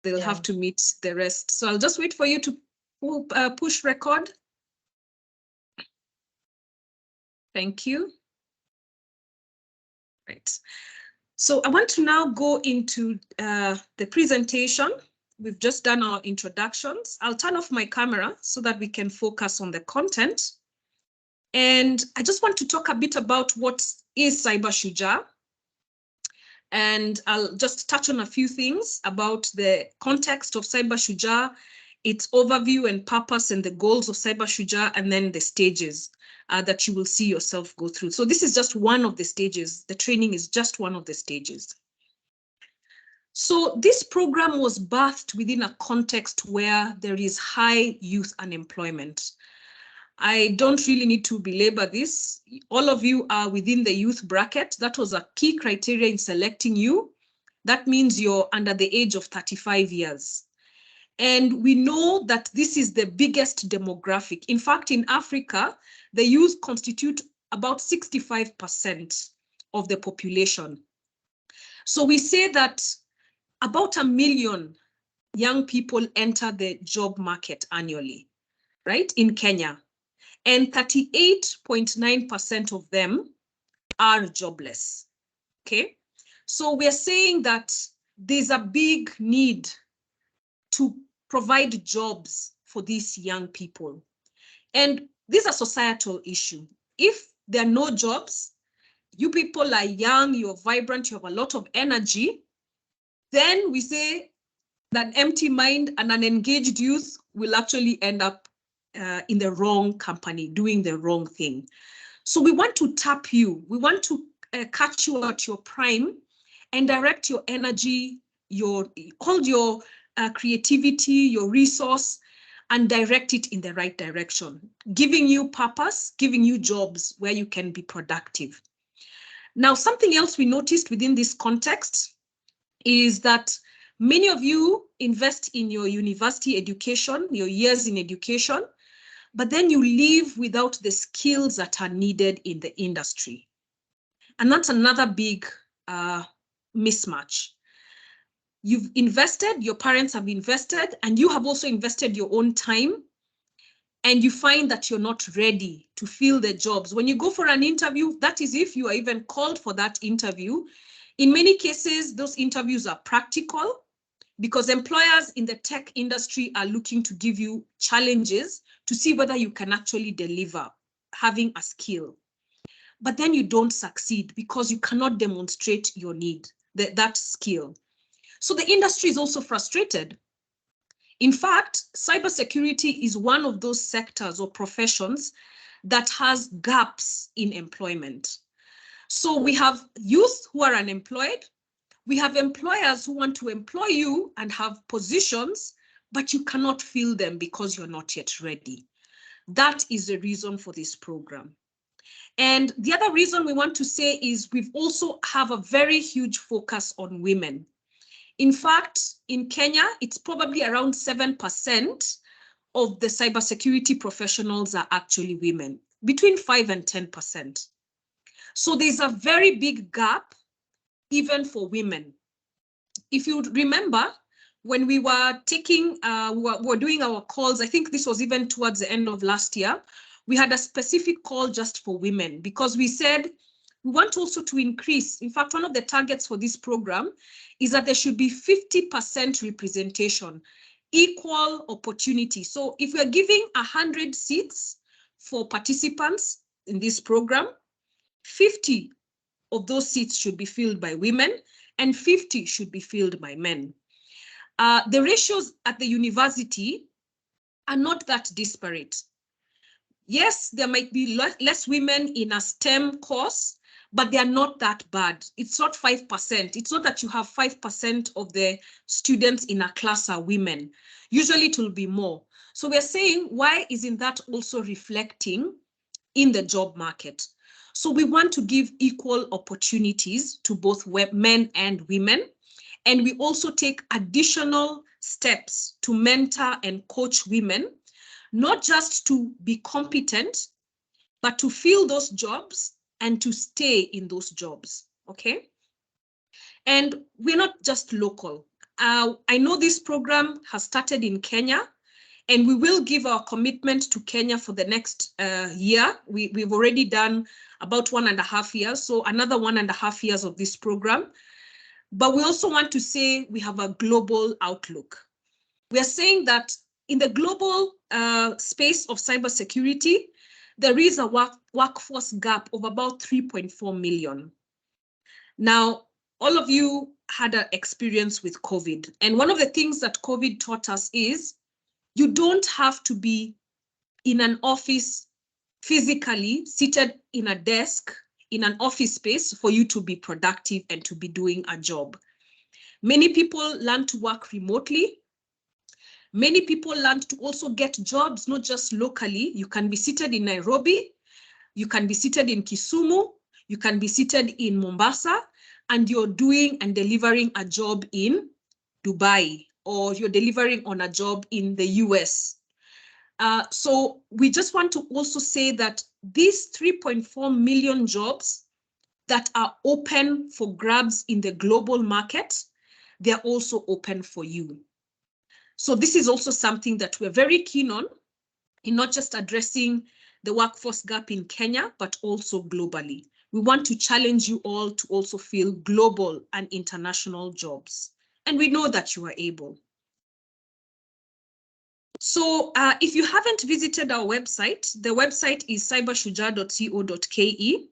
They'll have to meet the rest. So I'll just wait for you to push record. Thank you. Right. So I want to now go into the presentation. We've just done our introductions. I'll turn off my camera so that we can focus on the content. And I just want to talk a bit about what is Cyber Shujaa. And I'll just touch on a few things about the context of Cyber Shujaa, its overview and purpose and the goals of Cyber Shujaa, and then the stages that you will see yourself go through. So this is just one of the stages. The training is just one of the stages. So this program was birthed within a context where there is high youth unemployment. I don't really need to belabor this. All of you are within the youth bracket. That was a key criteria in selecting you. That means you're under the age of 35 years. And we know that this is the biggest demographic. In fact, in Africa, the youth constitute about 65% of the population. So we say that about 1 million young people enter the job market annually, right, in Kenya. And 38.9% of them are jobless, okay? So we're saying that there's a big need to provide jobs for these young people. And this is a societal issue. If there are no jobs, you people are young, you're vibrant, you have a lot of energy, then we say that empty mind and an engaged youth will actually end up in the wrong company, doing the wrong thing. So we want to tap you. We want to catch you at your prime and direct your energy, all your creativity, your resource, and direct it in the right direction, giving you purpose, giving you jobs where you can be productive. Now, something else we noticed within this context is that many of you invest in your university education, your years in education, but then you leave without the skills that are needed in the industry. And that's another big mismatch. You've invested, your parents have invested, and you have also invested your own time, and you find that you're not ready to fill the jobs. When you go for an interview, that is if you are even called for that interview. In many cases, those interviews are practical because employers in the tech industry are looking to give you challenges to see whether you can actually deliver, having a skill. But then you don't succeed because you cannot demonstrate your need, that skill. So the industry is also frustrated. In fact, cybersecurity is one of those sectors or professions that has gaps in employment. So we have youth who are unemployed. We have employers who want to employ you and have positions, but you cannot fill them because you're not yet ready. That is the reason for this program. And the other reason we want to say is we've also have a very huge focus on women. In fact, in Kenya, it's probably around 7% of the cybersecurity professionals are actually women, between 5 and 10%. So there's a very big gap, even for women. If you remember, when we were taking, we were doing our calls, I think this was even towards the end of last year, we had a specific call just for women because we said we want also to increase. In fact, one of the targets for this program is that there should be 50% representation, equal opportunity. So if we're giving 100 seats for participants in this program, 50 of those seats should be filled by women and 50 should be filled by men. The ratios at the university are not that disparate. Yes, there might be less women in a STEM course, but they are not that bad. It's not 5%. It's not that you have 5% of the students in a class are women. Usually it will be more. So we're saying, why isn't that also reflecting in the job market? So we want to give equal opportunities to both men and women. And we also take additional steps to mentor and coach women, not just to be competent, but to fill those jobs and to stay in those jobs, okay? And we're not just local. I know this program has started in Kenya, and we will give our commitment to Kenya for the next year. We've already done about 1.5 years, so another 1.5 years of this program. But we also want to say we have a global outlook. We are saying that in the global space of cybersecurity, there is a workforce gap of about 3.4 million. Now, all of you had an experience with COVID. And one of the things that COVID taught us is you don't have to be in an office physically seated in a desk in an office space for you to be productive and to be doing a job. Many people learn to work remotely. Many people learn to also get jobs, not just locally. You can be seated in Nairobi, you can be seated in Kisumu, you can be seated in Mombasa, and you're doing and delivering a job in Dubai, or you're delivering on a job in the US. So we just want to also say that these 3.4 million jobs that are open for grabs in the global market, they're also open for you. So this is also something that we're very keen on, in not just addressing the workforce gap in Kenya, but also globally. We want to challenge you all to also fill global and international jobs. And we know that you are able. So if you haven't visited our website, the website is cybershujaa.co.ke.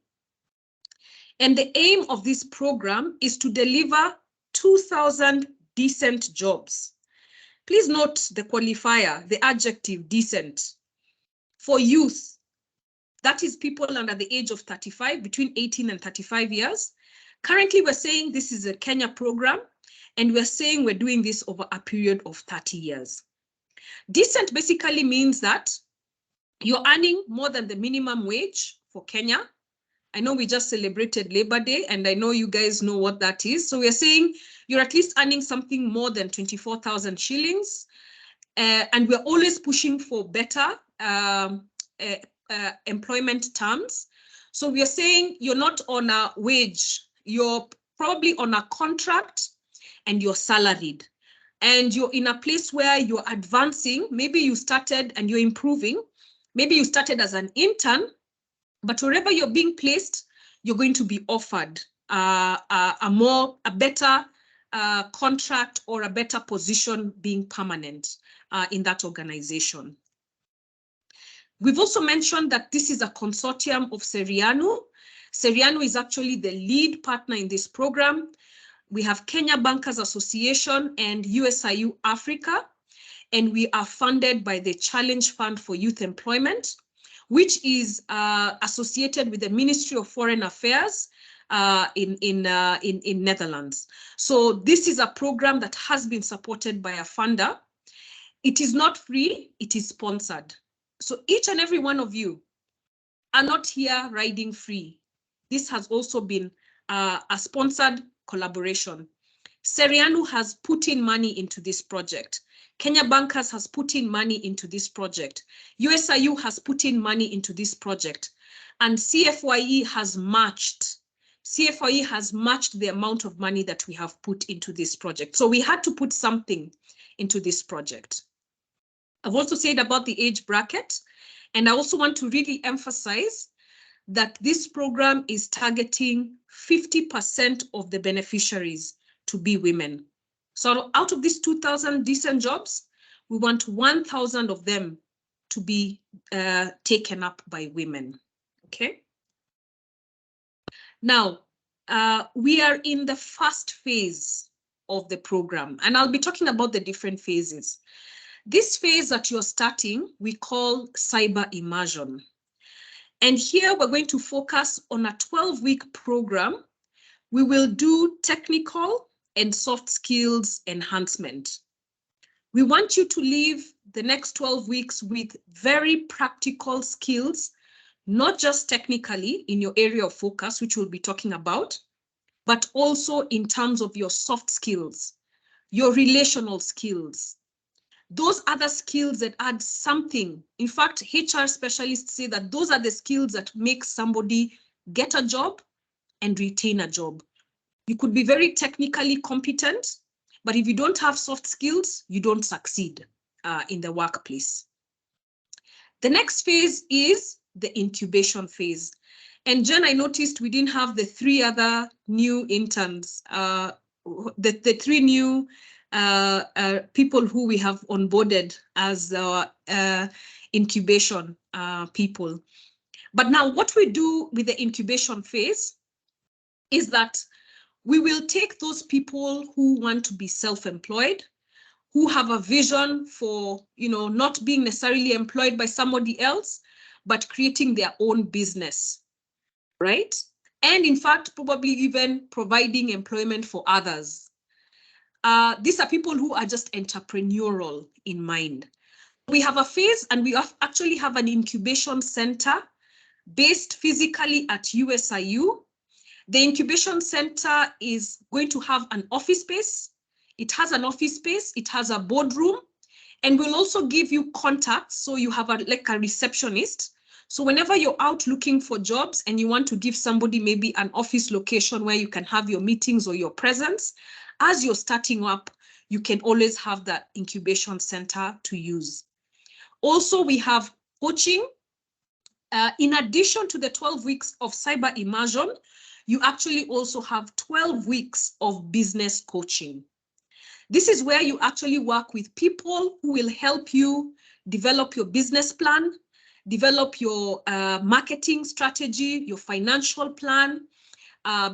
And the aim of this program is to deliver 2,000 decent jobs. Please note the qualifier, the adjective decent, for youth. That is people under the age of 35, between 18 and 35 years. Currently, we're saying this is a Kenya program, and we're saying we're doing this over a period of 30 years. Decent basically means that you're earning more than the minimum wage for Kenya. I know we just celebrated Labor Day, and I know you guys know what that is. So we're saying you're at least earning something more than 24,000 shillings. And we're always pushing for better employment terms. So we are saying you're not on a wage, you're probably on a contract and you're salaried. And you're in a place where you're advancing. Maybe you started and you're improving. Maybe you started as an intern, but wherever you're being placed, you're going to be offered a better contract or a better position being permanent in that organization. We've also mentioned that this is a consortium of Serianu. Serianu is actually the lead partner in this program. We have Kenya Bankers Association and USIU Africa, and we are funded by the Challenge Fund for Youth Employment, which is associated with the Ministry of Foreign Affairs in Netherlands. So this is a program that has been supported by a funder. It is not free, it is sponsored. So each and every one of you are not here riding free. This has also been a sponsored collaboration. Serianu has put in money into this project. Kenya Bankers has put in money into this project. USIU has put in money into this project. And CFYE has matched. CFYE has matched the amount of money that we have put into this project. So we had to put something into this project. I've also said about the age bracket, and I also want to really emphasize that this program is targeting 50% of the beneficiaries to be women. So out of these 2,000 decent jobs, we want 1,000 of them to be taken up by women, okay? Now, we are in the first phase of the program, and I'll be talking about the different phases. This phase that you're starting, we call cyber immersion. And here we're going to focus on a 12-week program. We will do technical and soft skills enhancement. We want you to leave the next 12 weeks with very practical skills, not just technically in your area of focus, which we'll be talking about, but also in terms of your soft skills, your relational skills, those other skills that add something. In fact, HR specialists say that those are the skills that make somebody get a job and retain a job. You could be very technically competent But if you don't have soft skills, you don't succeed in the workplace. The next phase is the incubation phase. And Jen, I noticed we didn't have the 3 other new interns, the 3 new people who we have onboarded as our incubation people. But now what we do with the incubation phase is that we will take those people who want to be self-employed, who have a vision for, not being necessarily employed by somebody else, but creating their own business, right? And in fact, probably even providing employment for others. These are people who are just entrepreneurial in mind. We have a phase, and we actually have an incubation center based physically at USIU. The incubation center is going to have an office space. It has an office space, it has a boardroom, and we'll also give you contacts. So you have like a receptionist. So whenever you're out looking for jobs and you want to give somebody maybe an office location where you can have your meetings or your presence, as you're starting up, you can always have that incubation center to use. Also, we have coaching. In addition to the 12 weeks of cyber immersion, you actually also have 12 weeks of business coaching. This is where you actually work with people who will help you develop your business plan, develop your marketing strategy, your financial plan,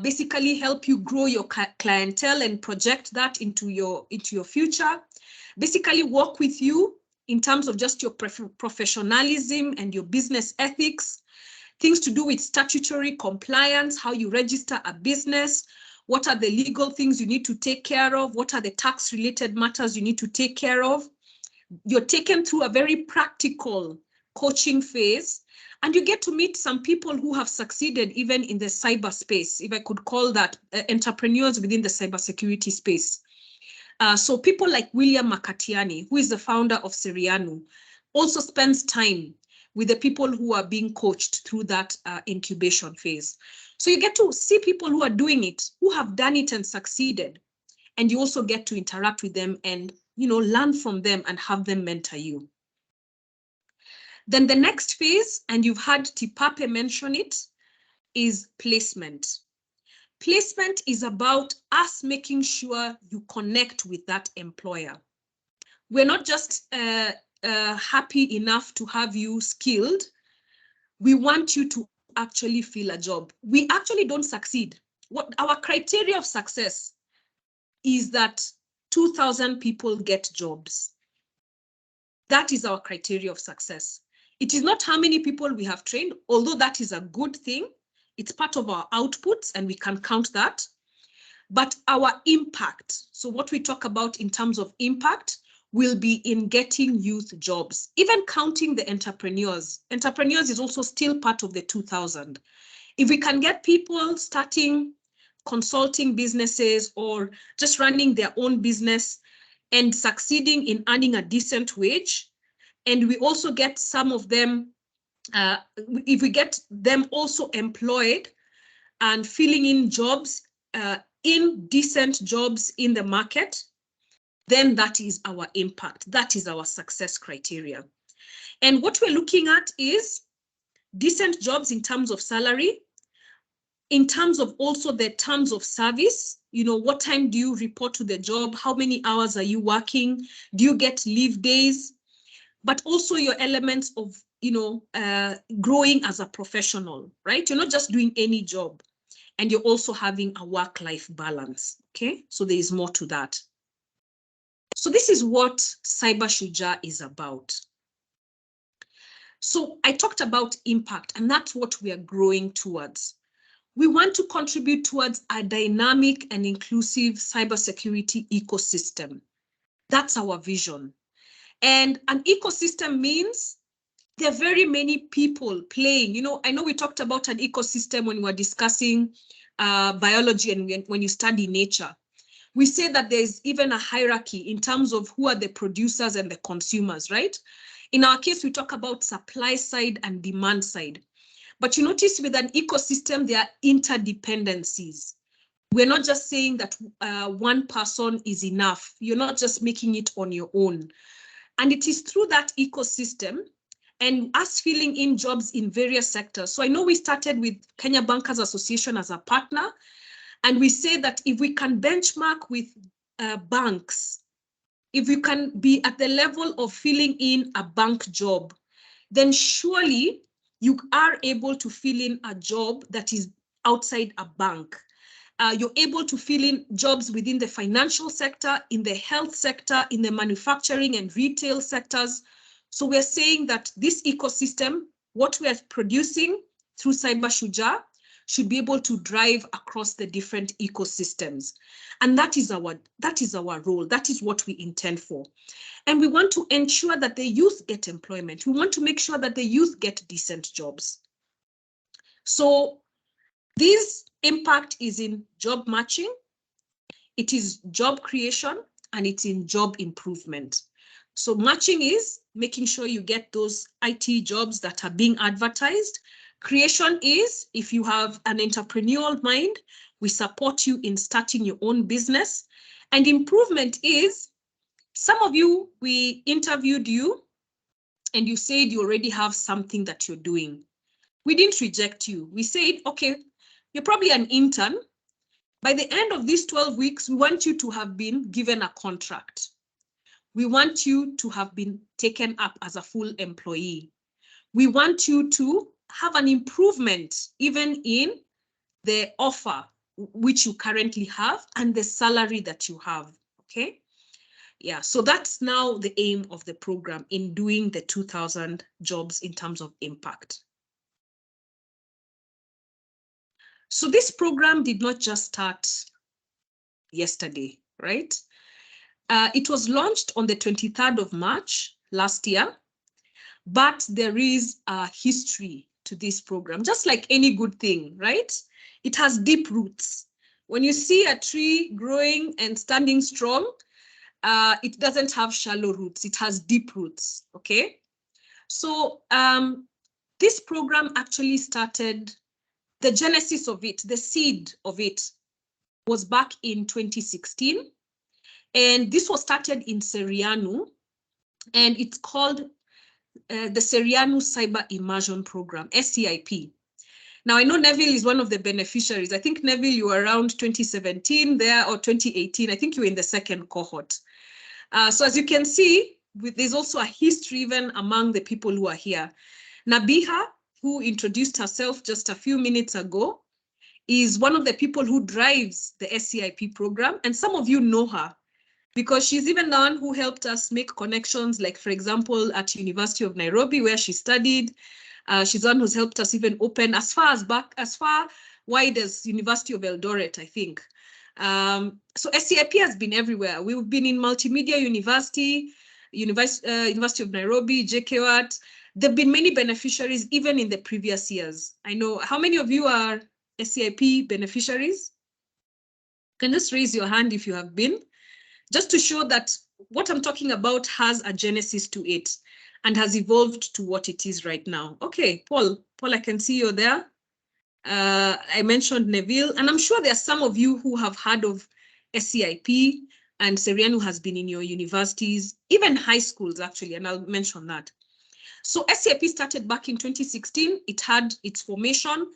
basically help you grow your clientele and project that into your future, basically work with you in terms of just your professionalism and your business ethics, things to do with statutory compliance, how you register a business, what are the legal things you need to take care of, what are the tax-related matters you need to take care of. You're taken through a very practical coaching phase, and you get to meet some people who have succeeded even in the cyberspace, if I could call that, entrepreneurs within the cybersecurity space. So people like William Makatiani, who is the founder of Sirianu, also spends time with the people who are being coached through that incubation phase. So you get to see people who are doing it, who have done it and succeeded. And you also get to interact with them and, learn from them and have them mentor you. Then the next phase, and you've had Tipape mention it, is placement. Placement is about us making sure you connect with that employer. We're not just happy enough to have you skilled. We want you to actually fill a job. We actually don't succeed. What our criteria of success is that 2,000 people get jobs. That is our criteria of success. It is not how many people we have trained, although that is a good thing. It's part of our outputs and we can count that. But our impact, so what we talk about in terms of impact, will be in getting youth jobs, even counting the entrepreneurs. Entrepreneurs is also still part of the 2,000. If we can get people starting consulting businesses or just running their own business and succeeding in earning a decent wage, and we also get some of them, if we get them also employed and filling in jobs, in decent jobs in the market, then that is our impact. That is our success criteria. And what we're looking at is decent jobs in terms of salary, in terms of also the terms of service. What time do you report to the job? How many hours are you working? Do you get leave days? But also your elements of, growing as a professional, right? You're not just doing any job, and you're also having a work-life balance, okay? So there is more to that. So this is what Cyber Shujaa is about. So I talked about impact, and that's what we are growing towards. We want to contribute towards a dynamic and inclusive cybersecurity ecosystem. That's our vision. And an ecosystem means there are very many people playing. I know we talked about an ecosystem when we were discussing biology and when you study nature. We say that there's even a hierarchy in terms of who are the producers and the consumers, right? In our case, we talk about supply side and demand side. But you notice with an ecosystem, there are interdependencies. We're not just saying that one person is enough. You're not just making it on your own. And it is through that ecosystem and us filling in jobs in various sectors. So I know we started with Kenya Bankers Association as a partner, and we say that if we can benchmark with banks, if you can be at the level of filling in a bank job, then surely you are able to fill in a job that is outside a bank. You're able to fill in jobs within the financial sector, in the health sector, in the manufacturing and retail sectors. So we're saying that this ecosystem, what we are producing through Cyber Shujaa, should be able to drive across the different ecosystems. And that is our role. That is what we intend for. And we want to ensure that the youth get employment. We want to make sure that the youth get decent jobs. So this impact is in job matching, it is job creation, and it's in job improvement. So matching is making sure you get those IT jobs that are being advertised. Creation is if you have an entrepreneurial mind, we support you in starting your own business. And improvement is, some of you, we interviewed you and you said you already have something that you're doing. We didn't reject you. We said, okay, you're probably an intern. By the end of these 12 weeks, we want you to have been given a contract. We want you to have been taken up as a full employee. We want you to have an improvement even in the offer which you currently have and the salary that you have, okay? Yeah, so that's now the aim of the program in doing the 2,000 jobs in terms of impact. So this program did not just start yesterday, right? It was launched on the 23rd of March last year, but there is a history to this program, just like any good thing, right? It has deep roots. When you see a tree growing and standing strong, it doesn't have shallow roots, it has deep roots, okay? So this program actually started, the genesis of it, the seed of it was back in 2016. And this was started in Serianu, and it's called the Serianu Cyber Immersion Program, SCIP. Now, I know Neville is one of the beneficiaries. I think, Neville, you were around 2017 there, or 2018. I think you were in the second cohort. So as you can see, there's also a history even among the people who are here. Nabiha, who introduced herself just a few minutes ago, is one of the people who drives the SCIP program, and some of you know her because she's even the one who helped us make connections, like, for example, at University of Nairobi, where she studied. She's the one who's helped us even open as far wide as University of Eldoret, I think. So SCIP has been everywhere. We've been in Multimedia University, University of Nairobi, JKUAT. There have been many beneficiaries even in the previous years. I know, how many of you are SCIP beneficiaries? You can just raise your hand if you have been, just to show that what I'm talking about has a genesis to it and has evolved to what it is right now. Okay, Paul, I can see you there. I mentioned Neville, and I'm sure there are some of you who have heard of SCIP, and Serianu has been in your universities, even high schools actually, and I'll mention that. So SCIP started back in 2016. It had its formation,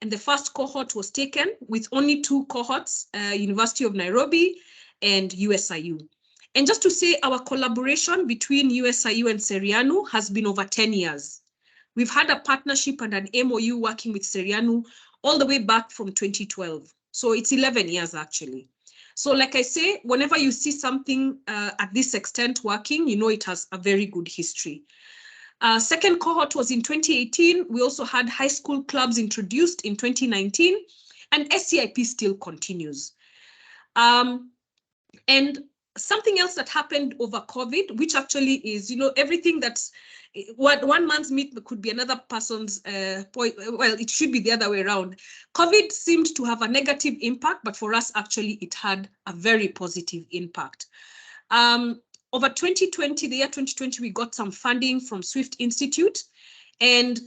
and the first cohort was taken with only 2 cohorts, University of Nairobi and USIU. And just to say, our collaboration between USIU and Serianu has been over 10 years. We've had a partnership and an MOU working with Serianu all the way back from 2012. So it's 11 years actually. So like I say, whenever you see something at this extent working, you know it has a very good history. Second cohort was in 2018. We also had high school clubs introduced in 2019, and SCIP still continues. And something else that happened over COVID, which actually is, you know, everything that's what one man's meat could be another person's point. Well, it should be the other way around. COVID seemed to have a negative impact, but for us, actually, it had a very positive impact. Over 2020, the year 2020, we got some funding from Swift Institute, and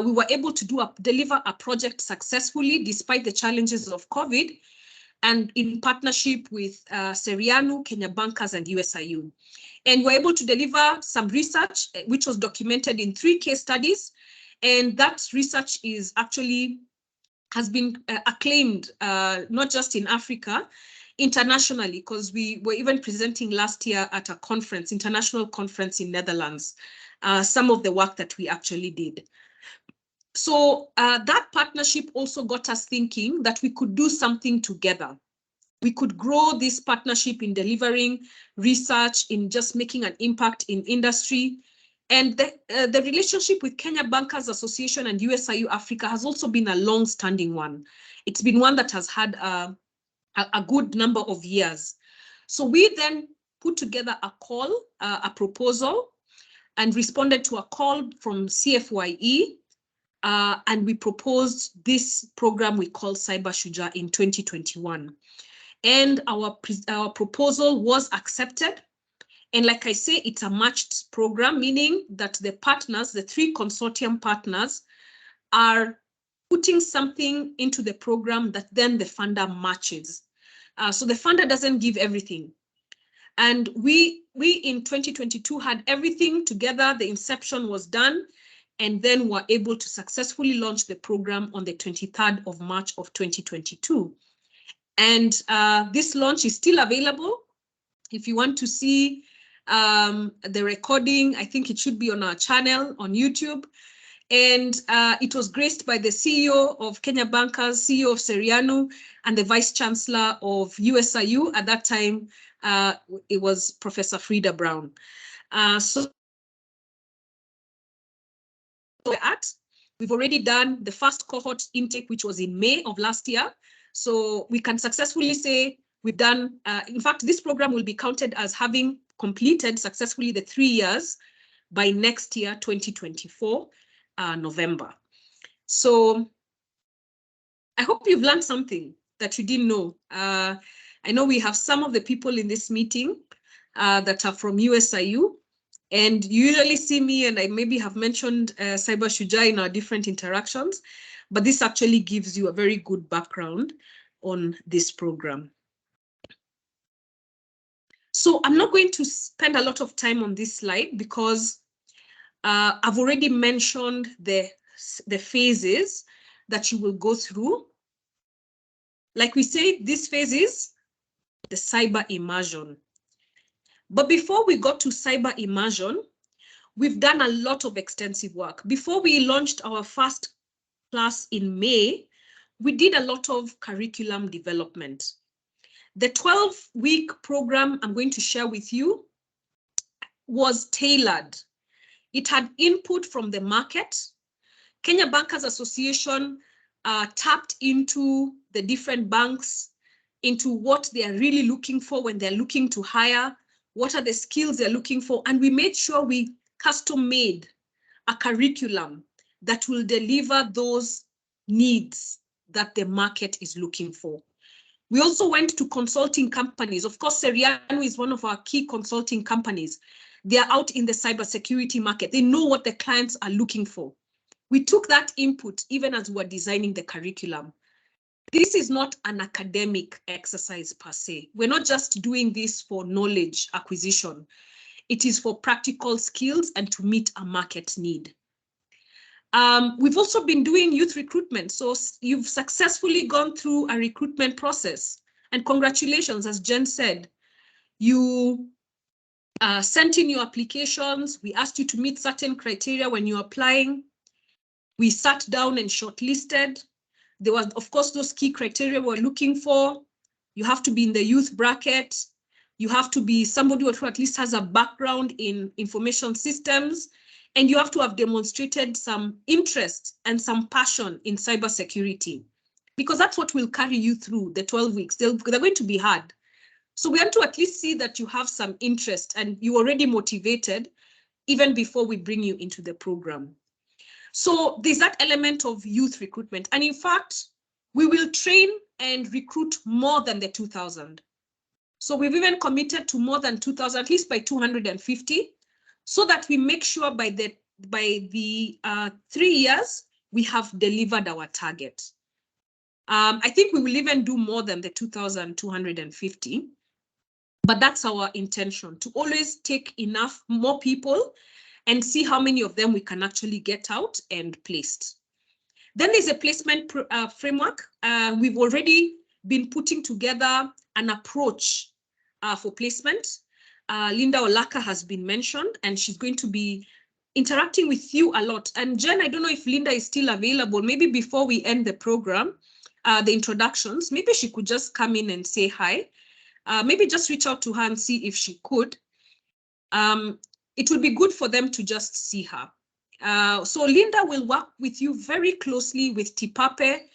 we were able to deliver a project successfully despite the challenges of COVID. and in partnership with Serianu, Kenya Bankers, and USIU. And we're able to deliver some research, which was documented in 3 case studies. And that research is actually has been acclaimed, not just in Africa, internationally, because we were even presenting last year at a conference, international conference in Netherlands, some of the work that we actually did. So that partnership also got us thinking that we could do something together. We could grow this partnership in delivering research, in just making an impact in industry. And the relationship with Kenya Bankers Association and USIU Africa has also been a long-standing one. It's been one that has had a good number of years. So we then put together a call, a proposal, and responded to a call from CFYE, and we proposed this program we call Cyber Shujaa in 2021. And our proposal was accepted. And like I say, it's a matched program, meaning that the partners, the 3 consortium partners, are putting something into the program that then the funder matches. So the funder doesn't give everything. And we in 2022 had everything together. The inception was done, and then were able to successfully launch the program on the 23rd of March of 2022. And this launch is still available. If you want to see the recording, I think it should be on our channel on YouTube. And it was graced by the CEO of Kenya Bankers, CEO of Serianu, and the Vice Chancellor of USIU. At that time, it was Professor Frida Brown. We've already done the first cohort intake, which was in May of last year. So we can successfully say we've done, in fact, this program will be counted as having completed successfully the 3 years by next year, 2024, November. So I hope you've learned something that you didn't know. I know we have some of the people in this meeting that are from USIU, and you usually see me, and I maybe have mentioned Cyber Shujaa in our different interactions, but this actually gives you a very good background on this program. So I'm not going to spend a lot of time on this slide because I've already mentioned the phases that you will go through. Like we said, this phase is the cyber immersion. But before we got to cyber immersion, we've done a lot of extensive work. Before we launched our first class in May, we did a lot of curriculum development. The 12-week program I'm going to share with you was tailored. It had input from the market. Kenya Bankers Association tapped into the different banks, into what they are really looking for when they're looking to hire, what are the skills they're looking for, and we made sure we custom-made a curriculum that will deliver those needs that the market is looking for. We also went to consulting companies. Of course, Serianu is one of our key consulting companies. They are out in the cybersecurity market. They know what the clients are looking for. We took that input even as we were designing the curriculum. This is not an academic exercise per se. We're not just doing this for knowledge acquisition. It is for practical skills and to meet a market need. We've also been doing youth recruitment. So you've successfully gone through a recruitment process. And congratulations, as Jen said, you sent in your applications. We asked you to meet certain criteria when you're applying. We sat down and shortlisted. There was, of course, those key criteria we're looking for. You have to be in the youth bracket. You have to be somebody who at least has a background in information systems. And you have to have demonstrated some interest and some passion in cybersecurity, because that's what will carry you through the 12 weeks. They're going to be hard. So we want to at least see that you have some interest and you're already motivated even before we bring you into the program. So there's that element of youth recruitment. And in fact, we will train and recruit more than the 2,000. So we've even committed to more than 2,000, at least by 250, so that we make sure by the 3 years, we have delivered our target. I think we will even do more than the 2,250, but that's our intention, to always take enough more people and see how many of them we can actually get out and placed. Then there's a placement framework. We've already been putting together an approach for placement. Linda Olaka has been mentioned, and she's going to be interacting with you a lot. And Jen, I don't know if Linda is still available. Maybe before we end the program, the introductions, maybe she could just come in and say hi. Maybe just reach out to her and see if she could. It would be good for them to just see her. So Linda will work with you very closely with Tipape,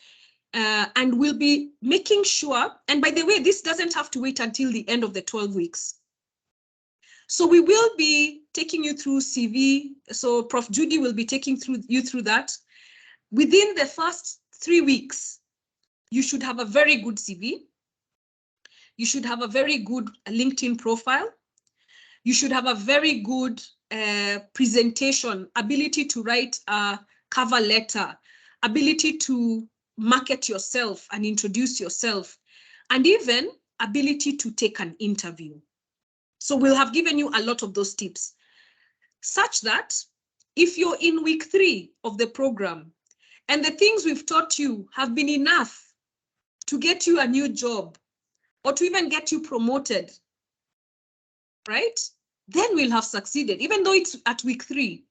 and we'll be making sure, and by the way, this doesn't have to wait until the end of the 12 weeks. So we will be taking you through CV. So Prof. Judy will be taking you through that. Within the first 3 weeks, you should have a very good CV. You should have a very good LinkedIn profile. You should have a very good presentation, ability to write a cover letter, ability to market yourself and introduce yourself, and even ability to take an interview. So we'll have given you a lot of those tips, such that if you're in week 3 of the program and the things we've taught you have been enough to get you a new job or to even get you promoted, right? Then we'll have succeeded, even though it's at week 3.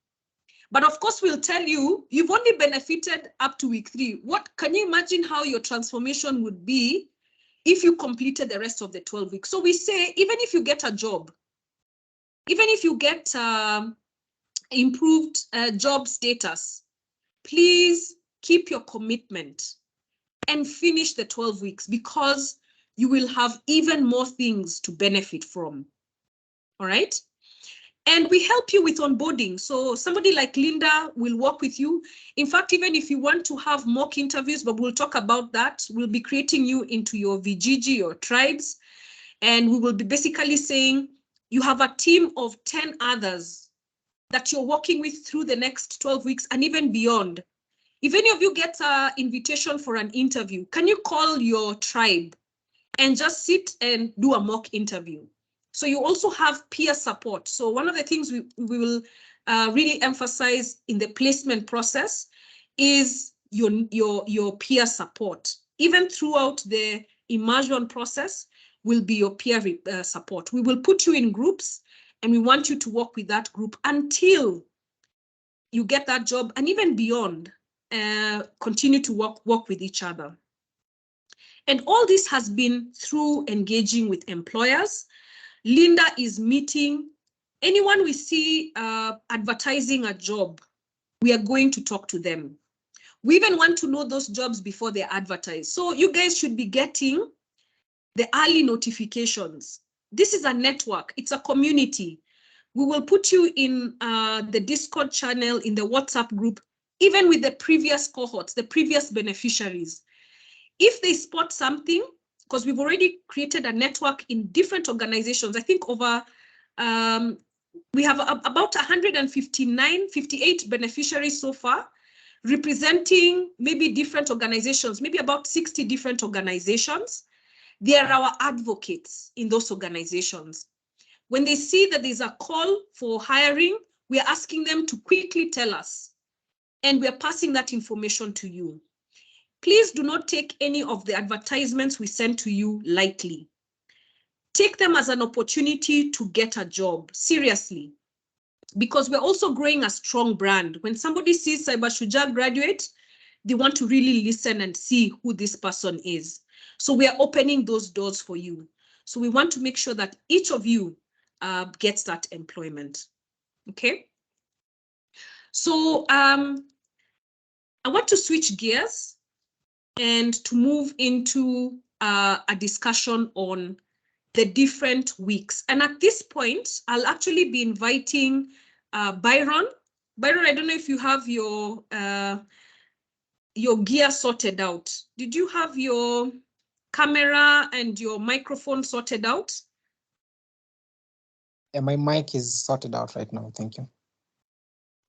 But of course, we'll tell you, you've only benefited up to week 3. What can you imagine how your transformation would be if you completed the rest of the 12 weeks? So we say, even if you get a job, even if you get improved job status, please keep your commitment and finish the 12 weeks, because you will have even more things to benefit from. All right. And we help you with onboarding. So somebody like Linda will work with you. In fact, even if you want to have mock interviews, but we'll talk about that, we'll be creating you into your VGG or tribes. And we will be basically saying you have a team of 10 others that you're working with through the next 12 weeks and even beyond. If any of you get an invitation for an interview, can you call your tribe and just sit and do a mock interview? So you also have peer support. So one of the things we will really emphasize in the placement process is your peer support. Even throughout the immersion process will be your peer support. We will put you in groups, and we want you to work with that group until you get that job, and even beyond, continue to work with each other. And all this has been through engaging with employers. Linda is meeting anyone we see advertising a job. We are going to talk to them. We even want to know those jobs before they're advertised. So you guys should be getting the early notifications. This is a network. It's a community. We will put you in the Discord channel, in the WhatsApp group, even with the previous cohorts, the previous beneficiaries. If they spot something, because we've already created a network in different organizations. I think over, we have about 58 beneficiaries so far, representing maybe different organizations, maybe about 60 different organizations. They are our advocates in those organizations. When they see that there's a call for hiring, we are asking them to quickly tell us, and we are passing that information to you. Please do not take any of the advertisements we send to you lightly. Take them as an opportunity to get a job, seriously, because we're also growing a strong brand. When somebody sees Cyber Shujaa graduate, they want to really listen and see who this person is. So we are opening those doors for you. So we want to make sure that each of you gets that employment, okay? So I want to switch gears and to move into a discussion on the different weeks. And at this point, I'll actually be inviting Byron. Byron, I don't know if you have your gear sorted out. Did you have your camera and your microphone sorted out? Yeah, my mic is sorted out right now. Thank you.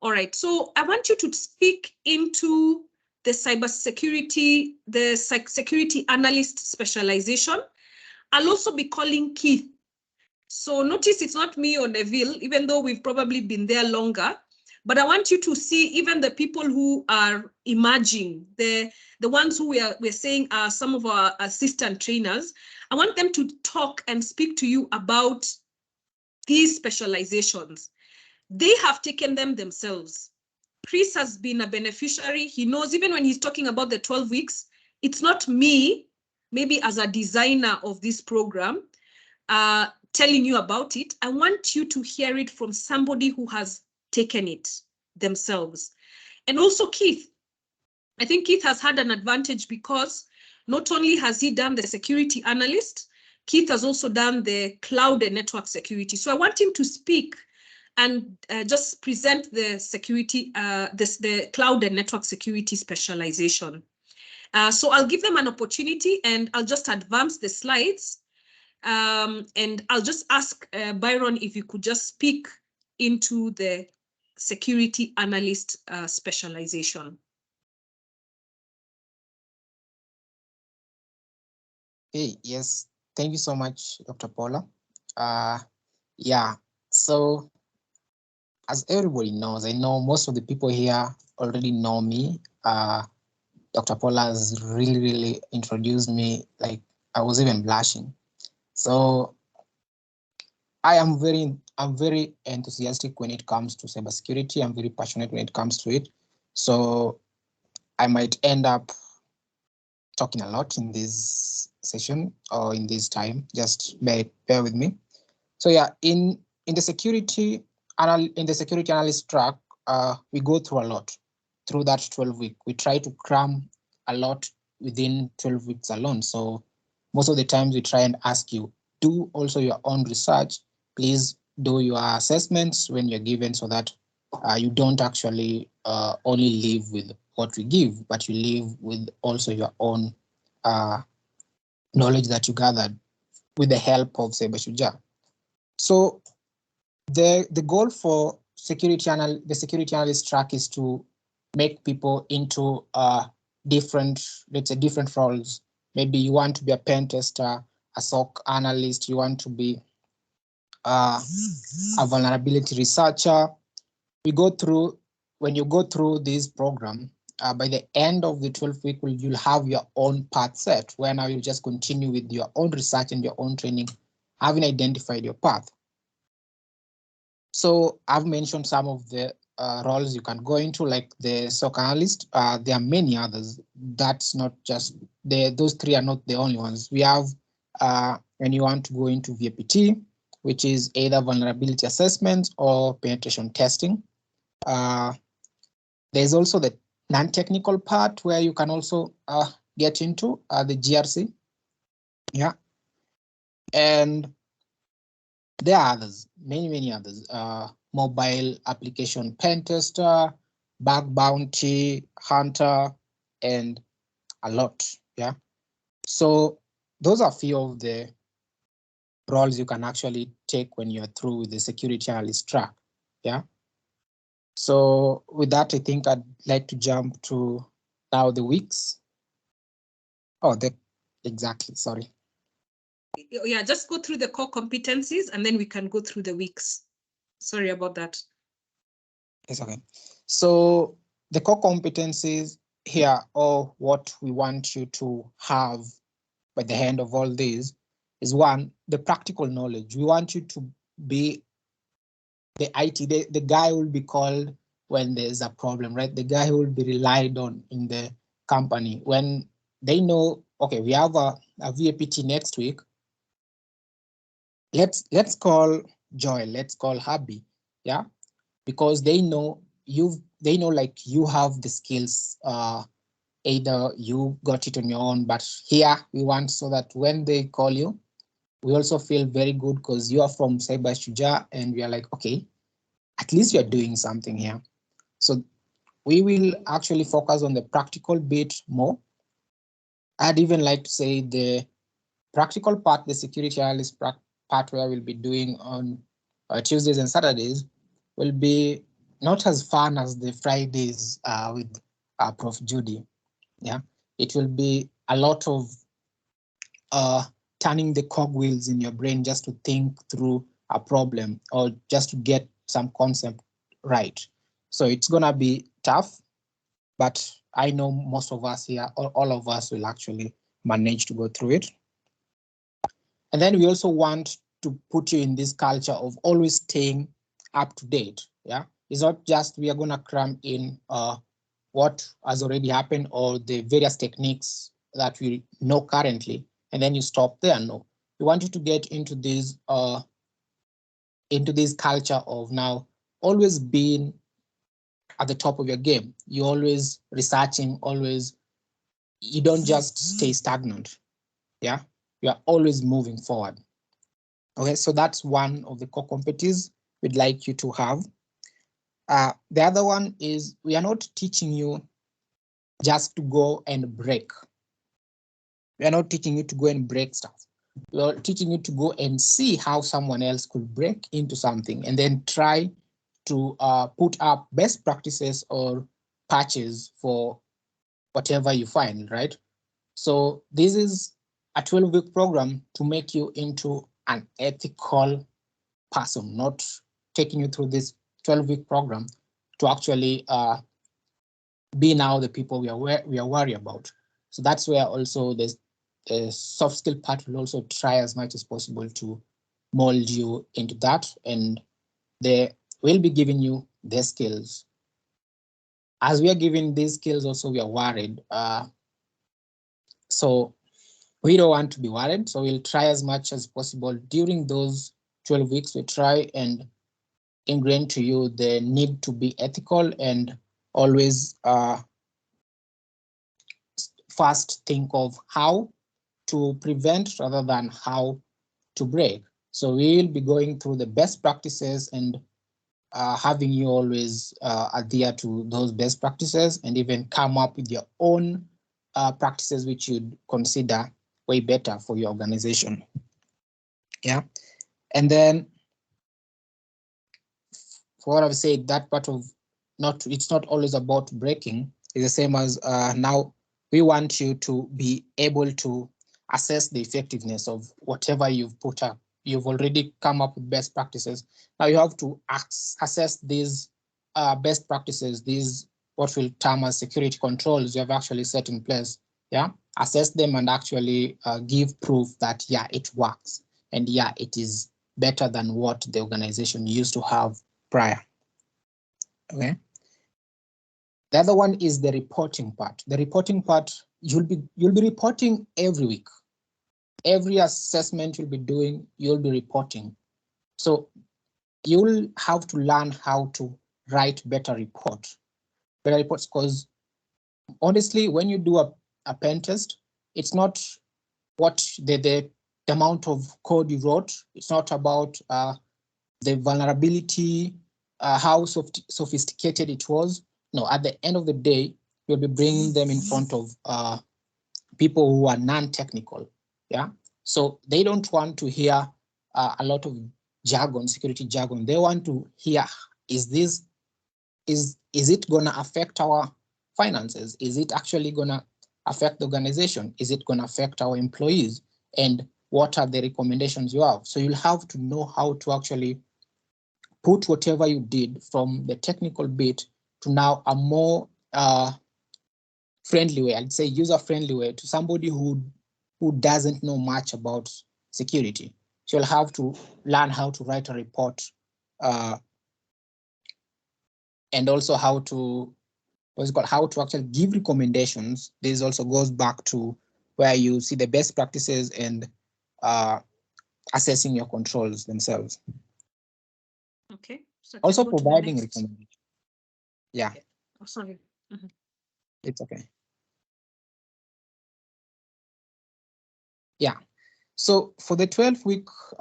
All right. So I want you to speak into the cybersecurity, the security analyst specialization. I'll also be calling Keith. So notice it's not me or Neville, even though we've probably been there longer. But I want you to see even the people who are emerging, the ones who we're saying are some of our assistant trainers. I want them to talk and speak to you about these specializations. They have taken them themselves. Chris has been a beneficiary. He knows even when he's talking about the 12 weeks, it's not me, maybe as a designer of this program, telling you about it. I want you to hear it from somebody who has taken it themselves. And also Keith, I think Keith has had an advantage because not only has he done the security analyst, Keith has also done the cloud and network security. So I want him to speak and just present the security, the cloud and network security specialization. So I'll give them an opportunity and I'll just advance the slides. And I'll just ask Byron if you could just speak into the security analyst specialization. Hey, yes, thank you so much, Dr. Paula. Yeah, so as everybody knows, I know most of the people here already know me. Dr. Paula has really introduced me, like I was even blushing. So I'm very enthusiastic when it comes to cybersecurity. I'm very passionate when it comes to it. So I might end up talking a lot in this session or in this time. Just bear with me. So yeah, in the security analyst track, we go through a lot through that 12 week. We try to cram a lot within 12 weeks alone. So most of the times we try and ask you, do also your own research. Please do your assessments when you're given, so that you don't actually only live with what we give, but you live with also your own knowledge that you gathered with the help of Shujaa. So the goal for the security analyst track is to make people into different roles. Maybe you want to be a pen tester, a SOC analyst, you want to be a vulnerability researcher. When you go through this program, by the end of the 12th week, you'll have your own path set, where now you just continue with your own research and your own training, having identified your path. So I've mentioned some of the roles you can go into, like the SOC analyst. There are many others. That's not just those three are not the only ones. We have when you want to go into VAPT, which is either vulnerability assessment or penetration testing. There's also the non-technical part where you can also get into the GRC. Yeah. And there are others, many others. Mobile application pen tester, bug bounty hunter, and a lot. Yeah. So those are a few of the roles you can actually take when you're through with the security analyst track. Yeah. So with that, I think I'd like to jump to now the weeks. Oh, exactly. Sorry. Yeah, just go through the core competencies and then we can go through the weeks. Sorry about that. It's okay. So the core competencies here, or what we want you to have by the end of all this, is one, the practical knowledge. We want you to be the IT, the guy will be called when there's a problem, right? The guy who will be relied on in the company when they know, okay, we have a VAPT next week. Let's call Joy, let's call Happy, yeah, because they know like you have the skills. Either you got it on your own, but here we want so that when they call you, we also feel very good because you are from Cyber Shujaa and we are like, okay, at least you're doing something here. So we will actually focus on the practical bit more. I'd even like to say the practical part, the security analyst part where we'll be doing on Tuesdays and Saturdays will be not as fun as the Fridays with Prof. Judy. Yeah, it will be a lot of turning the cogwheels in your brain just to think through a problem or just to get some concept right. So it's gonna be tough, but I know most of us here, or all of us, will actually manage to go through it. And then we also want to put you in this culture of always staying up to date. Yeah, it's not just we are gonna cram in what has already happened or the various techniques that we know currently, and then you stop there. No, we want you to get into this culture of now always being at the top of your game. You're always researching, always, you don't just stay stagnant. Yeah, you are always moving forward. Okay, so that's one of the core competencies we'd like you to have. The other one is we are not teaching you just to go and break. We are not teaching you to go and break stuff. We are teaching you to go and see how someone else could break into something and then try to put up best practices or patches for whatever you find, right? So this is a 12-week program to make you into an ethical person, not taking you through this 12-week program to actually be now the people we are worried about. So that's where also the soft skill part will also try as much as possible to mold you into that, and they will be giving you their skills. As we are giving these skills, also we are worried. So we don't want to be worried. So we'll try as much as possible during those 12 weeks. We try and ingrain to you the need to be ethical and always first think of how to prevent rather than how to break. So we'll be going through the best practices and having you always adhere to those best practices and even come up with your own practices which you'd consider way better for your organization. Yeah, and then for what I've said, that part of it's not always about breaking. It's the same as now we want you to be able to assess the effectiveness of whatever you've put up. You've already come up with best practices. Now you have to assess these best practices, these what we'll term as security controls you have actually set in place. Yeah, assess them and actually give proof that yeah, it works and yeah, it is better than what the organization used to have prior. Okay. The other one is the reporting part. The reporting part, you'll be reporting every week. Every assessment you'll be doing, you'll be reporting. So you'll have to learn how to write better reports, because honestly, when you do a pen test, it's not what the amount of code you wrote. It's not about the vulnerability, how sophisticated it was. No, at the end of the day, you'll be bringing them in front of people who are non-technical. Yeah, so they don't want to hear a lot of jargon, security jargon. They want to hear: is it gonna affect our finances? Is it actually gonna affect the organization? Is it gonna affect our employees? And what are the recommendations you have? So you'll have to know how to actually put whatever you did from the technical bit to now a more friendly way, I'd say user-friendly way, to somebody who doesn't know much about security. So you'll have to learn how to write a report and also how to how to actually give recommendations. This also goes back to where you see the best practices and assessing your controls themselves. Okay. So Also providing recommendations. Yeah. Okay. Oh, sorry. Mm-hmm. It's okay. Yeah. So for the 12 weeks,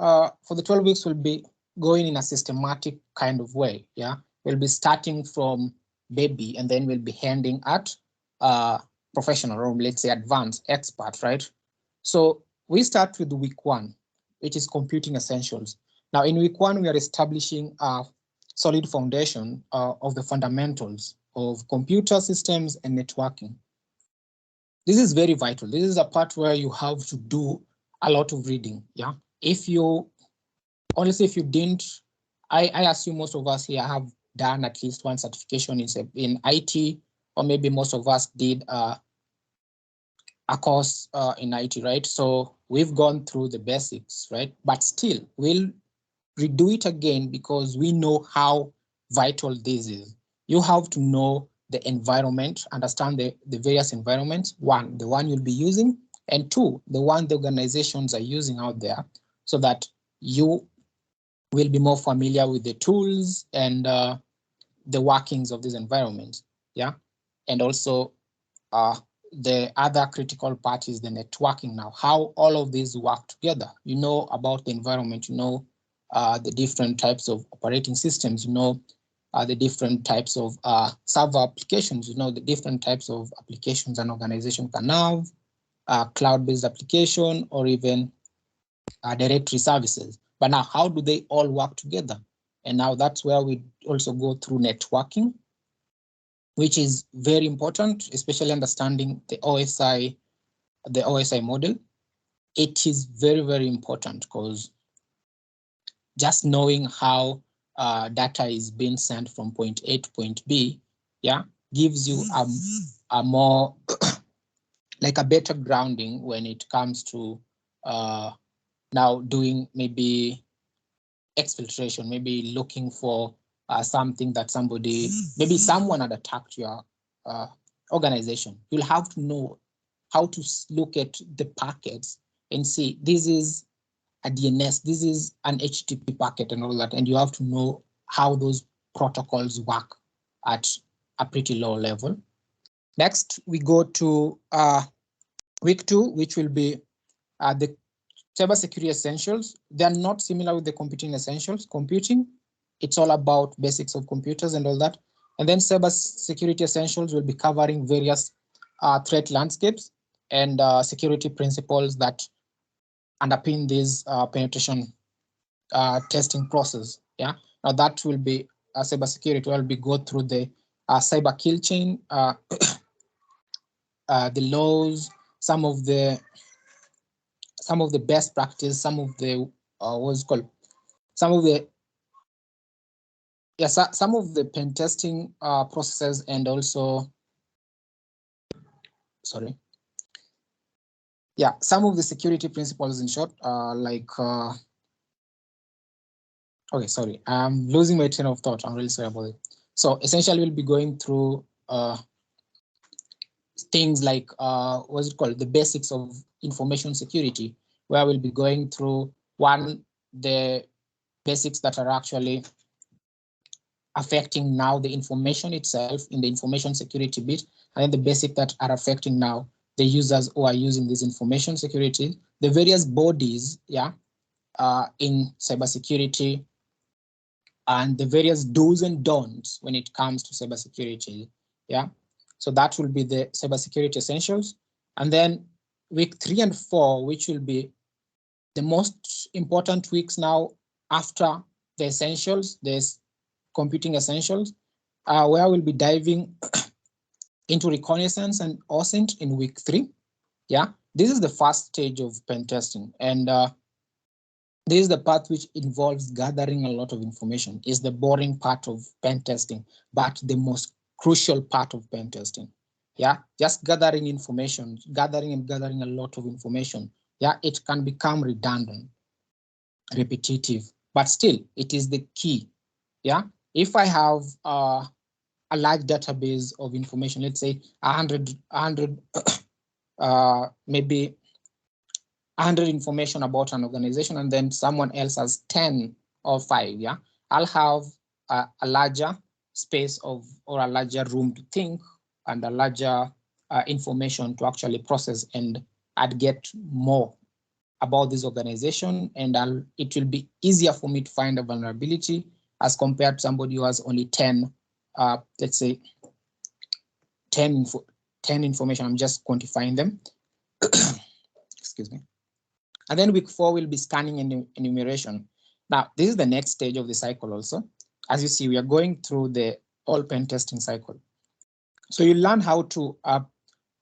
we'll be going in a systematic kind of way. Yeah, we'll be starting from baby, and then we'll be handing at professional, or let's say advanced expert, right? So we start with week 1, which is computing essentials. Now in week 1, we are establishing a solid foundation of the fundamentals of computer systems and networking. this is very vital. This is a part where you have to do a lot of reading. Yeah. If you, honestly, if you didn't, I assume most of us here have done at least one certification in IT, or maybe most of us did a course in IT, right? So we've gone through the basics, right? But still, we'll redo it again because we know how vital this is. You have to know the environment, understand the various environments. One, the one you'll be using, and two, the one the organizations are using out there, so that you will be more familiar with the tools and the workings of this environment. Yeah. And also the other critical part is the networking now, how all of these work together. You know about the environment, you know the different types of operating systems, you know the different types of server applications, you know the different types of applications an organization can have, cloud-based application, or even directory services. But now, how do they all work together? And now that's where we also go through networking, which is very important, especially understanding the OSI model. It is very, very important because just knowing how data is being sent from point A to point B, yeah, gives you a more like a better grounding when it comes to now doing maybe exfiltration, maybe looking for something that somebody, maybe someone had attacked your organization. You'll have to know how to look at the packets and see this is a DNS, this is an HTTP packet and all that. And you have to know how those protocols work at a pretty low level. Next, we go to week 2, which will be the cybersecurity essentials. They are not similar with the computing essentials. Computing, it's all about basics of computers and all that. And then cybersecurity essentials will be covering various threat landscapes and security principles that underpin this penetration testing process. Yeah, now that will be cybersecurity. Will be go through the cyber kill chain, the laws, some of the best practice, some of the what's called, some of the some of the pen testing processes, and also some of the security principles in short, okay, sorry, I'm losing my train of thought. I'm really sorry about it. So essentially, we'll be going through things like what's it called, the basics of information security, where we'll be going through the basics that are actually affecting now the information itself in the information security bit, and then the basic that are affecting now the users who are using this information security, the various bodies, in cybersecurity, and the various do's and don'ts when it comes to cybersecurity. Yeah, so that will be the cybersecurity essentials. And then week 3 and 4, which will be the most important weeks now after the essentials, there's computing essentials, where we'll be diving into reconnaissance and OSINT in week 3. Yeah, this is the first stage of pen testing, and this is the part which involves gathering a lot of information. Is the boring part of pen testing, but the most crucial part of pen testing. Yeah, just gathering information, gathering a lot of information. Yeah, it can become redundant, repetitive, but still it is the key. Yeah, if I have a large database of information, let's say 100 maybe 100 information about an organization, and then someone else has 10 or 5, yeah, I'll have a larger space of, or a larger room to think, and a larger information to actually process, and I'd get more about this organization, and it will be easier for me to find a vulnerability as compared to somebody who has only 10, let's say 10 information. I'm just quantifying them. Excuse me. And then week 4 will be scanning and enumeration. Now, this is the next stage of the cycle also. As you see, we are going through the all pen testing cycle. So you learn how to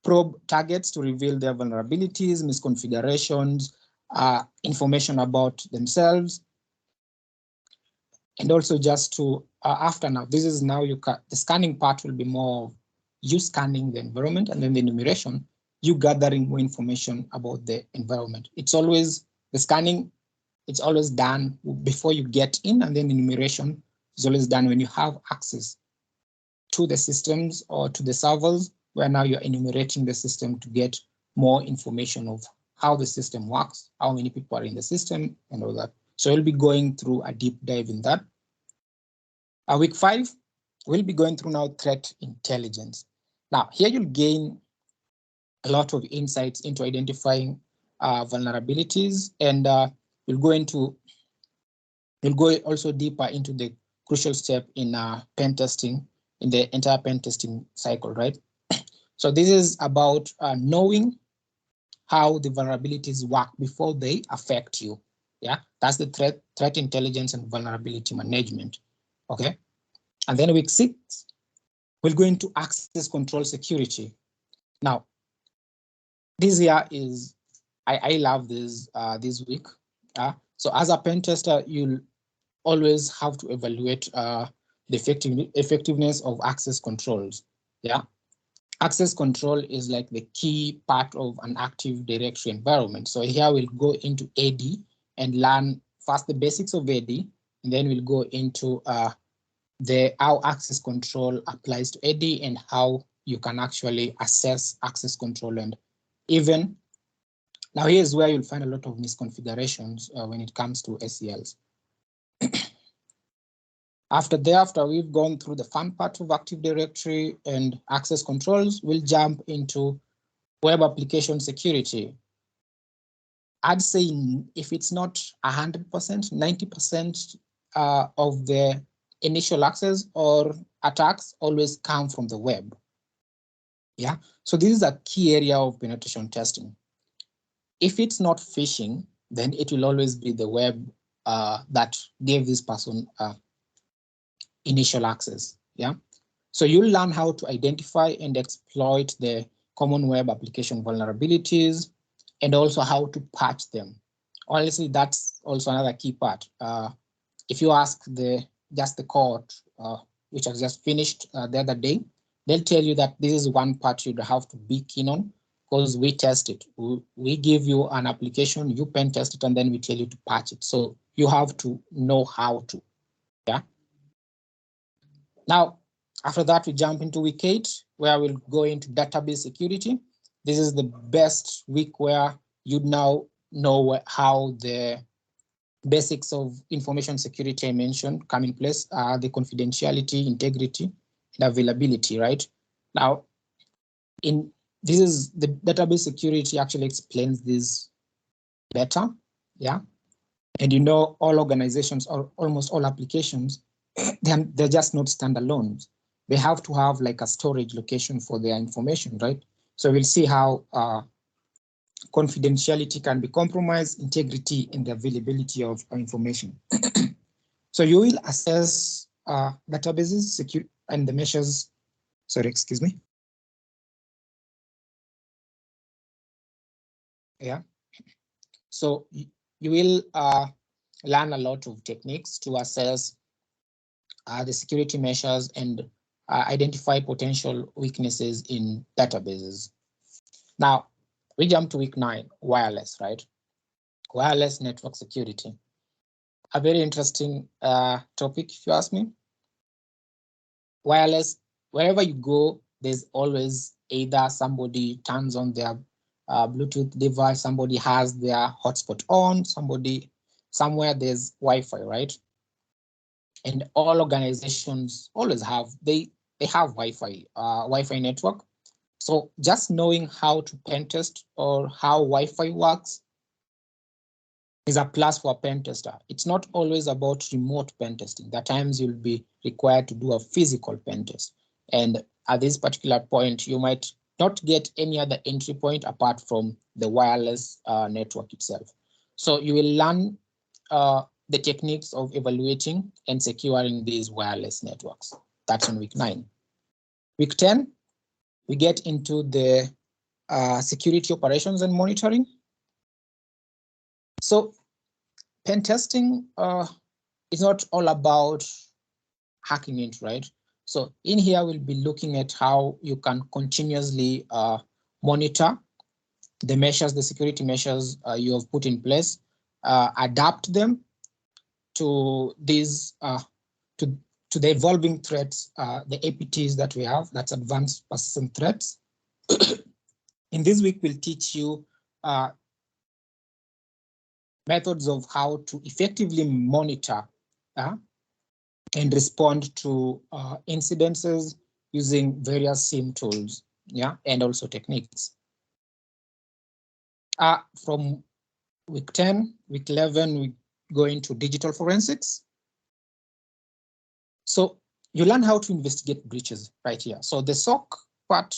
probe targets to reveal their vulnerabilities, misconfigurations, information about themselves. And also just to, after now, this is now the scanning part will be more of you scanning the environment, and then the enumeration, you gathering more information about the environment. It's always, the scanning, it's always done before you get in, and then enumeration is always done when you have access to the systems or to the servers, where now you're enumerating the system to get more information of how the system works, how many people are in the system, and all that. So we'll be going through a deep dive in that. Week 5, we'll be going through now threat intelligence. Now, here you'll gain a lot of insights into identifying vulnerabilities, and we'll go also deeper into the crucial step in pen testing, in the entire pen testing cycle, right? So this is about knowing how the vulnerabilities work before they affect you. Yeah, that's the threat intelligence and vulnerability management. Okay, and then week 6, we'll go into access control security. Now, this here is, I love this this week. So as a pen tester, you'll always have to evaluate the effectiveness of access controls. Yeah, access control is like the key part of an Active Directory environment. So here we'll go into AD and learn first the basics of AD, and then we'll go into how access control applies to AD and how you can actually assess access control. And even now, here's where you'll find a lot of misconfigurations when it comes to SELs. After we've gone through the fun part of Active Directory and access controls, we'll jump into web application security. I'd say if it's not 100%, 90% of the initial access or attacks always come from the web. Yeah, so this is a key area of penetration testing. If it's not phishing, then it will always be the web that gave this person initial access. Yeah, so you'll learn how to identify and exploit the common web application vulnerabilities, and also how to patch them. Honestly, that's also another key part. If you ask the cohort, which I just finished the other day, they'll tell you that this is one part you'd have to be keen on, because we test it. We give you an application, you pen test it, and then we tell you to patch it. So you have to know how to. Yeah. Now, after that, we jump into week 8, where we'll go into database security. This is the best week where you now know how the basics of information security I mentioned come in place, the confidentiality, integrity, and availability, right? Now, this is the database security actually explains this better, yeah? And you know, all organizations or almost all applications, they're just not standalones. They have to have like a storage location for their information, right? So we'll see how confidentiality can be compromised, integrity, and the availability of information. So you will assess databases, secure, and the measures. Sorry, excuse me. Yeah. So you will learn a lot of techniques to assess the security measures and identify potential weaknesses in databases. Now, we jump to week 9, wireless, right? Wireless network security. A very interesting topic, if you ask me. Wireless, wherever you go, there's always either somebody turns on their Bluetooth device, somebody has their hotspot on, somewhere there's Wi-Fi, right? And all organizations always have, they have Wi-Fi network. So just knowing how to pen test or how Wi-Fi works is a plus for a pen tester. It's not always about remote pen testing. There are times you'll be required to do a physical pen test. And at this particular point, you might not get any other entry point apart from the wireless network itself. So you will learn the techniques of evaluating and securing these wireless networks. That's on week 9. Week 10, we get into the security operations and monitoring. So pen testing is not all about hacking into, right? So in here, we'll be looking at how you can continuously monitor the measures, the security measures you have put in place, adapt them to these to the evolving threats, the APTs that we have, that's advanced persistent threats. In this week, we'll teach you methods of how to effectively monitor and respond to incidences using various SIM tools, yeah, and also techniques. From week 10, week 11, we go into digital forensics. So you learn how to investigate breaches right here. So the SOC part,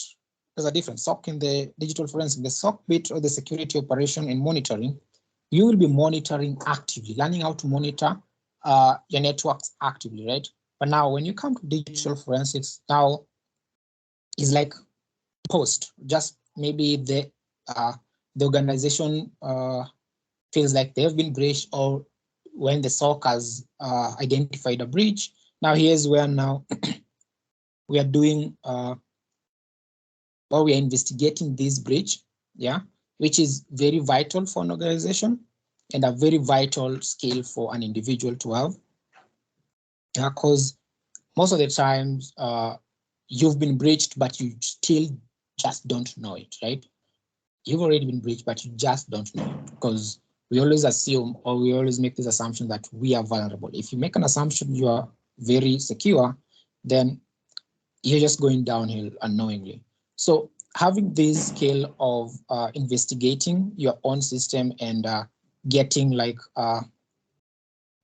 there's a difference. SOC in the digital forensic, the SOC bit or the security operation and monitoring, you will be monitoring actively, learning how to monitor your networks actively, right? But now when you come to digital forensics, now is like post, just maybe the organization feels like they've been breached, or when the SOC has identified a breach. Now here's where now we are doing or we are investigating this breach, yeah, which is very vital for an organization and a very vital skill for an individual to have. Because most of the times you've been breached, but you still just don't know it, right? You've already been breached, but you just don't know it, because we always assume, or we always make this assumption that we are vulnerable. If you make an assumption you are very secure, then you're just going downhill unknowingly. So having this skill of investigating your own system and getting like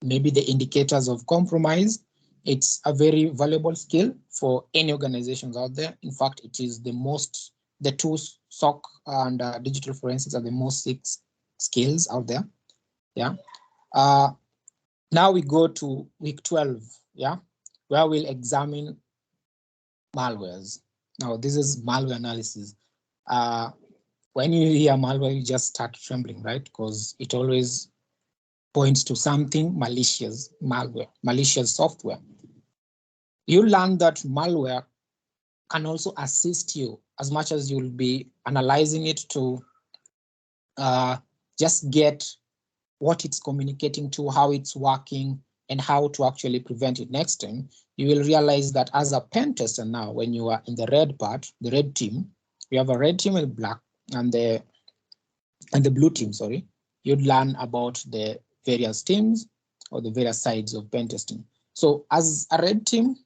maybe the indicators of compromise, it's a very valuable skill for any organizations out there. In fact, it is the two SOC and digital forensics are the most six skills out there. Yeah. Now we go to week 12, yeah, where we'll examine malwares. Now this is malware analysis. When you hear malware, you just start trembling, right? Because it always points to something malicious, malware, malicious software. You learn that malware can also assist you as much as you'll be analyzing it to just get what it's communicating to, how it's working, and how to actually prevent it next time. You will realize that as a pen tester now, when you are in the red part, the red team, we have a red team and black and the blue team, sorry, you'd learn about the various teams or the various sides of pen testing. So as a red team,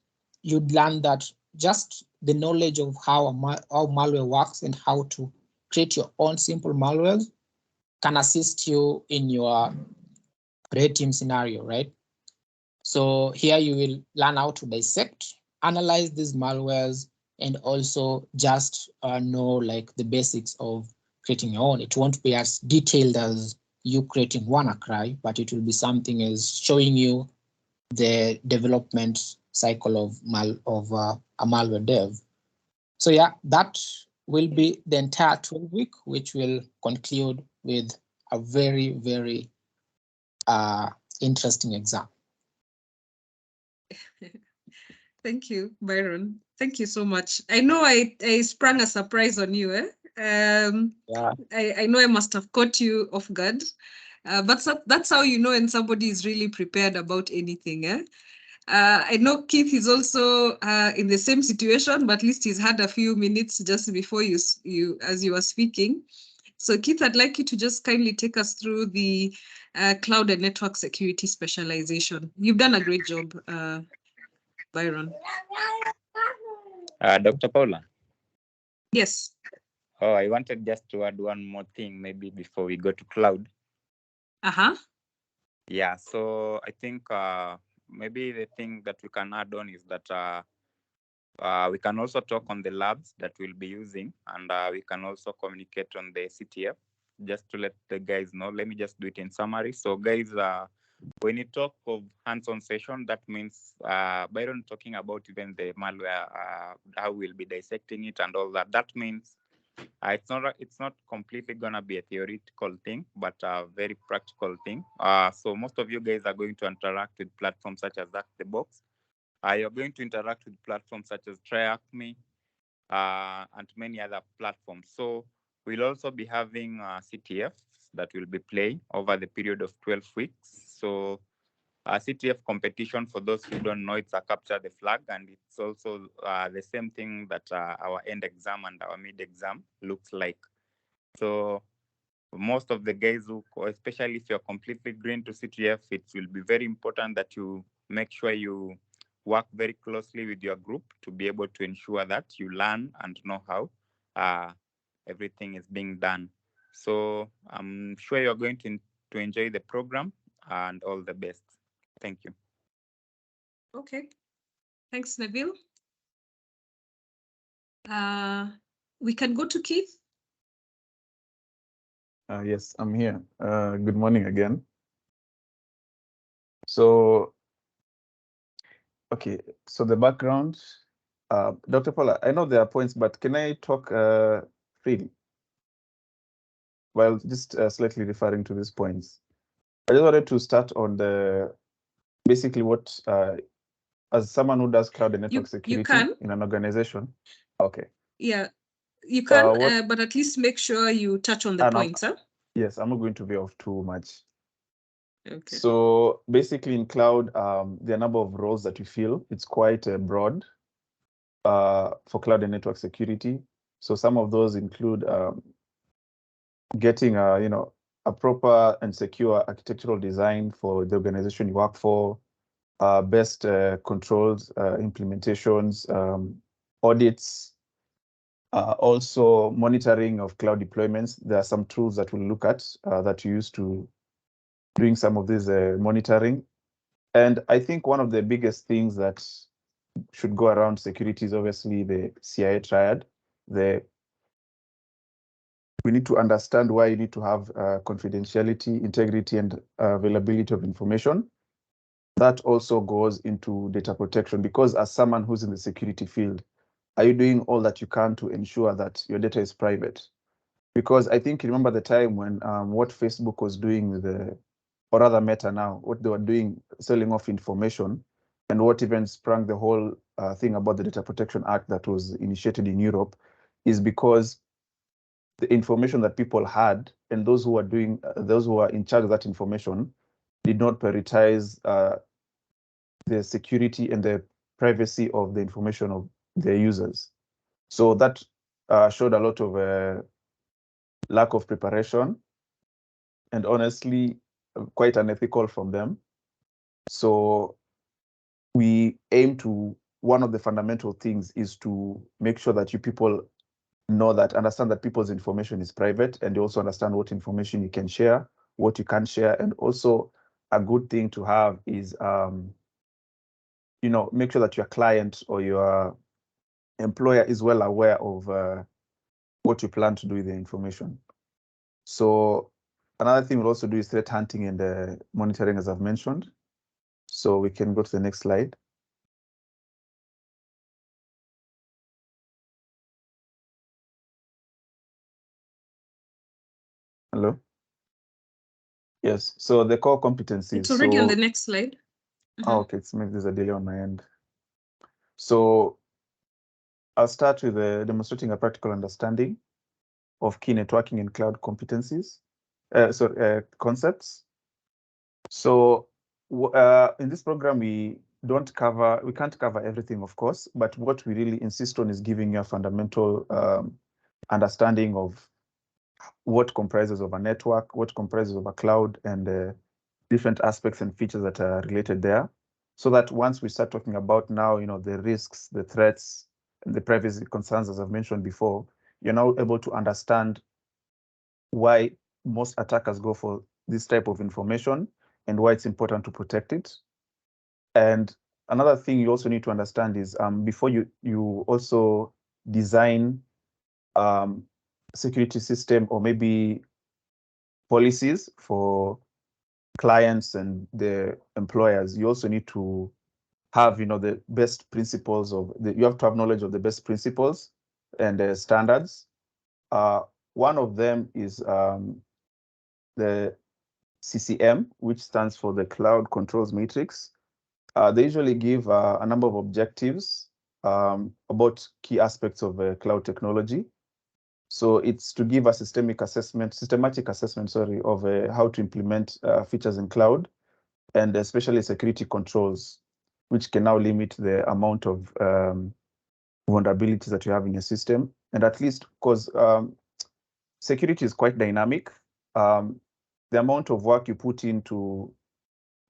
you'd learn that just the knowledge of how malware works and how to create your own simple malwares can assist you in your red team scenario, right? So here you will learn how to dissect, analyze these malwares, and also just know like the basics of creating your own. It won't be as detailed as you creating WannaCry, but it will be something as showing you the development cycle of a malware dev. So yeah, that will be the entire 12 week, which will conclude with a very, very interesting exam. Thank you, Byron. Thank you so much. I know I sprung a surprise on you. Yeah. I know I must have caught you off guard, but that's how you know when somebody is really prepared about anything. I know Keith is also in the same situation, but at least he's had a few minutes just before you as you were speaking. So Keith, I'd like you to just kindly take us through the cloud and network security specialization. You've done a great job, Byron. Dr. Paula? Yes. Oh, I wanted just to add one more thing maybe before we go to cloud. Uh-huh. Yeah, so I think maybe the thing that we can add on is that we can also talk on the labs that we'll be using, and we can also communicate on the CTF, just to let the guys know. Let me just do it in summary. So guys, when you talk of hands-on session, that means Byron talking about even the malware, how we'll be dissecting it and all that. That means It's not completely gonna be a theoretical thing, but a very practical thing. So most of you guys are going to interact with platforms such as Act the Box. You're going to interact with platforms such as TryAcme, and many other platforms. So we'll also be having CTFs that will be playing over the period of 12 weeks. So CTF competition, for those who don't know, it's a capture the flag, and it's also the same thing that our end exam and our mid exam looks like. So most of the guys who, especially if you're completely green to CTF, it will be very important that you make sure you work very closely with your group to be able to ensure that you learn and know how everything is being done. So I'm sure you're going to enjoy the program, and all the best. Thank you. Okay. Thanks, Nabil. We can go to Keith. Yes, I'm here. Good morning again. So, okay, so the background, Dr. Paula, I know there are points, but can I talk freely? Well, just slightly referring to these points. I just wanted to start on the, basically what, as someone who does cloud and network security in an organization. Okay. Yeah, you can, but at least make sure you touch on the points, huh? Yes, I'm not going to be off too much. Okay. So basically in cloud, there are a number of roles that you fill. It's quite broad for cloud and network security. So some of those include getting a proper and secure architectural design for the organization you work for, best controls, implementations, audits, also monitoring of cloud deployments. There are some tools that we'll look at that you use to doing some of this monitoring. And I think one of the biggest things that should go around security is obviously the CIA triad. We need to understand why you need to have confidentiality, integrity, and availability of information. That also goes into data protection, because as someone who's in the security field, are you doing all that you can to ensure that your data is private? Because I think you remember the time when what Facebook was doing with or rather Meta now, what they were doing, selling off information, and what even sprung the whole thing about the Data Protection Act that was initiated in Europe is because the information that people had and those who were in charge of that information did not prioritize the security and the privacy of the information of their users. So that showed a lot of lack of preparation, and honestly, quite unethical from them. So we aim to, one of the fundamental things is to make sure that you people understand that people's information is private, and you also understand what information you can share, what you can't share. And also a good thing to have is, make sure that your client or your employer is well aware of what you plan to do with the information. So another thing we'll also do is threat hunting and monitoring, as I've mentioned. So we can go to the next slide. Hello? Yes, so the core competencies. It's already on the next slide. Oh, okay, it's maybe there's a delay on my end. So I'll start with demonstrating a practical understanding of key networking and cloud competencies, concepts. So in this program, we can't cover everything, of course, but what we really insist on is giving you a fundamental understanding of what comprises of a network, what comprises of a cloud, and different aspects and features that are related there. So that once we start talking about now, the risks, the threats, and the privacy concerns, as I've mentioned before, you're now able to understand why most attackers go for this type of information and why it's important to protect it. And another thing you also need to understand is before you also design security system or maybe policies for clients and the employers, you also need to have the best principles you have to have knowledge of the best principles and standards One of them is the CCM, which stands for the Cloud Controls Matrix. They usually give a number of objectives about key aspects of cloud technology. So it's to give a systematic assessment, of how to implement features in cloud, and especially security controls, which can now limit the amount of vulnerabilities that you have in your system. And at least because security is quite dynamic, the amount of work you put into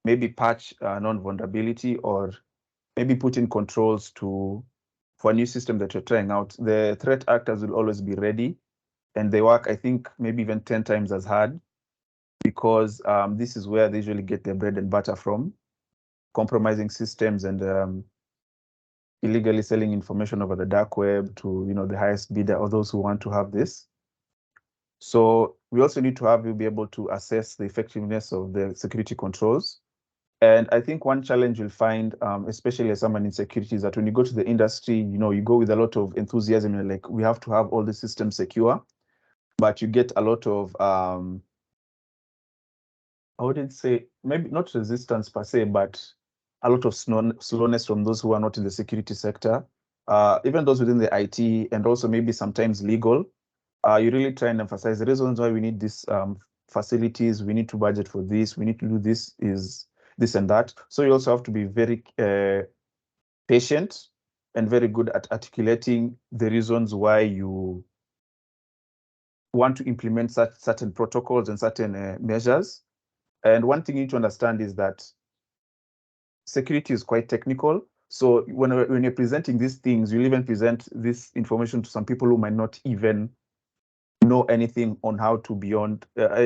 maybe patch non-vulnerability or maybe put in controls for a new system that you're trying out, the threat actors will always be ready, and they work, I think, maybe even 10 times as hard, because this is where they usually get their bread and butter from, compromising systems and illegally selling information over the dark web to the highest bidder or those who want to have this. So we also need to have you be able to assess the effectiveness of the security controls. And I think one challenge you'll find, especially as someone in security, is that when you go to the industry, you go with a lot of enthusiasm, and like, we have to have all the systems secure, but you get a lot of, I wouldn't say, maybe not resistance per se, but a lot of slowness from those who are not in the security sector, even those within the IT, and also maybe sometimes legal. You really try and emphasize the reasons why we need these facilities, we need to budget for this, we need to do this, is this and that. So you also have to be very patient and very good at articulating the reasons why you want to implement certain protocols and certain measures. And one thing you need to understand is that security is quite technical. So when you're presenting these things, you'll even present this information to some people who might not even know anything on how to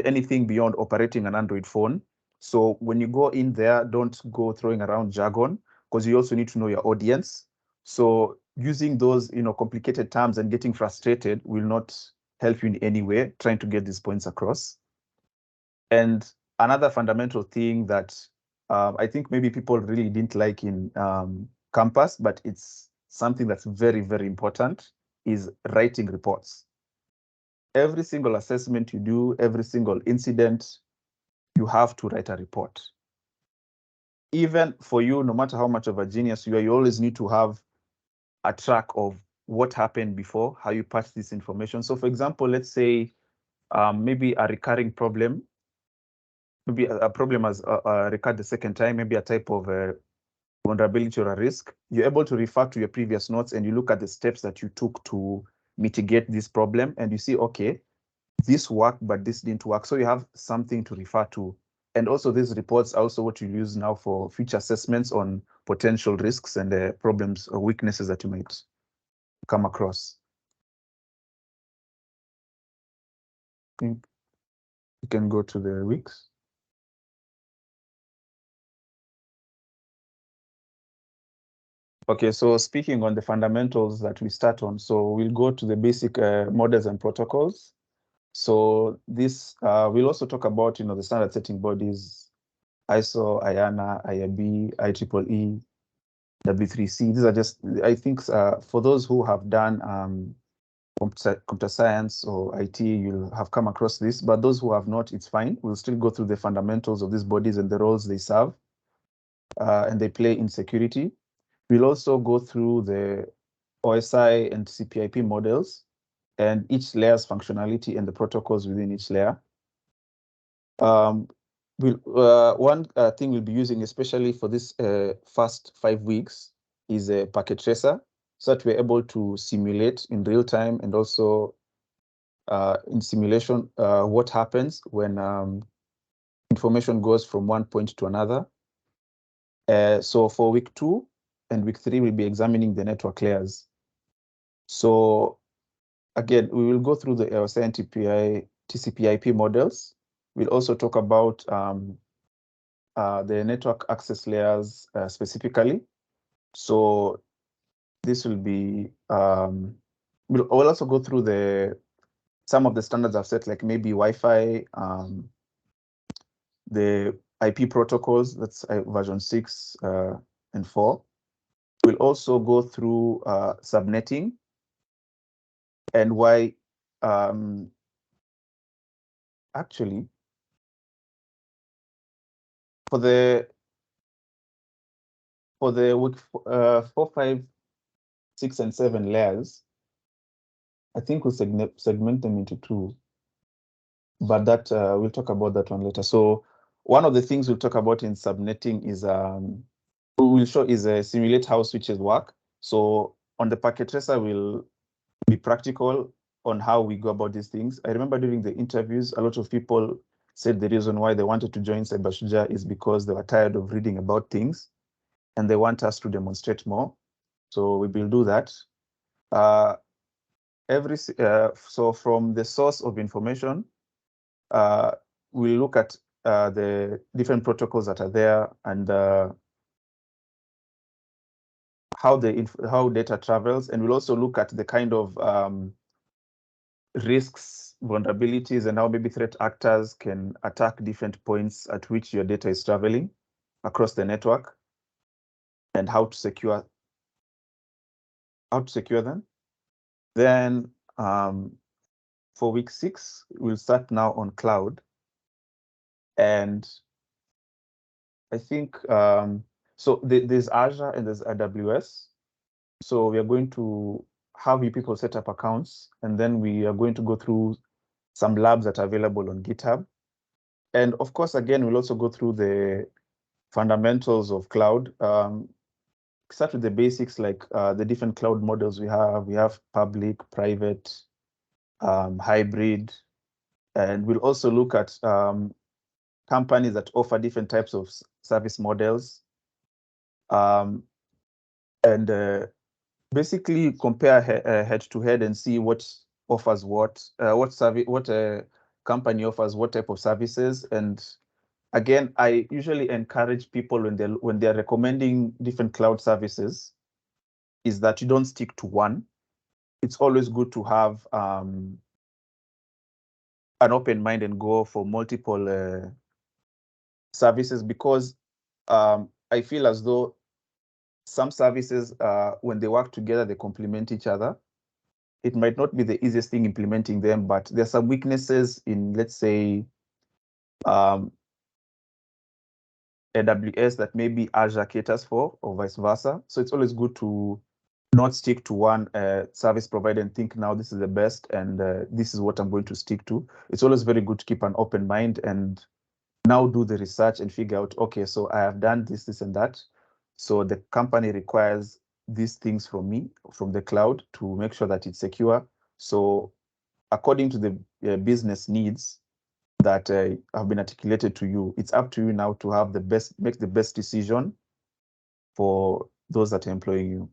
anything beyond operating an Android phone. So when you go in there, don't go throwing around jargon, because you also need to know your audience. So using those complicated terms and getting frustrated will not help you in any way trying to get these points across. And another fundamental thing that I think maybe people really didn't like in campus, but it's something that's very, very important, is writing reports. Every single assessment you do, every single incident, you have to write a report. Even for you, no matter how much of a genius you are, you always need to have a track of what happened before, how you patch this information. So for example, let's say maybe a recurring problem, maybe a problem has recurred the second time, maybe a type of vulnerability or a risk. You're able to refer to your previous notes and you look at the steps that you took to mitigate this problem, and you see, okay, this worked, but this didn't work. So you have something to refer to. And also these reports are also what you use now for future assessments on potential risks and problems or weaknesses that you might come across. I think you can go to the weeks. Okay, so speaking on the fundamentals that we start on, so we'll go to the basic models and protocols. So this, we'll also talk about, the standard setting bodies, ISO, IANA, IAB, IEEE, W3C. These are just, I think, for those who have done computer science or IT, you'll have come across this, but those who have not, it's fine. We'll still go through the fundamentals of these bodies and the roles they serve and they play in security. We'll also go through the OSI and CPIP models and each layer's functionality and the protocols within each layer. One thing we'll be using, especially for this first 5 weeks, is a packet tracer, so that we're able to simulate in real time and also in simulation what happens when information goes from one point to another. So for week 2 and week 3, we'll be examining the network layers. So again, we will go through the OSI and TCP/IP models. We'll also talk about the network access layers specifically. So this will be, we'll also go through some of the standards I've set, like maybe Wi-Fi, the IP protocols, that's version 6 and 4. We'll also go through subnetting and why actually, for the week 4, 5, 6, and 7 layers, I think we'll segment them into 2. But that we'll talk about that one later. So one of the things we'll talk about in subnetting is we'll show is simulate how switches work. So on the packet tracer, we'll be practical on how we go about these things. I remember during the interviews, a lot of people said the reason why they wanted to join Shujaa is because they were tired of reading about things and they want us to demonstrate more. So we will do that. So from the source of information, we'll look at the different protocols that are there and how data travels, and we'll also look at the kind of risks, vulnerabilities, and how maybe threat actors can attack different points at which your data is traveling across the network, and how to secure them. Then for week 6, we'll start now on cloud, and I think so there's Azure and there's AWS. So we are going to have you people set up accounts, and then we are going to go through some labs that are available on GitHub. And of course, again, we'll also go through the fundamentals of cloud. Start with the basics, like the different cloud models we have. We have public, private, hybrid, and we'll also look at companies that offer different types of service models. And basically compare head to head and see what offers what company offers what type of services. And again, I usually encourage people when they're recommending different cloud services is that you don't stick to one. It's always good to have an open mind and go for multiple services, because I feel as though some services, when they work together, they complement each other. It might not be the easiest thing implementing them, but there's some weaknesses in, let's say, AWS that maybe Azure caters for, or vice versa. So it's always good to not stick to one service provider and think now this is the best and this is what I'm going to stick to. It's always very good to keep an open mind and now do the research and figure out, okay, so I have done this, this, and that. So the company requires these things from me, from the cloud, to make sure that it's secure. So according to the business needs that have been articulated to you, it's up to you now to have make the best decision for those that are employing you.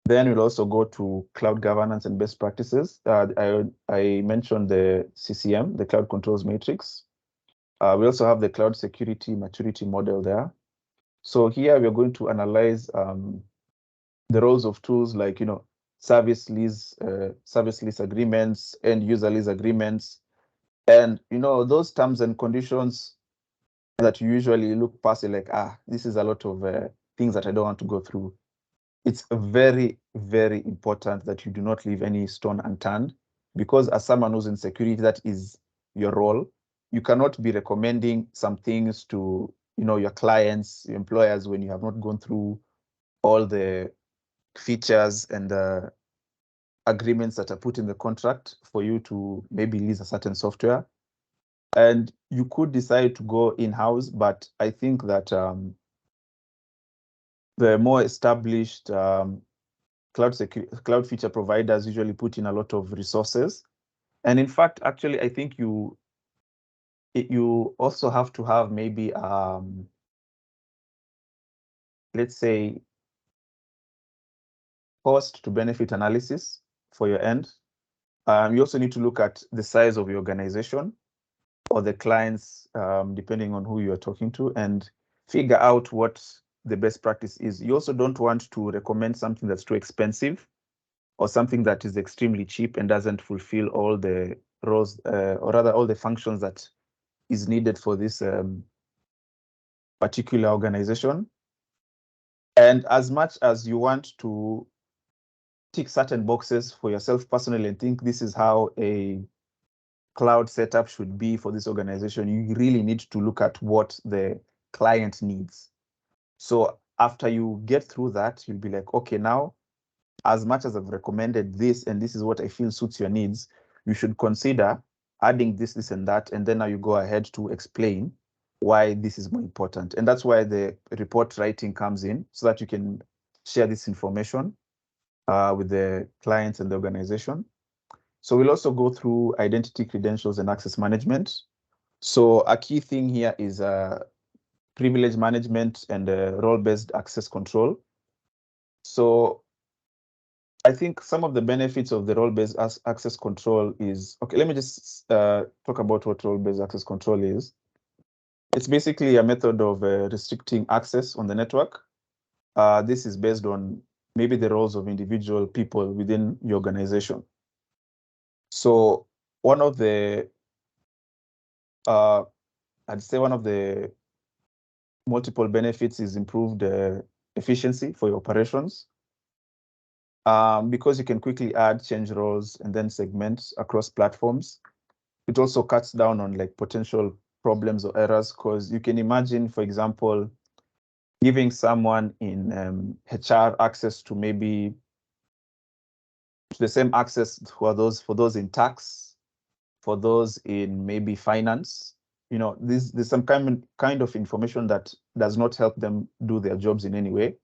Then we'll also go to cloud governance and best practices. I mentioned the CCM, the Cloud Controls Matrix. We also have the cloud security maturity model there. So here we are going to analyze the roles of tools like, service lease agreements, and user lease agreements, and those terms and conditions that you usually look past, like, this is a lot of things that I don't want to go through. It's very, very important that you do not leave any stone unturned, because as someone who's in security, that is your role. You cannot be recommending some things to your clients, your employers, when you have not gone through all the features and the agreements that are put in the contract for you to maybe lease a certain software. And you could decide to go in-house, but I think that the more established cloud feature providers usually put in a lot of resources. And in fact, actually, I think you also have to have maybe, let's say, cost to benefit analysis for your end. You also need to look at the size of your organization or the clients, depending on who you are talking to, and figure out what the best practice is. You also don't want to recommend something that's too expensive or something that is extremely cheap and doesn't fulfill all the roles, or rather all the functions that is needed for this particular organization. And as much as you want to tick certain boxes for yourself personally and think this is how a cloud setup should be for this organization, you really need to look at what the client needs. So after you get through that, you'll be like, okay, now, as much as I've recommended this, and this is what I feel suits your needs, you should consider adding this, this, and that. And then now you go ahead to explain why this is more important. And that's why the report writing comes in, so that you can share this information with the clients and the organization. So we'll also go through identity, credentials, and access management. So a key thing here is privilege management and role-based access control. So I think some of the benefits of the role-based access control is, okay, let me just talk about what role-based access control is. It's basically a method of restricting access on the network. This is based on maybe the roles of individual people within your organization. So one of the, I'd say one of the multiple benefits is improved efficiency for your operations. Because you can quickly add, change roles, and then segment across platforms. It also cuts down on like potential problems or errors, because you can imagine, for example, giving someone in HR access to maybe the same access for those in tax, for those in maybe finance. You know, there's some kind of information that does not help them do their jobs in any way.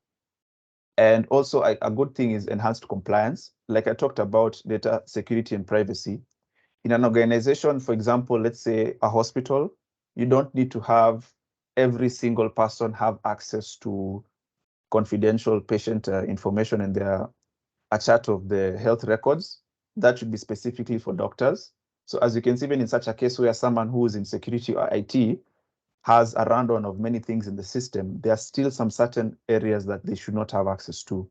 And also a good thing is enhanced compliance. Like I talked about data security and privacy. In an organization, for example, let's say a hospital, you don't need to have every single person have access to confidential patient information and a chart of the health records. That should be specifically for doctors. So as you can see, even in such a case where someone who is in security or IT has a rundown of many things in the system, there are still some certain areas that they should not have access to.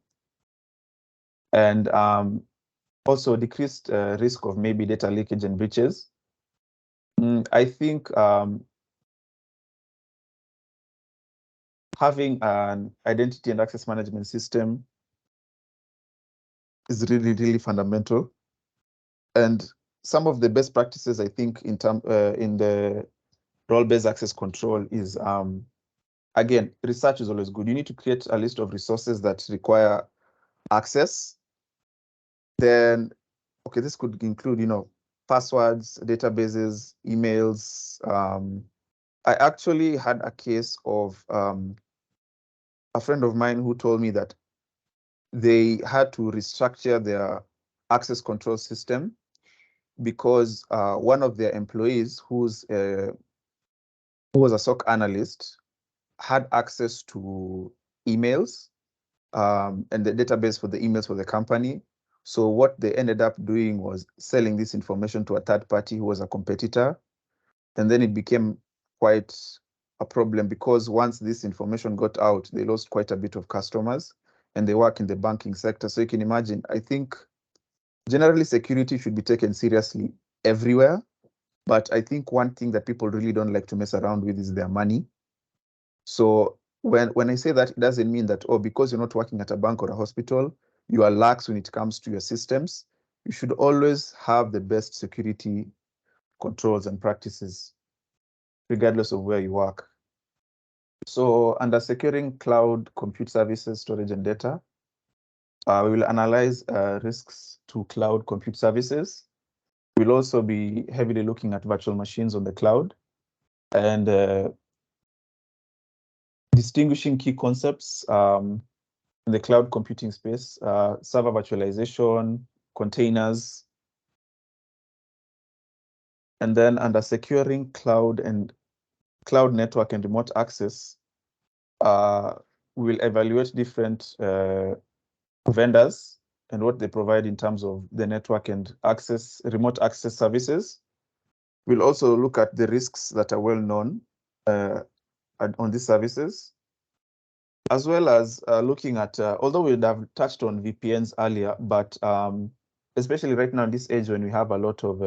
And also decreased risk of maybe data leakage and breaches. I think having an identity and access management system is really, really fundamental. And some of the best practices, I think, in the role-based access control is, again, research is always good. You need to create a list of resources that require access. Then, okay, this could include, you know, passwords, databases, emails. I actually had a case of a friend of mine who told me that they had to restructure their access control system because one of their employees, who was a SOC analyst, had access to emails and the database for the emails for the company. So what they ended up doing was selling this information to a third party who was a competitor. And then it became quite a problem because once this information got out, they lost quite a bit of customers, and they work in the banking sector. So you can imagine, I think generally security should be taken seriously everywhere. But I think one thing that people really don't like to mess around with is their money. So when I say that, it doesn't mean that, oh, because you're not working at a bank or a hospital, you are lax when it comes to your systems. You should always have the best security controls and practices, regardless of where you work. So under securing cloud compute services, storage, and data, we will analyze risks to cloud compute services. We'll also be heavily looking at virtual machines on the cloud and distinguishing key concepts in the cloud computing space, server virtualization, containers. And then under securing cloud network and remote access, we'll evaluate different vendors and what they provide in terms of the network and remote access services. We'll also look at the risks that are well known on these services, as well as looking at, although we'd have touched on VPNs earlier, but especially right now in this age when we have a lot of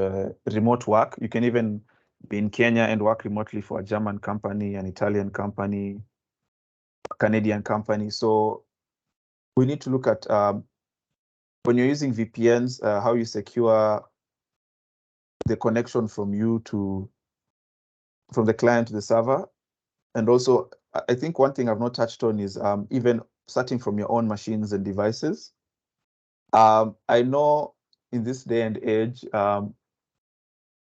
remote work, you can even be in Kenya and work remotely for a German company, an Italian company, a Canadian company. So we need to look at when you're using VPNs, how you secure the connection from the client to the server. And also, I think one thing I've not touched on is even starting from your own machines and devices. I know in this day and age,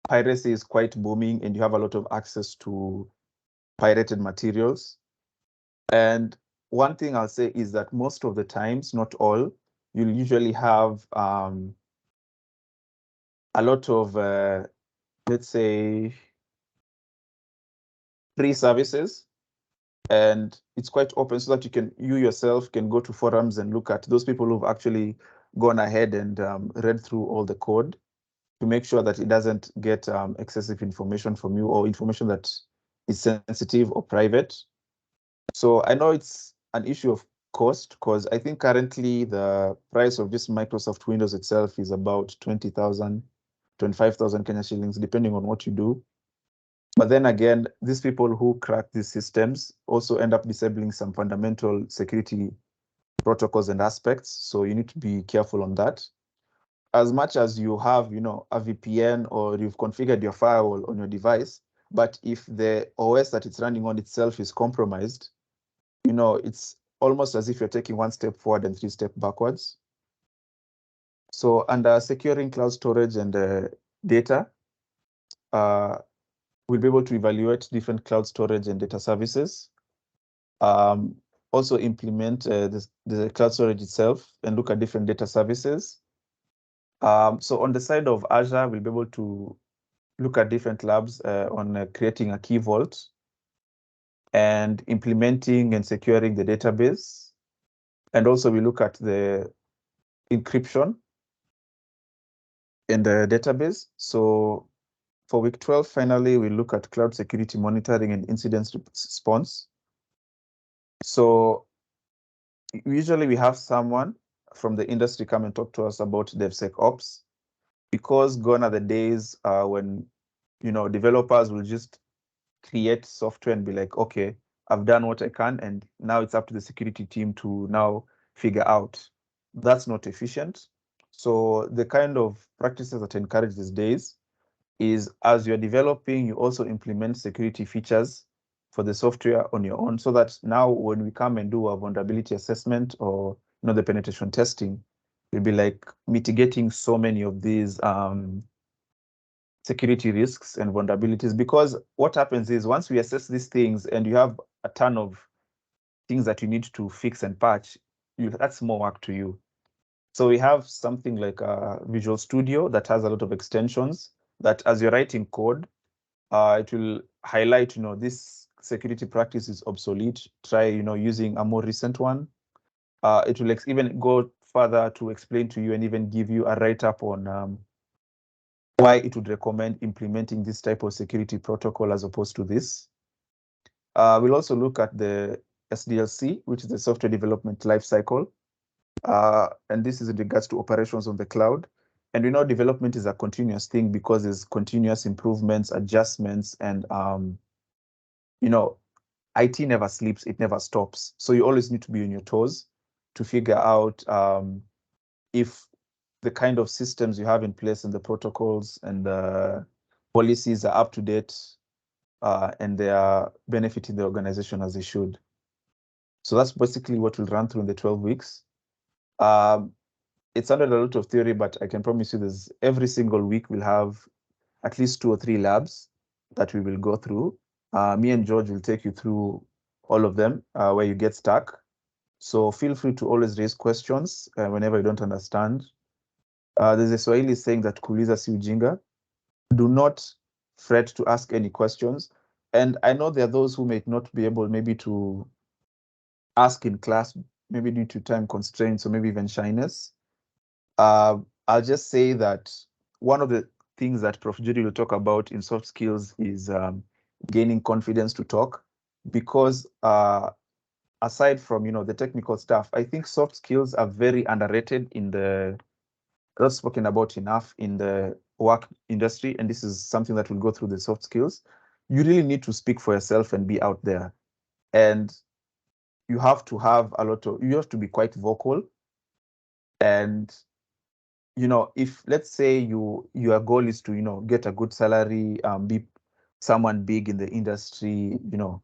piracy is quite booming and you have a lot of access to pirated materials. And one thing I'll say is that most of the times, not all, you'll usually have a lot of, let's say, free services. And it's quite open so that you yourself can go to forums and look at those people who've actually gone ahead and read through all the code to make sure that it doesn't get excessive information from you or information that is sensitive or private. So I know it's an issue of cost because I think currently the price of just Microsoft Windows itself is about 20,000, 25,000 Kenya shillings, depending on what you do. But then again, these people who crack these systems also end up disabling some fundamental security protocols and aspects. So you need to be careful on that. As much as you have, a VPN or you've configured your firewall on your device, but if the OS that it's running on itself is compromised, it's almost as if you're taking one step forward and 3 steps backwards. So under securing cloud storage and data, we'll be able to evaluate different cloud storage and data services. Also implement the cloud storage itself and look at different data services. So on the side of Azure, we'll be able to look at different labs on creating a key vault and implementing and securing the database. And also we look at the encryption in the database. So for week 12, finally, we look at cloud security monitoring and incident response. So usually we have someone from the industry come and talk to us about DevSecOps, because gone are the days when developers will just create software and be like, okay, I've done what I can, and now it's up to the security team to now figure out. That's not efficient. So the kind of practices that I encourage these days is, as you're developing, you also implement security features for the software on your own, so that now when we come and do a vulnerability assessment or the penetration testing, we'll be like mitigating so many of these security risks and vulnerabilities. Because what happens is, once we assess these things and you have a ton of things that you need to fix and patch, that's more work to you. So we have something like a Visual Studio that has a lot of extensions that, as you're writing code, it will highlight, this security practice is obsolete. Try, using a more recent one. It will even go further to explain to you and even give you a write-up on why it would recommend implementing this type of security protocol as opposed to this. We'll also look at the SDLC, which is the software development lifecycle. And this is in regards to operations on the cloud. And we know development is a continuous thing because there's continuous improvements, adjustments, and IT never sleeps, it never stops. So you always need to be on your toes to figure out if the kind of systems you have in place and the protocols and the policies are up to date and they are benefiting the organization as they should. So that's basically what we'll run through in the 12 weeks. It's under a lot of theory, but I can promise you there's every single week we'll have at least 2 or 3 labs that we will go through. Me and George will take you through all of them where you get stuck. So feel free to always raise questions whenever you don't understand. There's a Swahili saying that kuuliza si ujinga. Do not fret to ask any questions. And I know there are those who may not be able maybe to ask in class, maybe due to time constraints or maybe even shyness. I'll just say that one of the things that Prof. Judy will talk about in soft skills is gaining confidence to talk, because aside from the technical stuff, I think soft skills are very underrated not spoken about enough in the work industry, and this is something that will go through the soft skills. You really need to speak for yourself and be out there, and you have to have you have to be quite vocal, and you know, if let's say your goal is to, you know, get a good salary, be someone big in the industry, you know,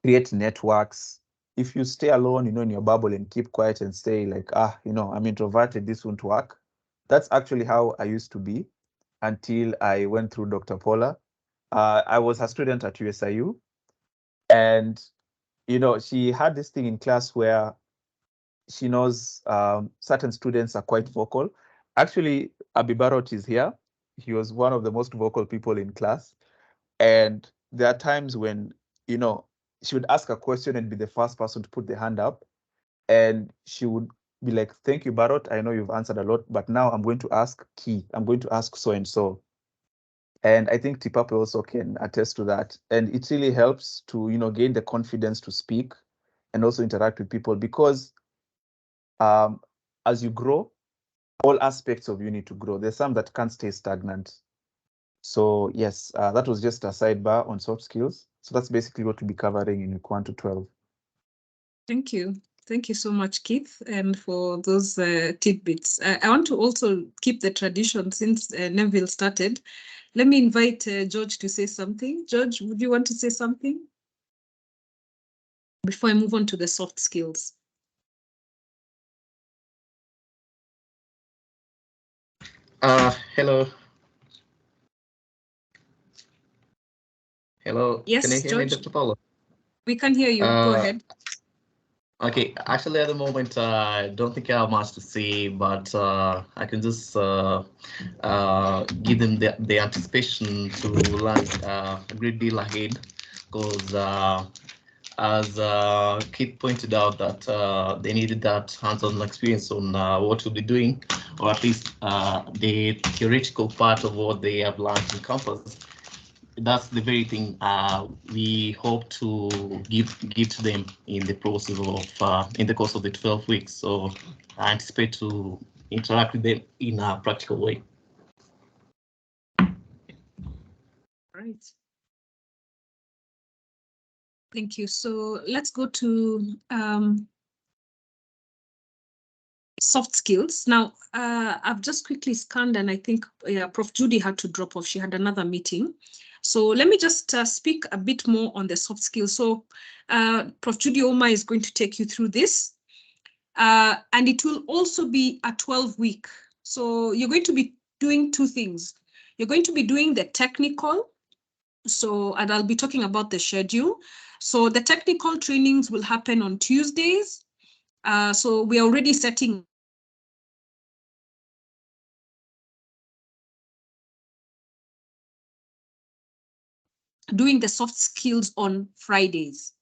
create networks. If you stay alone, you know, in your bubble and keep quiet and say like, you know, I'm introverted, this won't work. That's actually how I used to be until I went through Dr. Paula. I was a student at USIU, and you know, she had this thing in class where she knows certain students are quite vocal. Actually, Abibarot is here. He was one of the most vocal people in class. And there are times when, you know, she would ask a question and be the first person to put the hand up. And she would be like, thank you, Barot. I know you've answered a lot, but now I'm going to ask Key. I'm going to ask so and so. And I think Tipape also can attest to that. And it really helps to, you know, gain the confidence to speak and also interact with people, because as you grow, all aspects of you need to grow. There's some that can't stay stagnant. So yes, that was just a sidebar on soft skills. So that's basically what we'll be covering in week 1 to 12. Thank you. Thank you so much, Keith, and for those tidbits. I want to also keep the tradition since Neville started. Let me invite George to say something. George, would you want to say something before I move on to the soft skills? Hello. Hello. Yes, can you hear George? me, Dr. Paulo? We can hear you. Go ahead. Okay, actually, at the moment, I don't think I have much to say, but I can just give them the anticipation to learn a great deal ahead, because as Keith pointed out, that they needed that hands-on experience on what we'll be doing, or at least the theoretical part of what they have learned in campus. That's the very thing we hope to give to them in the process of in the course of the 12 weeks. So I anticipate to interact with them in a practical way. Right. Thank you. So let's go to soft skills. Now, I've just quickly scanned, and I think Prof. Judy had to drop off. She had another meeting. So let me just speak a bit more on the soft skills. So Prof. Judy Oma is going to take you through this. And it will also be a 12-week. So you're going to be doing two things. You're going to be doing the technical. So, and I'll be talking about the schedule. So the technical trainings will happen on Tuesdays. So we're already setting doing the soft skills on Fridays.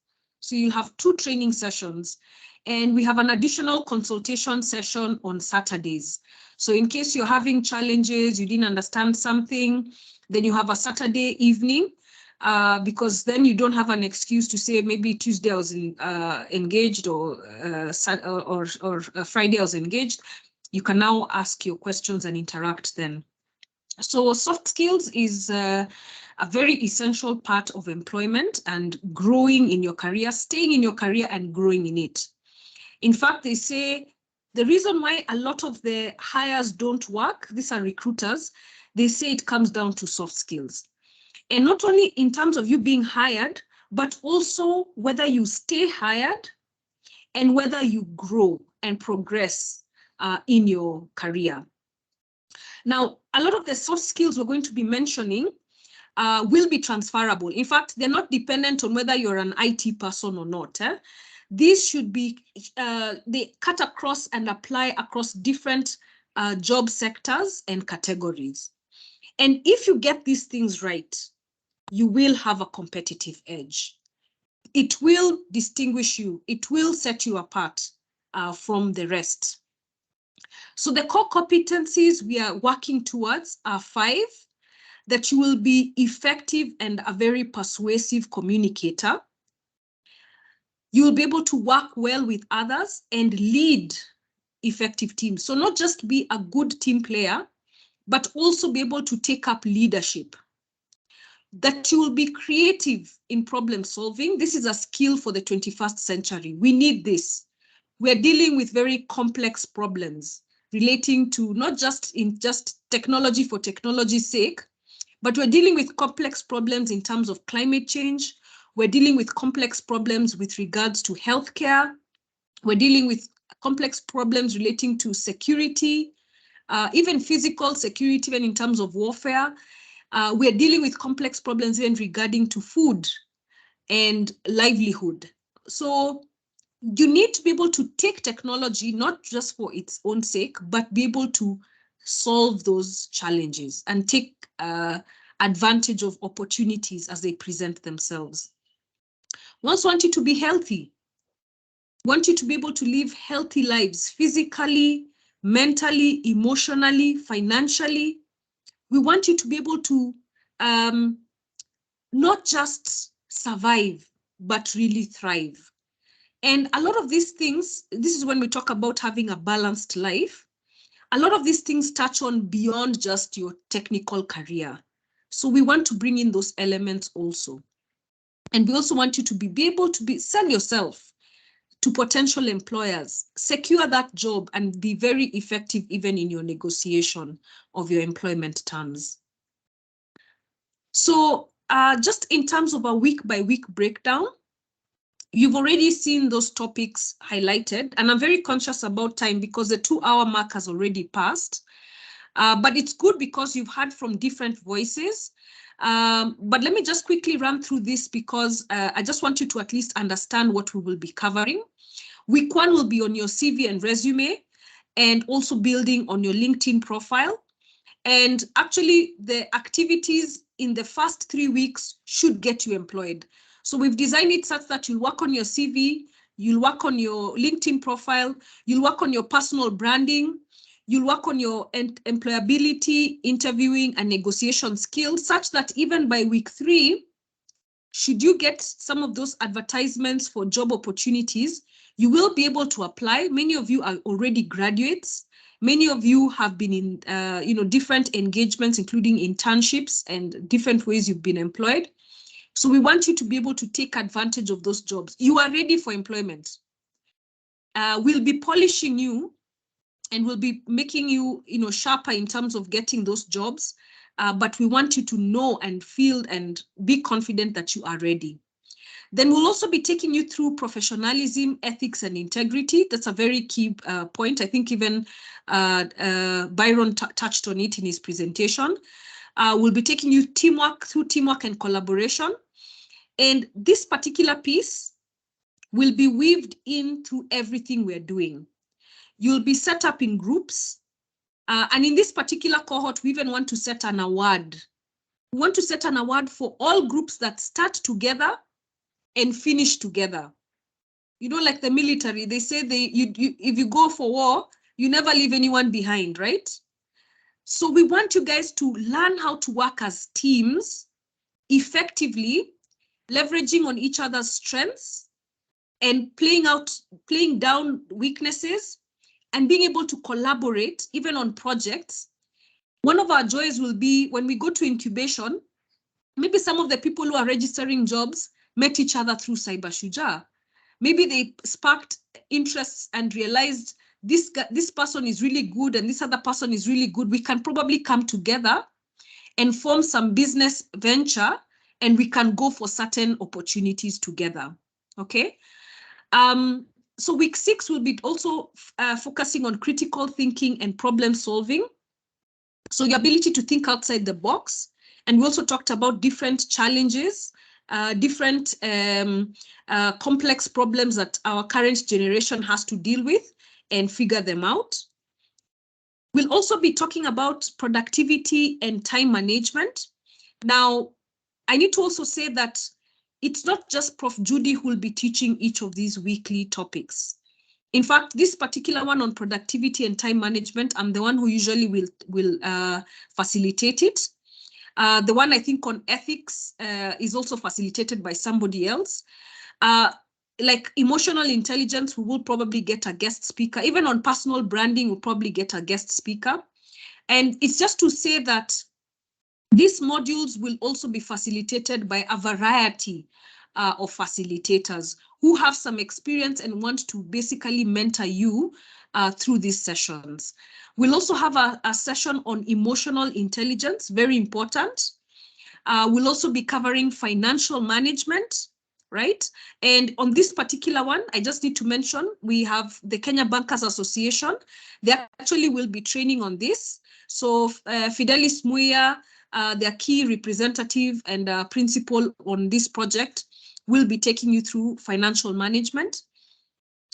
So you have 2 training sessions, and we have an additional consultation session on Saturdays. So in case you're having challenges, you didn't understand something, then you have a Saturday evening, because then you don't have an excuse to say maybe Tuesday I was engaged, or Friday I was engaged. You can now ask your questions and interact then. So soft skills is a very essential part of employment and growing in your career, staying in your career and growing in it. In fact, they say the reason why a lot of the hires don't work, these are recruiters, they say it comes down to soft skills. And not only in terms of you being hired, but also whether you stay hired and whether you grow and progress in your career. Now, a lot of the soft skills we're going to be mentioning will be transferable. In fact, they're not dependent on whether you're an IT person or not. These should be, they cut across and apply across different job sectors and categories. And if you get these things right, you will have a competitive edge. It will distinguish you. It will set you apart from the rest. So the core competencies we are working towards are 5. That you will be effective and a very persuasive communicator. You will be able to work well with others and lead effective teams. So not just be a good team player, but also be able to take up leadership. That you will be creative in problem solving. This is a skill for the 21st century. We need this. We're dealing with very complex problems. relating to not just technology for technology's sake, but we're dealing with complex problems in terms of climate change. We're dealing with complex problems with regards to healthcare. We're dealing with complex problems relating to security, even physical security, even in terms of warfare. We're dealing with complex problems even regarding to food and livelihood. So you need to be able to take technology, not just for its own sake, but be able to solve those challenges and take advantage of opportunities as they present themselves. We also want you to be healthy. We want you to be able to live healthy lives, physically, mentally, emotionally, financially. We want you to be able to not just survive, but really thrive. And a lot of these things, this is when we talk about having a balanced life, a lot of these things touch on beyond just your technical career. So we want to bring in those elements also. And we also want you to be able to sell yourself to potential employers, secure that job, and be very effective even in your negotiation of your employment terms. So just in terms of a week-by-week breakdown, you've already seen those topics highlighted, and I'm very conscious about time because the 2-hour mark has already passed. But it's good because you've heard from different voices. But let me just quickly run through this because I just want you to at least understand what we will be covering. Week 1 will be on your CV and resume, and also building on your LinkedIn profile. And actually, the activities in the first 3 weeks should get you employed. So we've designed it such that you'll work on your CV, you'll work on your LinkedIn profile, you'll work on your personal branding, you'll work on your employability, interviewing, and negotiation skills, such that even by week 3, should you get some of those advertisements for job opportunities, you will be able to apply. Many of you are already graduates. Many of you have been in different engagements, including internships and different ways you've been employed. So we want you to be able to take advantage of those jobs. You are ready for employment. We'll be polishing you and we'll be making you, sharper in terms of getting those jobs. But we want you to know and feel and be confident that you are ready. Then we'll also be taking you through professionalism, ethics, and integrity. That's a very key point. I think even Byron touched on it in his presentation. We'll be taking you through teamwork and collaboration. And this particular piece will be weaved in through everything we're doing. You'll be set up in groups. And in this particular cohort, we even want to set an award. We want to set an award for all groups that start together and finish together. Like the military, they say if you go for war, you never leave anyone behind, right? So we want you guys to learn how to work as teams effectively, leveraging on each other's strengths and playing down weaknesses and being able to collaborate even on projects. One of our joys will be when we go to incubation, maybe some of the people who are registering jobs met each other through Cyber Shujaa. Maybe they sparked interests and realized this person is really good and this other person is really good. We can probably come together and form some business venture and we can go for certain opportunities together, okay? So week 6 will be also focusing on critical thinking and problem solving. So your ability to think outside the box. And we also talked about different challenges, different complex problems that our current generation has to deal with and figure them out. We'll also be talking about productivity and time management. Now, I need to also say that it's not just Prof. Judy who will be teaching each of these weekly topics. In fact, this particular one on productivity and time management, I'm the one who usually will facilitate it. The one I think on ethics is also facilitated by somebody else. Like emotional intelligence, we will probably get a guest speaker. Even on personal branding, we'll probably get a guest speaker. And it's just to say that these modules will also be facilitated by a variety of facilitators. who have some experience and want to basically mentor you through these sessions. We'll also have a session on emotional intelligence, very important. We'll also be covering financial management, right? And on this particular one, I just need to mention, we have the Kenya Bankers Association. They actually will be training on this. So Fidelis Muya, their key representative and principal on this project, will be taking you through financial management.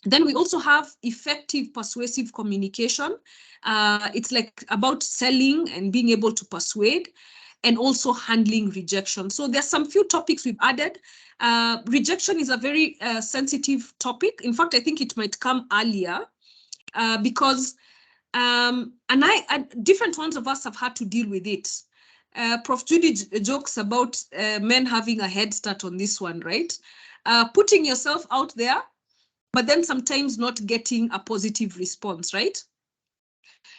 Then we also have effective persuasive communication. It's like about selling and being able to persuade, and also handling rejection. So there's some few topics we've added. Rejection is a very sensitive topic. In fact, I think it might come earlier because different ones of us have had to deal with it. Prof. Judy jokes about men having a head start on this one, right? Putting yourself out there, but then sometimes not getting a positive response, right?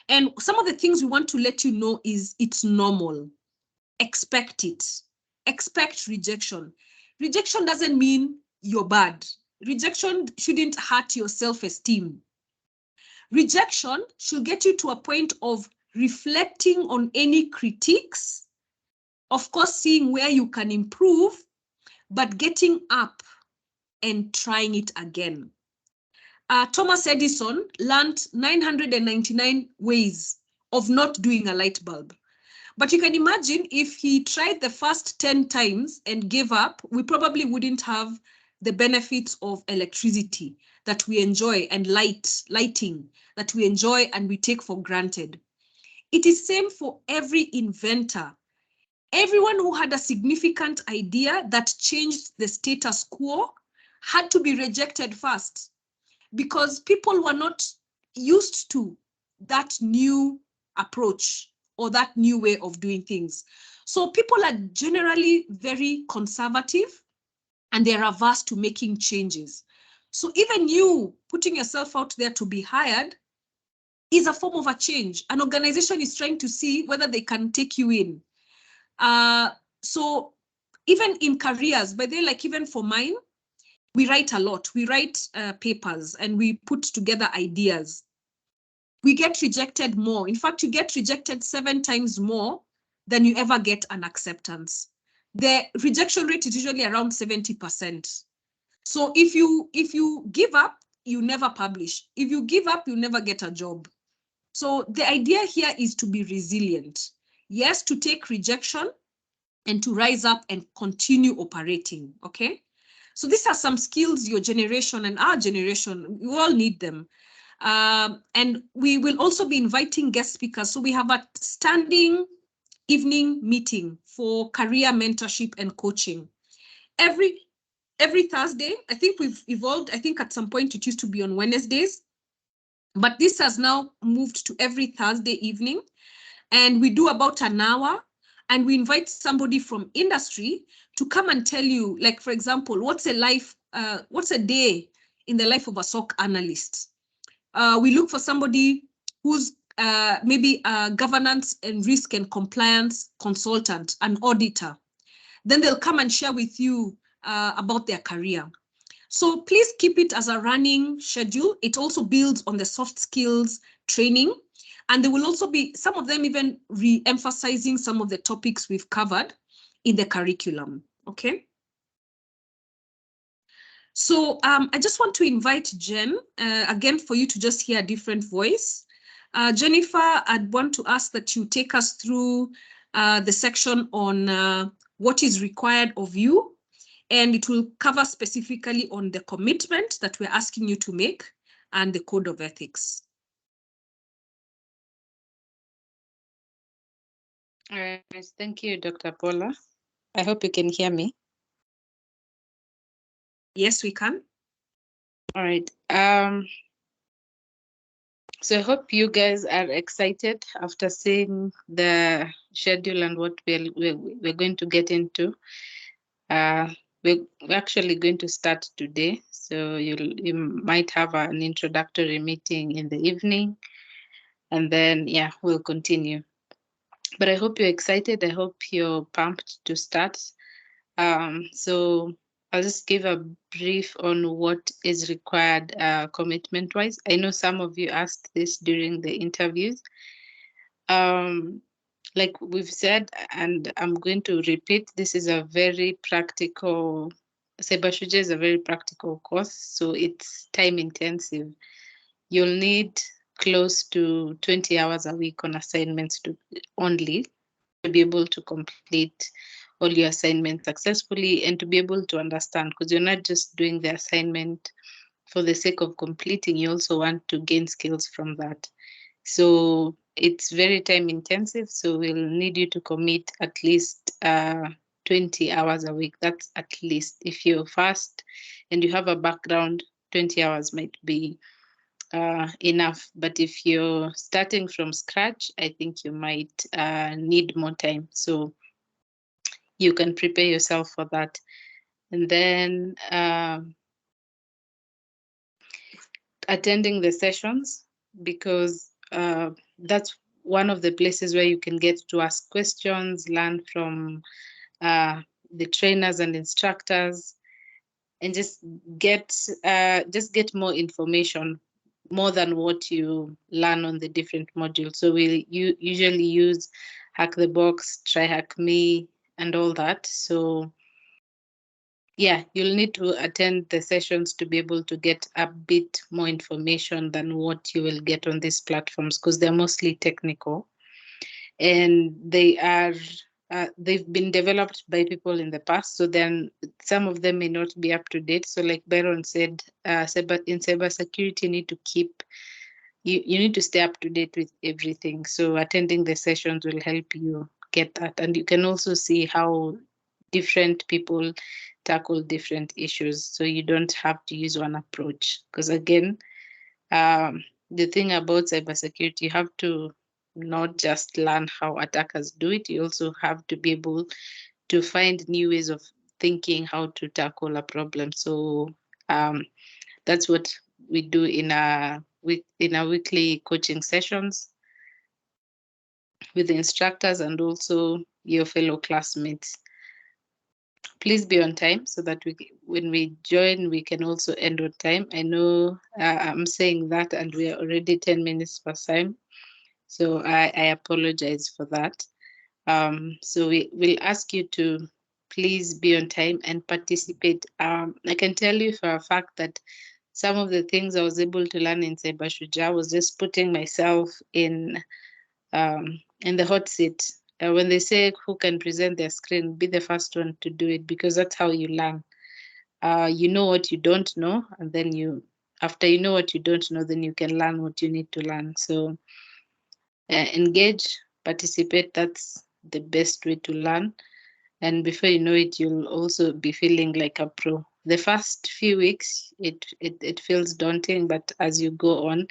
And some of the things we want to let you know is it's normal. Expect it. Expect rejection. Rejection doesn't mean you're bad. Rejection shouldn't hurt your self-esteem. Rejection should get you to a point of reflecting on any critiques, of course, seeing where you can improve, but getting up and trying it again. Thomas Edison learned 999 ways of not doing a light bulb. But you can imagine if he tried the first 10 times and gave up, we probably wouldn't have the benefits of electricity that we enjoy and lighting that we enjoy and we take for granted. It is same for every inventor. Everyone who had a significant idea that changed the status quo had to be rejected first because people were not used to that new approach or that new way of doing things. So people are generally very conservative and they're averse to making changes. So even you putting yourself out there to be hired is a form of a change. An organization is trying to see whether they can take you in. So even in careers, by the way, like even for mine, we write a lot. We write papers and we put together ideas. We get rejected more. In fact, you get rejected 7 times more than you ever get an acceptance. The rejection rate is usually around 70%. So if you give up, you never publish. If you give up, you never get a job. So the idea here is to be resilient. Yes, to take rejection and to rise up and continue operating, okay? So these are some skills your generation and our generation, we all need them. And we will also be inviting guest speakers. So we have a standing evening meeting for career mentorship and coaching. Every Thursday, I think we've evolved. I think at some point it used to be on Wednesdays, but this has now moved to every Thursday evening. And we do about an hour and we invite somebody from industry to come and tell you, like, for example, what's a day in the life of a SOC analyst? We look for somebody who's maybe a governance and risk and compliance consultant, an auditor. Then they'll come and share with you about their career. So please keep it as a running schedule. It also builds on the soft skills training. And there will also be some of them even re-emphasizing some of the topics we've covered in the curriculum, okay? So I just want to invite Jen, again, for you to just hear a different voice. Jennifer, I'd want to ask that you take us through the section on what is required of you, and it will cover specifically on the commitment that we're asking you to make and the code of ethics. All right, thank you, Dr. Paula. I hope you can hear me. Yes, we can. All right. So I hope you guys are excited after seeing the schedule and what we're going to get into. We're actually going to start today. So you might have an introductory meeting in the evening, and then, yeah, we'll continue. But I hope you're excited. I hope you're pumped to start. So I'll just give a brief on what is required commitment-wise. I know some of you asked this during the interviews. Like we've said, and I'm going to repeat, this is a very practical, Cyber Shujaa is a very practical course, so it's time intensive. You'll need close to 20 hours a week on assignments to be able to complete all your assignments successfully and to be able to understand, because you're not just doing the assignment for the sake of completing, you also want to gain skills from that. So it's very time intensive, so we'll need you to commit at least 20 hours a week. That's at least. If you're fast and you have a background, 20 hours might be enough. But if you're starting from scratch, I think you might need more time. So you can prepare yourself for that. And then attending the sessions, because that's one of the places where you can get to ask questions, learn from the trainers and instructors, and just get more information, more than what you learn on the different modules. So we usually use Hack the Box, Try Hack Me, and all that. So yeah, you'll need to attend the sessions to be able to get a bit more information than what you will get on these platforms, because they're mostly technical, and they are they've been developed by people in the past, so then some of them may not be up to date. So like Byron said, in cybersecurity, you need to keep you need to stay up to date with everything. So attending the sessions will help you get that, and you can also see how different people tackle different issues, so you don't have to use one approach. Because again, the thing about cybersecurity, you have to not just learn how attackers do it, you also have to be able to find new ways of thinking how to tackle a problem. So that's what we do in our weekly coaching sessions with the instructors and also your fellow classmates. Please be on time so that when we join, we can also end on time. I know I'm saying that and we are already 10 minutes past time. So I apologize for that. So we will ask you to please be on time and participate. I can tell you for a fact that some of the things I was able to learn in Cyber Shujaa was just putting myself in the hot seat. When they say who can present their screen, be the first one to do it, because that's how you learn. You know what you don't know, and then after you know what you don't know, then you can learn what you need to learn. So engage, participate, that's the best way to learn. And before you know it, you'll also be feeling like a pro. The first few weeks, it feels daunting, but as you go on,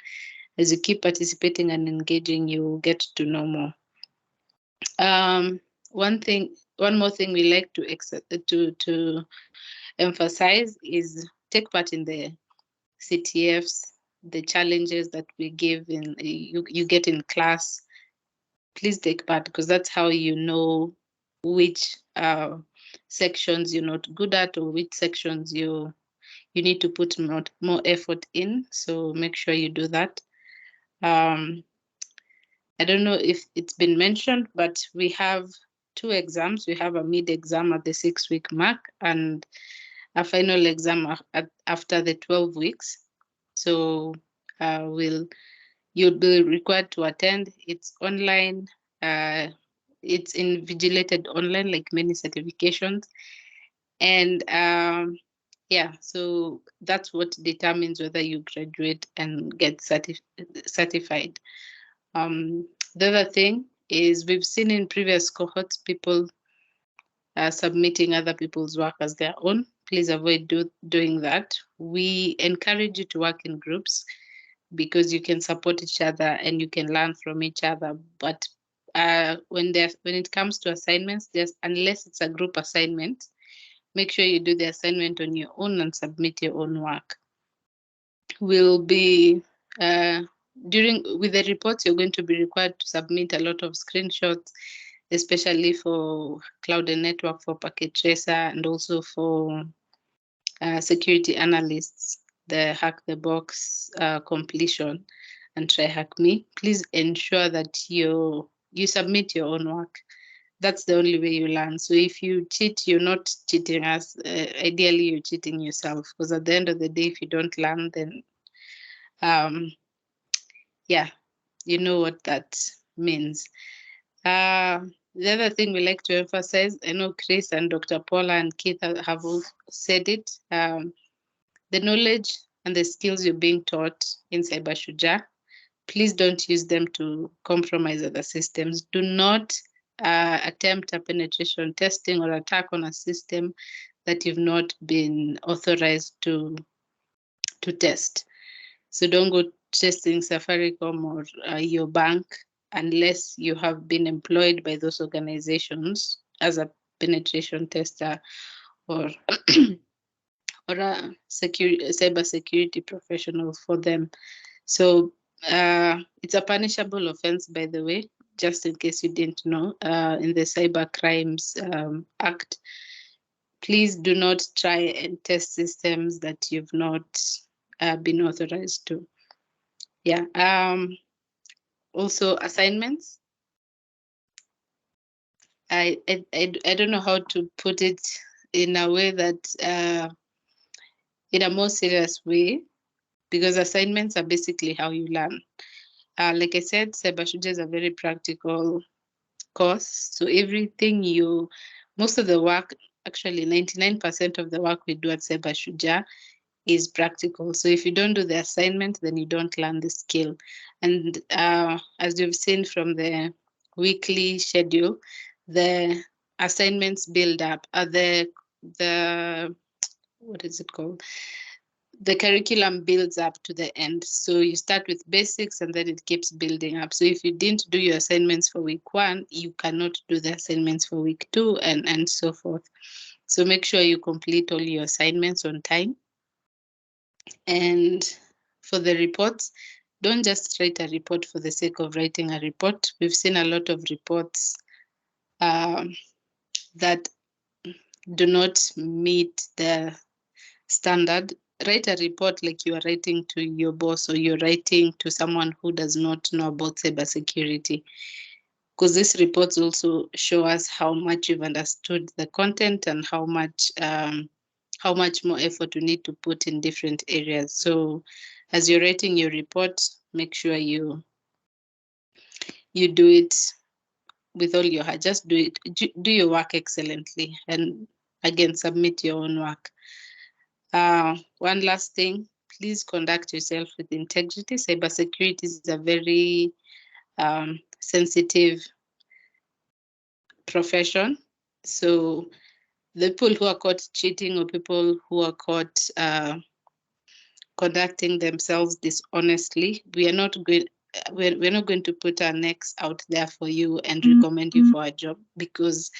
as you keep participating and engaging, you get to know more. One more thing we like to emphasize is take part in the CTFs, the challenges that we give in you get in class. Please take part, because that's how you know which sections you're not good at or which sections you need to put more effort in. So make sure you do that. I don't know if it's been mentioned, but we have 2 exams. We have a mid exam at the 6-week mark and a final exam after the 12 weeks. So you'll be required to attend. It's online. It's invigilated online, like many certifications. And yeah, so that's what determines whether you graduate and get certified. The other thing is we've seen in previous cohorts people submitting other people's work as their own. Please avoid doing that. We encourage you to work in groups, because you can support each other and you can learn from each other. But when it comes to assignments, unless it's a group assignment, make sure you do the assignment on your own and submit your own work. We'll be with the reports, you're going to be required to submit a lot of screenshots, especially for cloud and network, for packet tracer, and also for security analysts, the Hack the Box completion and Try Hack Me, please ensure that you submit your own work. That's the only way you learn. So if you cheat, you're not cheating us. Ideally, you're cheating yourself, because at the end of the day, if you don't learn, then yeah, you know what that means. The other thing we like to emphasize, I know Chris and Dr. Paula and Keith have all said it, the knowledge and the skills you're being taught in Cyber Shujaa, please don't use them to compromise other systems. Do not attempt a penetration testing or attack on a system that you've not been authorized to test. So don't go testing Safaricom or your bank unless you have been employed by those organizations as a penetration tester or or a cyber security professional for them. So it's a punishable offense, by the way, just in case you didn't know, in the Cyber Crimes Act. Please do not try and test systems that you've not been authorized to. Yeah. Also assignments. I don't know how to put it in a way that in a more serious way, because assignments are basically how you learn. Like I said, Cyber Shujaa is a very practical course. So everything most of the work, actually 99% of the work we do at Cyber Shujaa is practical. So if you don't do the assignment, then you don't learn the skill. And as you've seen from the weekly schedule, the assignments build up. The what is it called? The curriculum builds up to the end. So you start with basics and then it keeps building up. So if you didn't do your assignments for week 1, you cannot do the assignments for week 2 and so forth. So make sure you complete all your assignments on time. And for the reports, don't just write a report for the sake of writing a report. We've seen a lot of reports that do not meet the standard. Write a report like you are writing to your boss or you're writing to someone who does not know about cybersecurity, because these reports also show us how much you've understood the content and how much more effort you need to put in different areas. So as you're writing your report, make sure you do it with all your heart. Just do it. Do your work excellently, and again, submit your own work. One last thing, please conduct yourself with integrity. Cybersecurity is a very sensitive profession. So the people who are caught cheating or people who are caught conducting themselves dishonestly, we're not going to put our necks out there for you and recommend you for a job, because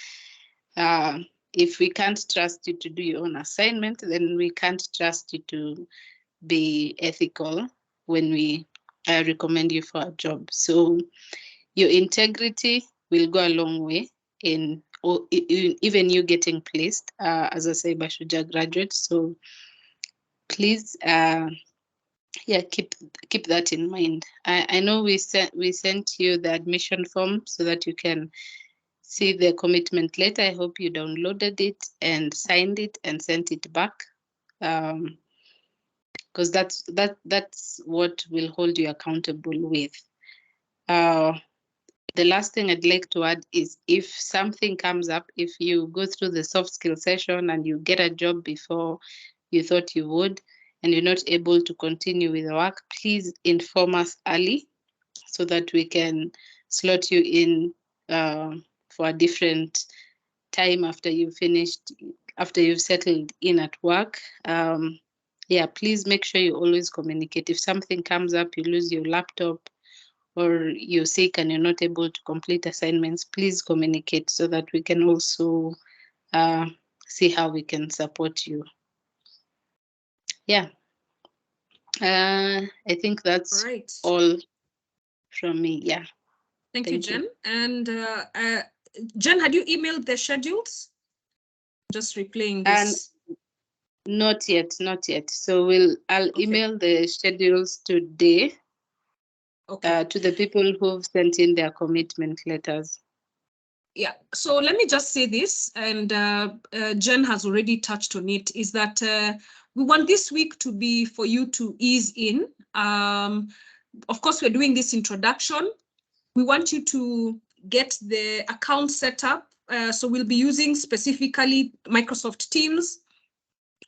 if we can't trust you to do your own assignment, then we can't trust you to be ethical when we recommend you for a job. So your integrity will go a long way in even you getting placed as a Cyber Shujaa graduate. So please, keep that in mind. I know we sent you the admission form so that you can see the commitment letter. I hope you downloaded it and signed it and sent it back, because that's what will hold you accountable with. The last thing I'd like to add is, if something comes up, if you go through the soft skill session and you get a job before you thought you would, and you're not able to continue with the work, please inform us early so that we can slot you in for a different time after you've finished, after you've settled in at work. Please make sure you always communicate. If something comes up, you lose your laptop, or you're sick and you're not able to complete assignments, please communicate so that we can also see how we can support you. Yeah. I think that's all from me. Yeah. Thank you, Jen. And Jen, had you emailed the schedules? Just replaying this. Not yet. So I'll Okay. email the schedules today Okay. to the people who've sent in their commitment letters. Yeah, so let me just say this, and Jen has already touched on it, is that we want this week to be for you to ease in. Of course, we're doing this introduction. We want you to get the account set up. So we'll be using specifically Microsoft Teams.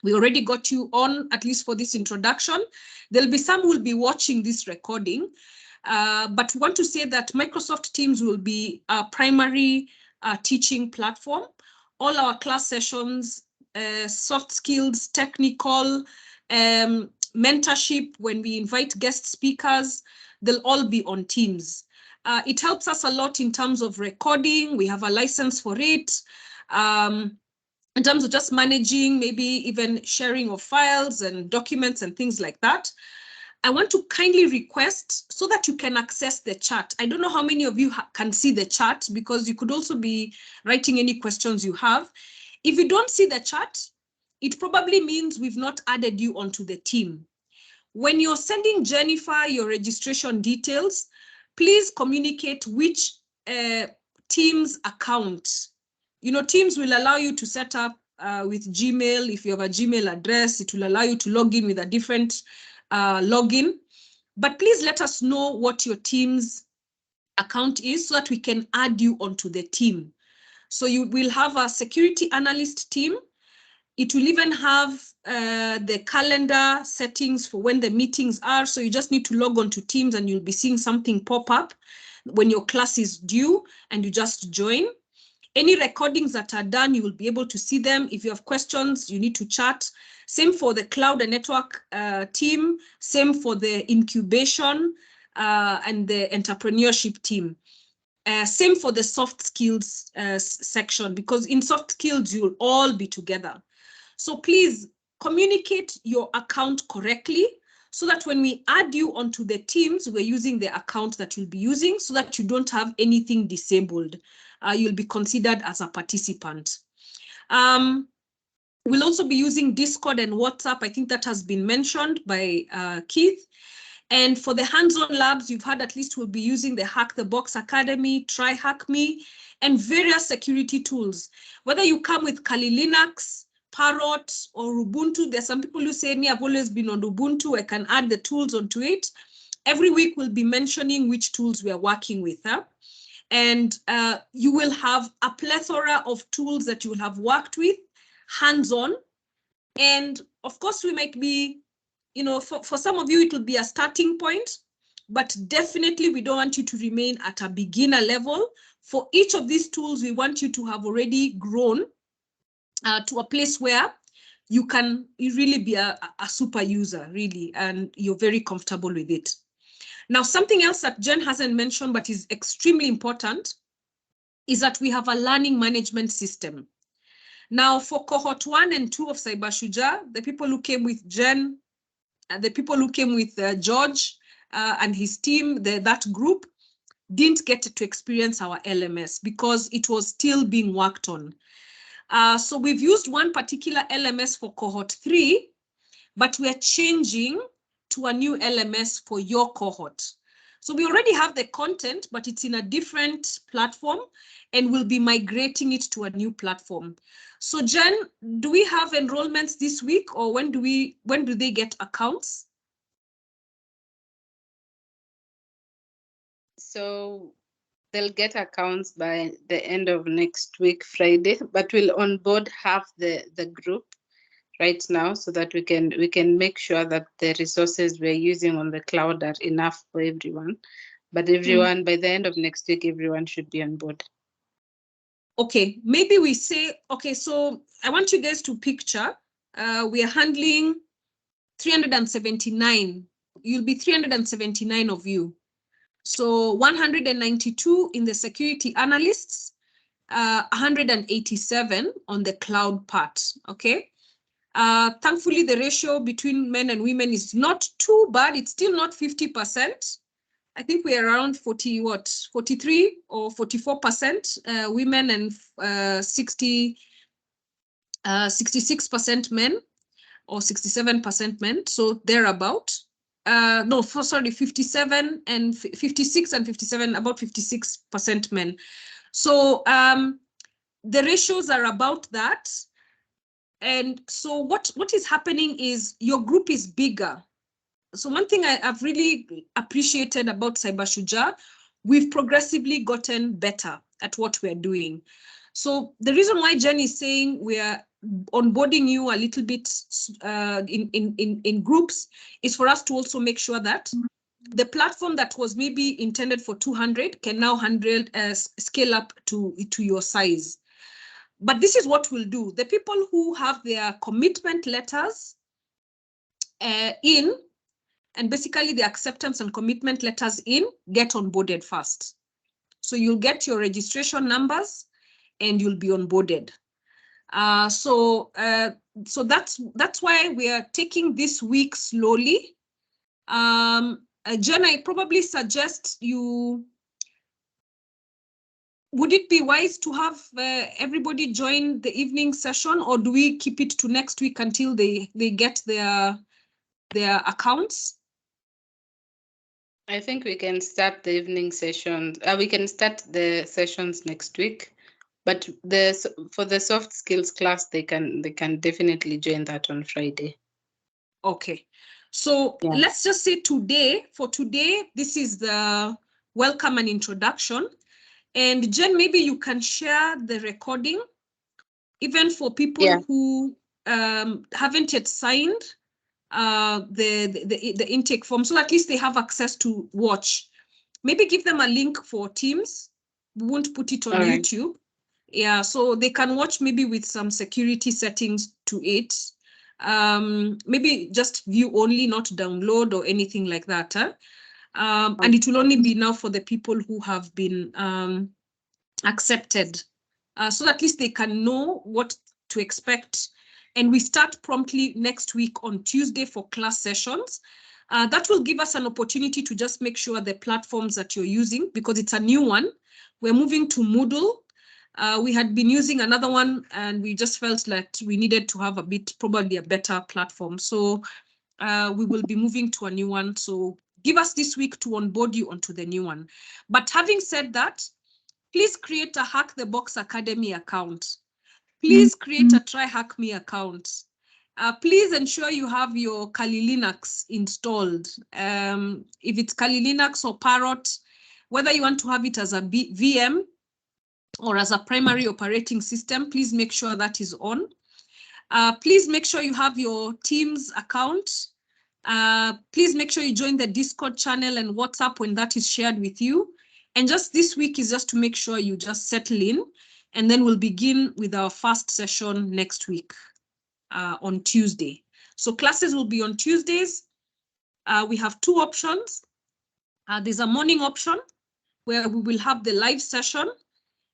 We already got you on, at least for this introduction. There'll be some who will be watching this recording. But we want to say that Microsoft Teams will be our primary teaching platform. All our class sessions, soft skills, technical, mentorship, when we invite guest speakers, they'll all be on Teams. It helps us a lot in terms of recording. We have a license for it. In terms of just managing, maybe even sharing of files and documents and things like that. I want to kindly request so that you can access the chat. I don't know how many of you can see the chat, because you could also be writing any questions you have. If you don't see the chat, it probably means we've not added you onto the team. When you're sending Jennifer your registration details, please communicate which Teams account. You know, Teams will allow you to set up with Gmail. If you have a Gmail address, it will allow you to log in with a different login. But please let us know what your Teams account is so that we can add you onto the team. So you will have a security analyst team. It will even have the calendar settings for when the meetings are. So you just need to log on to Teams and you'll be seeing something pop up when your class is due and you just join. Any recordings that are done, you will be able to see them. If you have questions, you need to chat. Same for the cloud and network team. Same for the incubation and the entrepreneurship team. Same for the soft skills section, because in soft skills, you'll all be together. So please communicate your account correctly so that when we add you onto the teams, we're using the account that you'll be using so that you don't have anything disabled. You'll be considered as a participant. We'll also be using Discord and WhatsApp. I think that has been mentioned by Keith. And for the hands-on labs, you've had at least we'll be using the Hack the Box Academy, Try Hack Me, and various security tools. Whether you come with Kali Linux, Parrot, or Ubuntu, there's some people who say, me, I've always been on Ubuntu, I can add the tools onto it. Every week we'll be mentioning which tools we are working with. And you will have a plethora of tools that you will have worked with, hands-on. And of course, we might be, you know, for some of you, it will be a starting point, but definitely we don't want you to remain at a beginner level. For each of these tools, we want you to have already grown to a place where you can really be a super user, really, and you're very comfortable with it. Now, something else that Jen hasn't mentioned, but is extremely important, is that we have a learning management system. Now, for cohort 1 and 2 of Cyber Shujaa, the people who came with Jen, the people who came with George and his team, that group, didn't get to experience our LMS because it was still being worked on. So we've used one particular LMS for cohort 3, but we are changing to a new LMS for your cohort. So we already have the content, but it's in a different platform, and we'll be migrating it to a new platform. So Jen, do we have enrollments this week, or when do they get accounts? So they'll get accounts by the end of next week, Friday, but we'll onboard half the group right now so that we can make sure that the resources we're using on the cloud are enough for everyone. But everyone, by the end of next week, everyone should be on board. Okay, maybe we say, okay, so I want you guys to picture, we are handling 379. You'll be 379 of you. So 192 in the security analysts, 187 on the cloud part, okay? Thankfully, the ratio between men and women is not too bad. It's still not 50%. I think we're around 43 or 44% women and 66% men. or 67% men, so thereabout. No, sorry, 57 and 56 and 57, about 56% men. So the ratios are about that. And so what is happening is your group is bigger. So one thing I've really appreciated about Cyber Shujaa, we've progressively gotten better at what we're doing. So the reason why Jen is saying we are onboarding you a little bit in groups is for us to also make sure that the platform that was maybe intended for 200 can now scale up to your size. But this is what we'll do. The people who have their commitment letters in, and basically the acceptance and commitment letters in, get onboarded first. So you'll get your registration numbers and you'll be onboarded. So that's why we are taking this week slowly. Jen, I probably suggest you, would it be wise to have everybody join the evening session, or do we keep it to next week until they get their accounts? I think we can start the evening sessions. We can start the sessions next week, but for the soft skills class, they can definitely join that on Friday. Okay, so yeah. Let's just say today, this is the welcome and introduction. And Jen, maybe you can share the recording, even for people who haven't yet signed the intake form, so at least they have access to watch. Maybe give them a link for Teams. We won't put it on YouTube. Yeah, so they can watch maybe with some security settings to it. Maybe just view only, not download or anything like that. Huh? And it will only be now for the people who have been accepted, so at least they can know what to expect. And we start promptly next week on Tuesday for class sessions. That will give us an opportunity to just make sure the platforms that you're using, because it's a new one. We're moving to Moodle. We had been using another one and we just felt like we needed to have probably a better platform. So we will be moving to a new one. So give us this week to onboard you onto the new one. But having said that, please create a Hack the Box Academy account. Please create a Try Hack Me account. Please ensure you have your Kali Linux installed. If it's Kali Linux or Parrot, whether you want to have it as a VM or as a primary operating system, please make sure that is on. Please make sure you have your Teams account. Please make sure you join the Discord channel and WhatsApp when that is shared with you. And just this week is just to make sure you just settle in, and then we'll begin with our first session next week on Tuesday. So classes will be on Tuesdays. We have two options. There's a morning option where we will have the live session.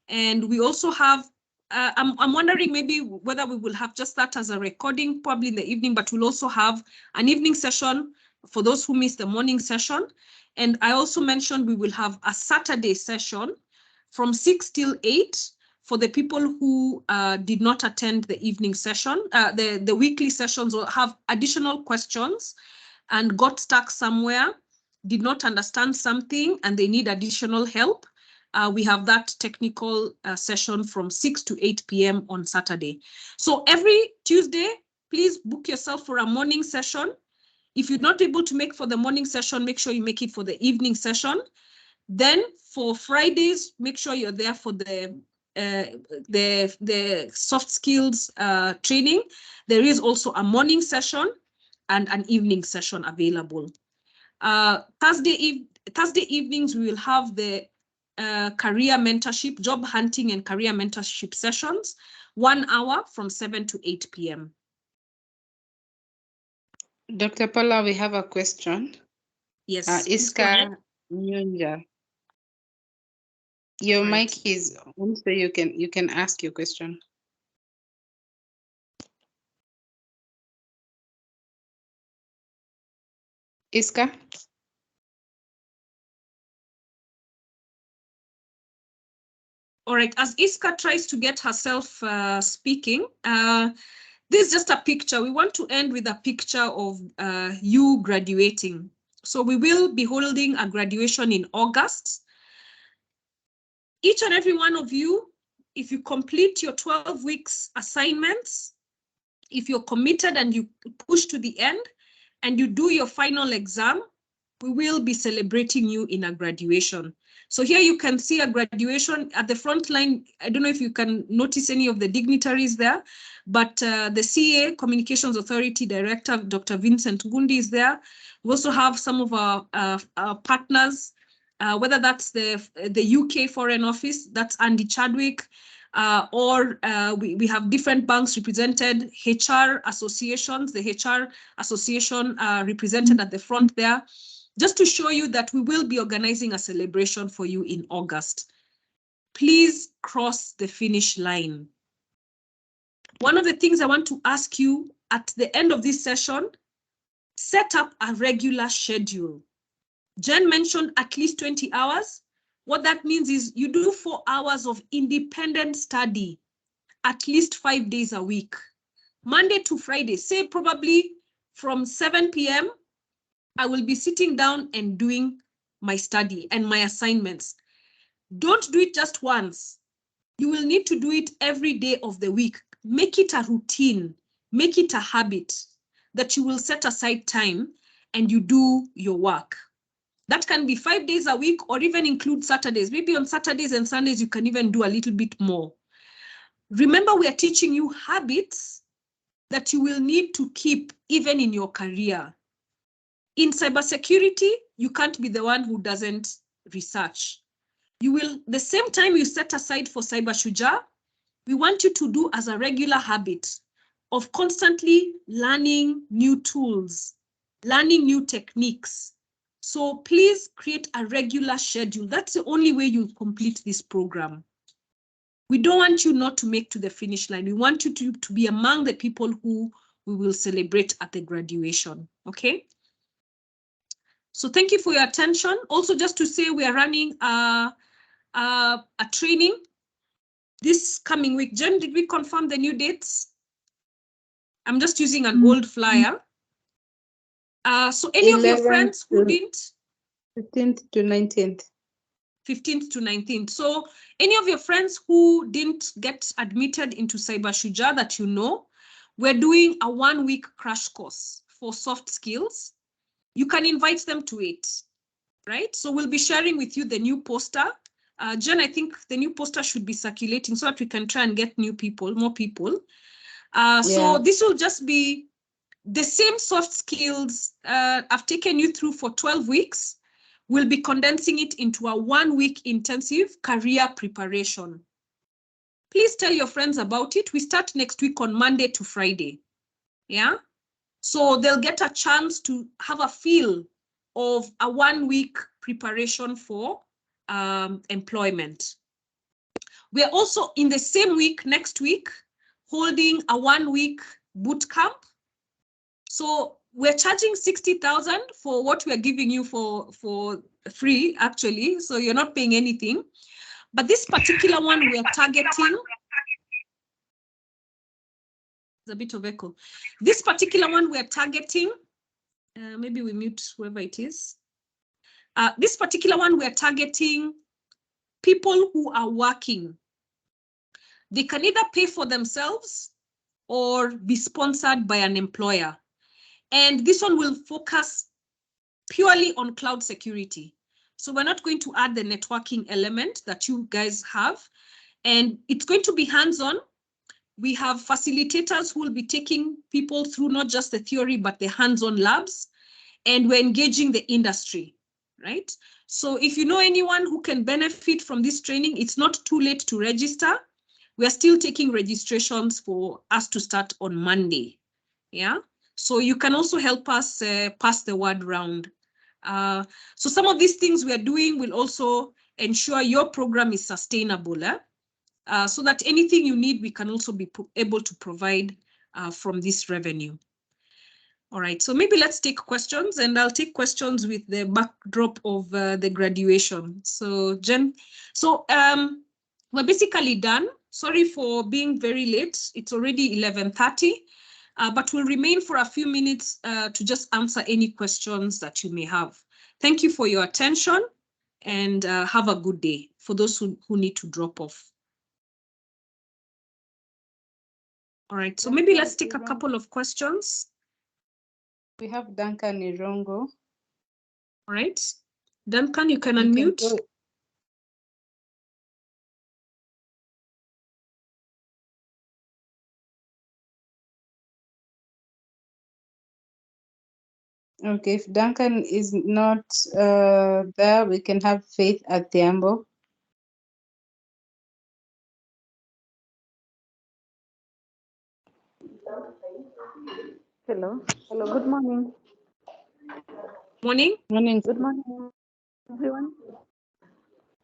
And we also have, I'm wondering maybe whether we will have just that as a recording, probably in the evening, but we'll also have an evening session for those who missed the morning session. And I also mentioned we will have a Saturday session from 6 till 8 for the people who did not attend the evening session. The weekly sessions will have additional questions and got stuck somewhere, did not understand something, and they need additional help. We have that technical session from 6 to 8 p.m. on Saturday. So every Tuesday, please book yourself for a morning session. If you're not able to make for the morning session, make sure you make it for the evening session. Then for Fridays, make sure you're there for the soft skills training. There is also a morning session and an evening session available. Thursday evenings, we will have the career mentorship, job hunting and career mentorship sessions, 1 hour from 7 to 8 p.m. Dr. Paula, we have a question. Yes. Iska Nyunja. Your mic is on, so you can ask your question. Iska? All right, as Iska tries to get herself speaking, This is just a picture. We want to end with a picture of you graduating. So we will be holding a graduation in August. Each and every one of you, if you complete your 12 weeks assignments, if you're committed and you push to the end and you do your final exam, we will be celebrating you in a graduation. So here you can see a graduation at the front line. I don't know if you can notice any of the dignitaries there, but the CA, Communications Authority Director, Dr. Vincent Gundi is there. We also have some of our partners, whether that's the UK Foreign Office, that's Andy Chadwick, or we have different banks represented, HR associations, the HR association represented at the front there, just to show you that we will be organizing a celebration for you in August. Please cross the finish line. One of the things I want to ask you at the end of this session, set up a regular schedule. Jen mentioned at least 20 hours. What that means is you do 4 hours of independent study, at least 5 days a week, Monday to Friday. Say probably from 7 p.m. I will be sitting down and doing my study and my assignments. Don't do it just once. You will need to do it every day of the week. Make it a routine, make it a habit that you will set aside time and you do your work. That can be 5 days a week or even include Saturdays. Maybe on Saturdays and Sundays, you can even do a little bit more. Remember, we are teaching you habits that you will need to keep even in your career. In cybersecurity, you can't be the one who doesn't research. You will, the same time you set aside for Cyber Shujaa, we want you to do as a regular habit of constantly learning new tools, learning new techniques. So please create a regular schedule. That's the only way you'll complete this program. We don't want you not to make to the finish line. We want you to be among the people who we will celebrate at the graduation, okay? So thank you for your attention. Also, just to say, we are running a training this coming week. Jen, did we confirm the new dates? I'm just using an old flyer. So any of your friends who didn't? 15th to 19th. 15th to 19th. So any of your friends who didn't get admitted into Cyber Shujaa that you know, we're doing a 1-week crash course for soft skills. You can invite them to it, right? So we'll be sharing with you the new poster. Jen, I think the new poster should be circulating so that we can try and get new people, more people. So this will just be the same soft skills I've taken you through for 12 weeks. We'll be condensing it into a 1-week intensive career preparation. Please tell your friends about it. We start next week on Monday to Friday. Yeah. So they'll get a chance to have a feel of a 1-week preparation for employment. We are also in the same week, next week, holding a 1-week boot camp. So we're charging 60,000 for what we are giving you for free, actually. So you're not paying anything. But this particular one we are targeting. There's a bit of echo. This particular one we're targeting, maybe we mute whoever it is. This particular one we're targeting people who are working. They can either pay for themselves or be sponsored by an employer. And this one will focus purely on cloud security. So we're not going to add the networking element that you guys have. And it's going to be hands-on. We have facilitators who will be taking people through not just the theory, but the hands-on labs. And we're engaging the industry, right? So if you know anyone who can benefit from this training, it's not too late to register. We are still taking registrations for us to start on Monday. Yeah. So you can also help us pass the word round. So some of these things we are doing will also ensure your program is sustainable, so that anything you need, we can also be able to provide from this revenue. All right, so maybe let's take questions, and I'll take questions with the backdrop of the graduation. So Jen, so we're basically done. Sorry for being very late. It's already 11:30, but we'll remain for a few minutes to just answer any questions that you may have. Thank you for your attention and have a good day for those who need to drop off. All right, so maybe let's take a couple of questions. We have Duncan Irongo. All right, Duncan, you can unmute. Okay, if Duncan is not there, we can have Faith at Thiambo. Hello. Hello. Good morning. Morning. Morning. Good morning, everyone.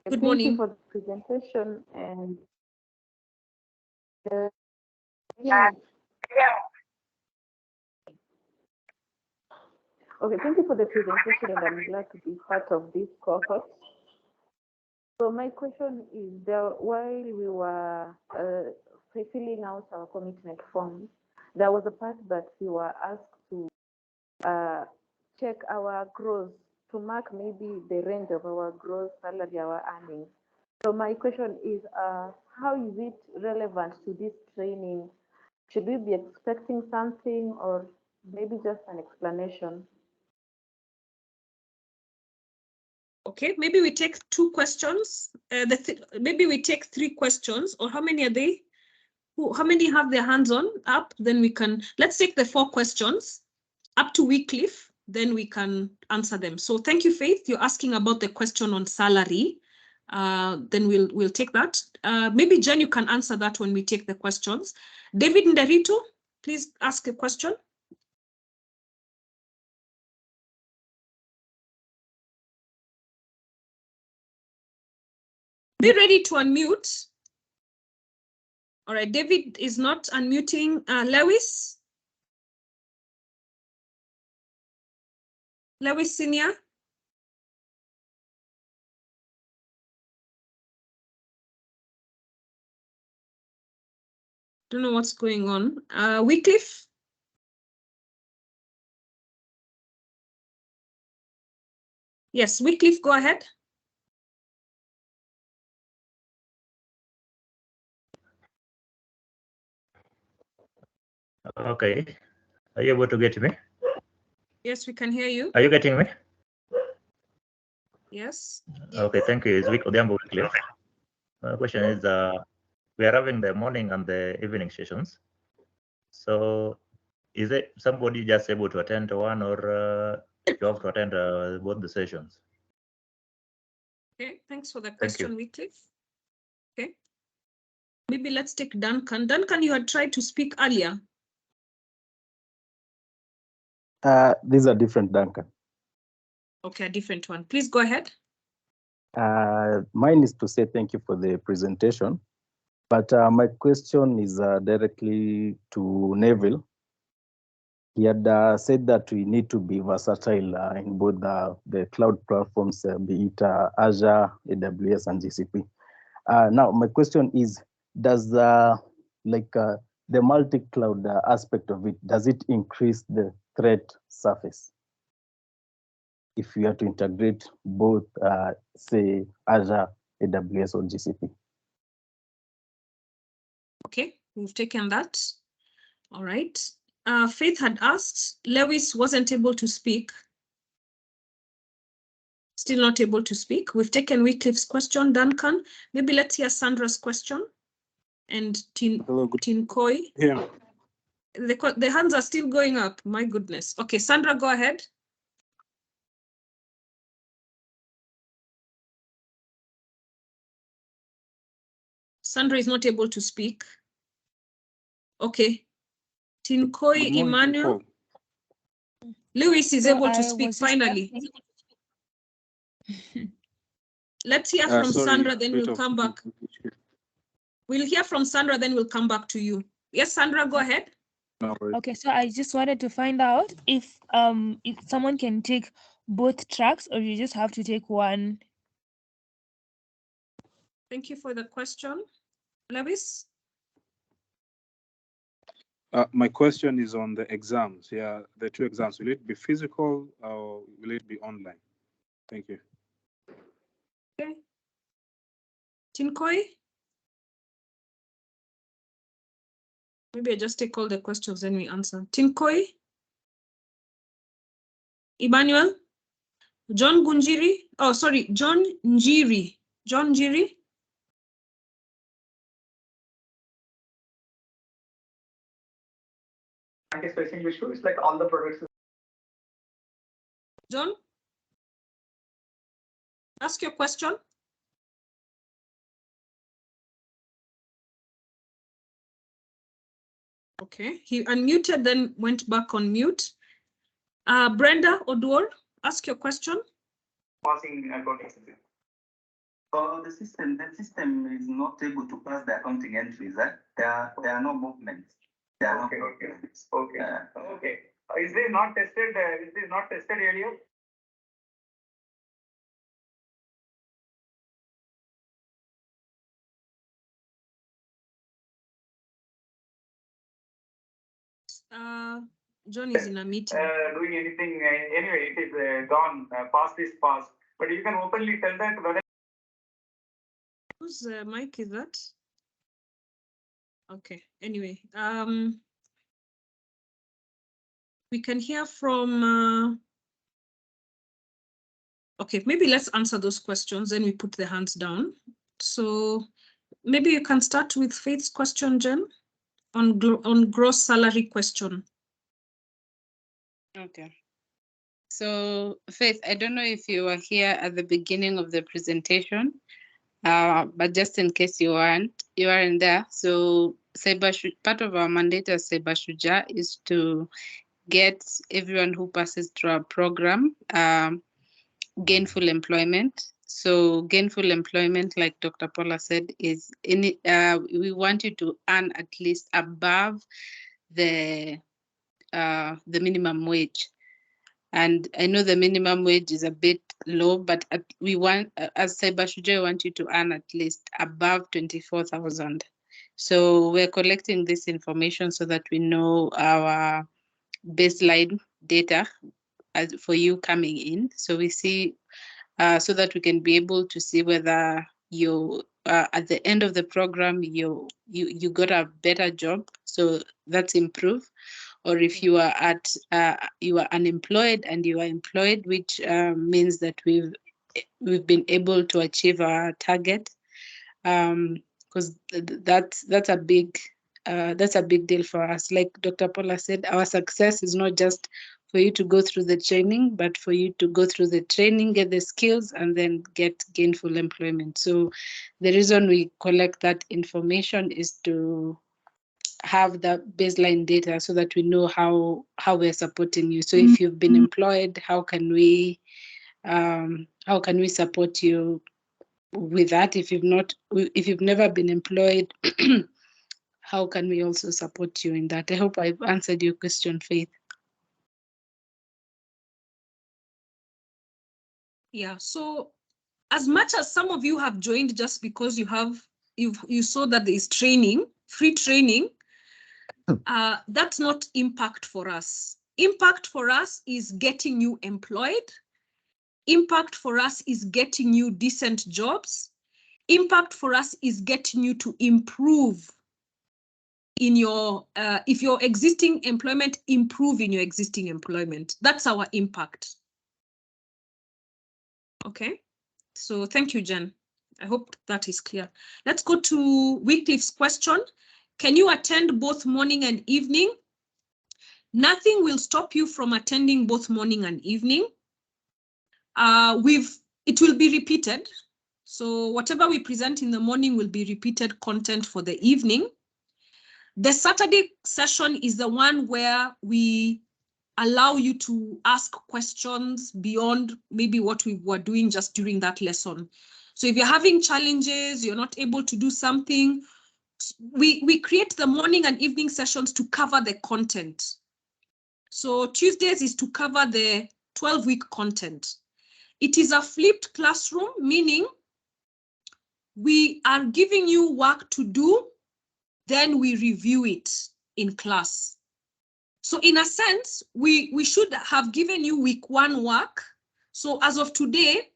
Good Thank morning. you for the presentation and yeah. Okay, thank you for the presentation, and I'm glad to be part of this cohort. So my question is, while we were filling out our commitment forms, there was a part that we were asked to check our gross, to mark maybe the range of our gross salary, our earnings. So my question is, how is it relevant to this training? Should we be expecting something, or maybe just an explanation? Okay, maybe we take two questions. Maybe we take three questions, or how many are they? How many have their hands up? Then we can, let's take the 4 questions up to Wycliffe, then we can answer them. So thank you, Faith. You're asking about the question on salary. Then we'll take that. Maybe Jen, you can answer that when we take the questions. David Nderito, please ask a question. Be ready to unmute. All right, David is not unmuting. Lewis? Lewis Senior? Don't know what's going on. Wycliffe? Yes, Wycliffe, go ahead. Okay. Are you able to get me? Yes, we can hear you. Are you getting me? Yes. Okay, thank you. It's Odhiambo Wycliffe. My question is, we are having the morning and the evening sessions. So is it somebody just able to attend one, or you have to attend both the sessions? Okay, thanks for the question, Thank you. Wycliffe. Okay. Maybe let's take Duncan. Duncan, you had tried to speak earlier. These are different, Duncan. Okay, a different one. Please go ahead. Mine is to say thank you for the presentation, but my question is directly to Neville. He had said that we need to be versatile in both the cloud platforms, be it Azure, AWS, and GCP. Now, my question is, does the multi-cloud aspect of it, does it increase the threat surface? If you are to integrate both, say, Azure, AWS, or GCP. Okay, we've taken that. All right. Faith had asked, Lewis wasn't able to speak. Still not able to speak. We've taken Wycliffe's question, Duncan. Maybe let's hear Sandra's question. And Tin Koi. Yeah. The hands are still going up. My goodness. Okay, Sandra, go ahead. Sandra is not able to speak. Okay. Tin Koi, Emmanuel. Lewis is able to speak finally. Let's hear from Sandra, then we'll come back. We'll hear from Sandra, then we'll come back to you. Yes, Sandra, go ahead. Okay, so I just wanted to find out if someone can take both tracks, or you just have to take one. Thank you for the question. Lewis? My question is on the exams. Yeah, the 2 exams. Will it be physical or will it be online? Thank you. Okay. Tinkoi? Maybe I just take all the questions and we answer. Tinkoi? Emmanuel? John Gunjiri? Oh, sorry, John Njiri. John Njiri? Facing issue is like all the products. John? Ask your question. Okay, he unmuted, then went back on mute. Brenda Odor, ask your question. Passing accounting system. So the system is not able to pass the accounting entries. There are no movements. There are okay. Okay. Is this not tested? Is this not tested earlier? John is in a meeting. Doing anything anyway, it is gone. Past is past. But you can openly tell that whether. Whose mic is that? Okay. Anyway, we can hear from. Okay, maybe let's answer those questions. Then we put the hands down. So maybe you can start with Faith's question, Jen, on gross salary question. Okay. So Faith, I don't know if you were here at the beginning of the presentation, but just in case you weren't there. So part of our mandate as Cyber Shujaa is to get everyone who passes through our program gainful employment. So gainful employment, like Dr. Paula said, is we want you to earn at least above the minimum wage. And I know the minimum wage is a bit low, but we want, as Cyber Shujaa, we want you to earn at least above 24,000. So we're collecting this information so that we know our baseline data for you coming in. So we see, so that we can be able to see whether you at the end of the program you got a better job, so that's improved, or if you are you are unemployed and you are employed, which means that we've been able to achieve our target, because that's a big deal for us. Like Dr. Paula said, our success is not just for you to go through the training, but for you to go through the training, get the skills, and then get gainful employment. So the reason we collect that information is to have the baseline data so that we know how we're supporting you. So if you've been employed, how can we support you with that? If you've never been employed, how can we also support you in that? I hope I've answered your question, Faith. Yeah, so as much as some of you have joined just because you saw that there is training, free training, that's not impact for us. Impact for us is getting you employed. Impact for us is getting you decent jobs. Impact for us is getting you to improve in your, if your existing employment, improve in your existing employment. That's our impact. Okay, so thank you, Jen. I hope that is clear. Let's go to Wycliffe's question. Can you attend both morning and evening? Nothing will stop you from attending both morning and evening. It will be repeated. So whatever we present in the morning will be repeated content for the evening. The Saturday session is the one where we allow you to ask questions beyond maybe what we were doing just during that lesson. So if you're having challenges, you're not able to do something, we create the morning and evening sessions to cover the content. So Tuesdays is to cover the 12-week content. It is a flipped classroom, meaning we are giving you work to do, then we review it in class. So in a sense, we should have given you week 1 work. So as of today,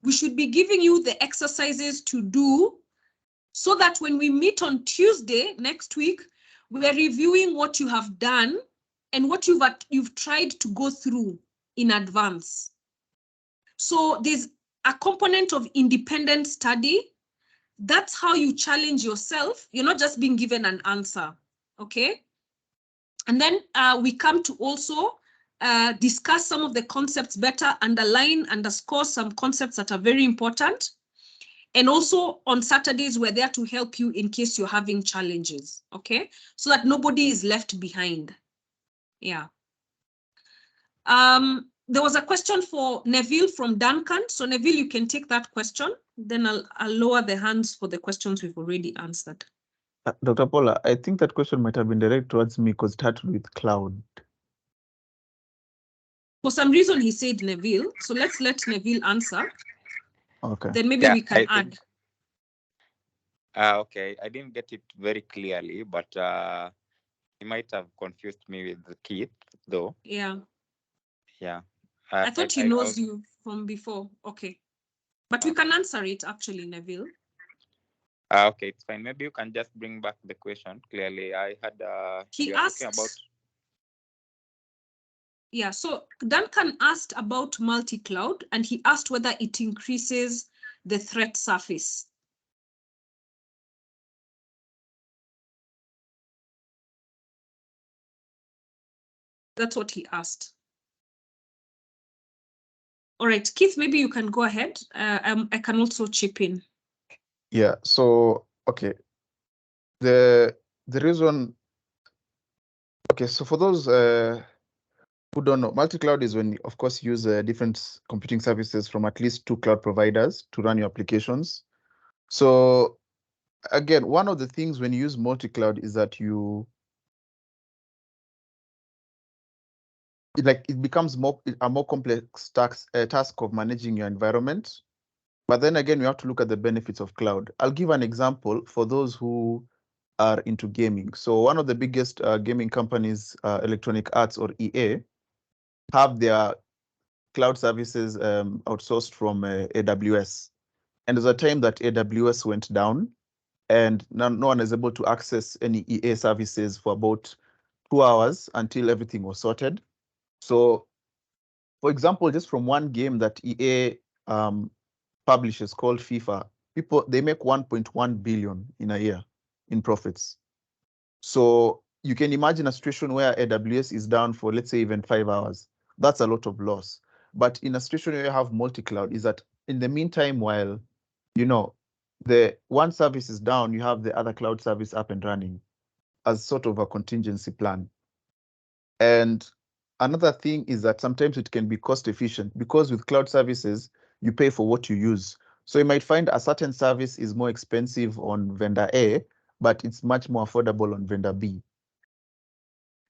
we should be giving you the exercises to do so that when we meet on Tuesday next week, we are reviewing what you have done and what you've tried to go through in advance. So there's a component of independent study. That's how you challenge yourself. You're not just being given an answer, okay? And then we come to also discuss some of the concepts better, underscore some concepts that are very important. And also on Saturdays, we're there to help you in case you're having challenges, okay? So that nobody is left behind. Yeah. There was a question for Neville from Duncan. So Neville, you can take that question. Then I'll lower the hands for the questions we've already answered. Dr. Paula, I think that question might have been directed towards me because it had to do with cloud. For some reason, he said Neville. So let's let Neville answer. Okay. Then maybe we can add. Okay, I didn't get it very clearly, but he might have confused me with Keith, though. Yeah. Yeah. I thought he knows you from before. Okay. But we can answer it actually, Neville. Okay, it's fine. Maybe you can just bring back the question clearly. I had he asked about. Yeah, so Duncan asked about multi-cloud and he asked whether it increases the threat surface. That's what he asked. All right, Keith, maybe you can go ahead. I can also chip in. Yeah, so, okay. The reason, okay, so for those who don't know, multi-cloud is when, of course, you use different computing services from at least 2 cloud providers to run your applications. So again, one of the things when you use multi-cloud is that it becomes a more complex task of managing your environment. But then again, we have to look at the benefits of cloud. I'll give an example for those who are into gaming. So one of the biggest gaming companies, Electronic Arts or EA, have their cloud services outsourced from AWS. And there's a time that AWS went down and no one is able to access any EA services for about 2 hours until everything was sorted. So, for example, just from one game that EA publishes called FIFA, they make 1.1 billion in a year in profits. So you can imagine a situation where AWS is down for, let's say, even 5 hours. That's a lot of loss. But in a situation where you have multi-cloud, is that in the meantime, while the one service is down, you have the other cloud service up and running as sort of a contingency plan. And another thing is that sometimes it can be cost efficient because with cloud services, you pay for what you use. So you might find a certain service is more expensive on vendor A, but it's much more affordable on vendor B.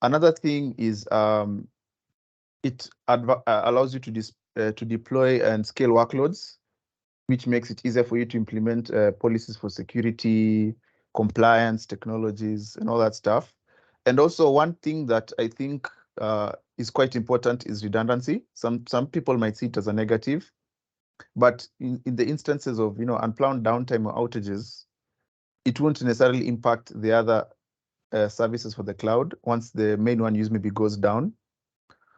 Another thing is it allows you to deploy and scale workloads, which makes it easier for you to implement policies for security, compliance, technologies, and all that stuff. And also one thing that I think is quite important is redundancy. Some people might see it as a negative, but in the instances of unplanned downtime or outages, it won't necessarily impact the other services for the cloud once the main one use maybe goes down.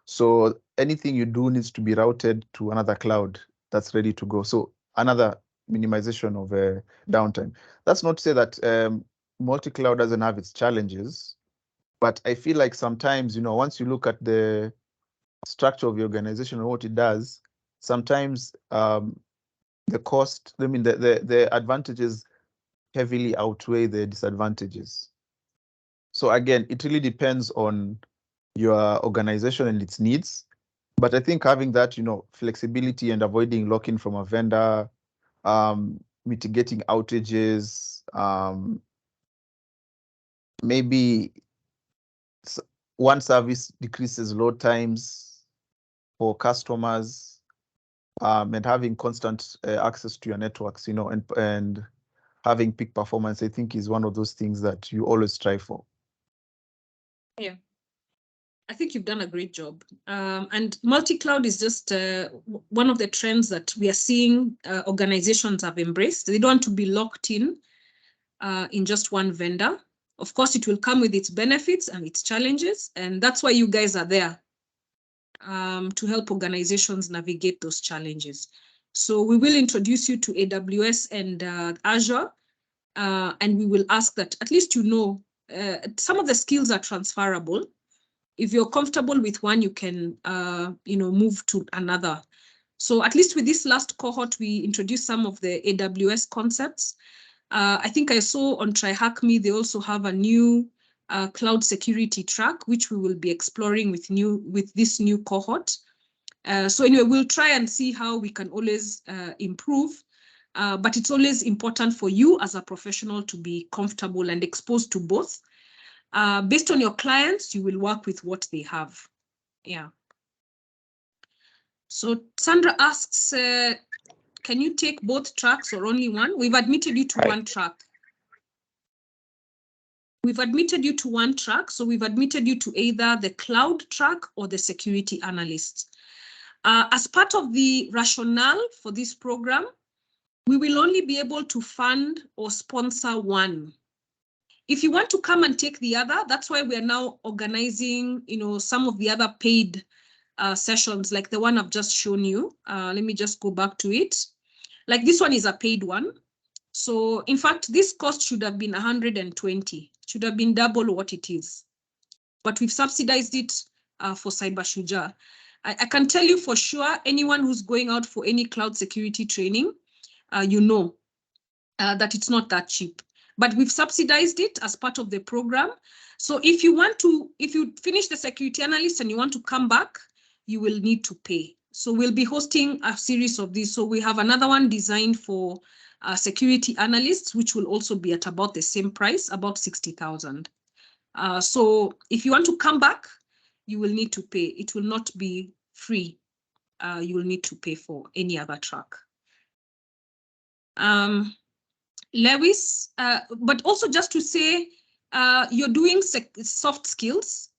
So anything you do needs to be routed to another cloud that's ready to go. So another minimization of downtime. That's not to say that multi-cloud doesn't have its challenges, but I feel like sometimes, once you look at the structure of the organization and what it does, sometimes the cost, the advantages heavily outweigh the disadvantages. So again, it really depends on your organization and its needs. But I think having that, flexibility and avoiding lock-in from a vendor, mitigating outages, maybe one service decreases load times for customers, and having constant access to your networks, and having peak performance, I think, is one of those things that you always strive for. Yeah, I think you've done a great job. And multi-cloud is just one of the trends that we are seeing organizations have embraced. They don't want to be locked in just one vendor. Of course, it will come with its benefits and its challenges, and that's why you guys are there to help organizations navigate those challenges. So we will introduce you to AWS and Azure, and we will ask that at least you know some of the skills are transferable. If you're comfortable with one, you can move to another. So at least with this last cohort, we introduced some of the AWS concepts. I think I saw on TryHackMe, they also have a new cloud security track, which we will be exploring with this new cohort. So anyway, we'll try and see how we can always improve. But it's always important for you as a professional to be comfortable and exposed to both. Based on your clients, you will work with what they have. Yeah. So Sandra asks, can you take both tracks or only one? We've admitted you to one track. We've admitted you to one track, so we've admitted you to either the cloud track or the security analyst. As part of the rationale for this program, we will only be able to fund or sponsor one. If you want to come and take the other, that's why we are now organizing, some of the other paid sessions, like the one I've just shown you. Let me just go back to it. Like this one is a paid one. So in fact, this cost should have been 120, should have been double what it is. But we've subsidized it for Cyber Shujaa. I can tell you for sure, anyone who's going out for any cloud security training, that it's not that cheap. But we've subsidized it as part of the program. So if you finish the security analyst and you want to come back, you will need to pay. So we'll be hosting a series of these. So we have another one designed for security analysts, which will also be at about the same price, about 60,000. So if you want to come back, you will need to pay. It will not be free. You will need to pay for any other track. Lewis, but also just to say, you're doing soft skills.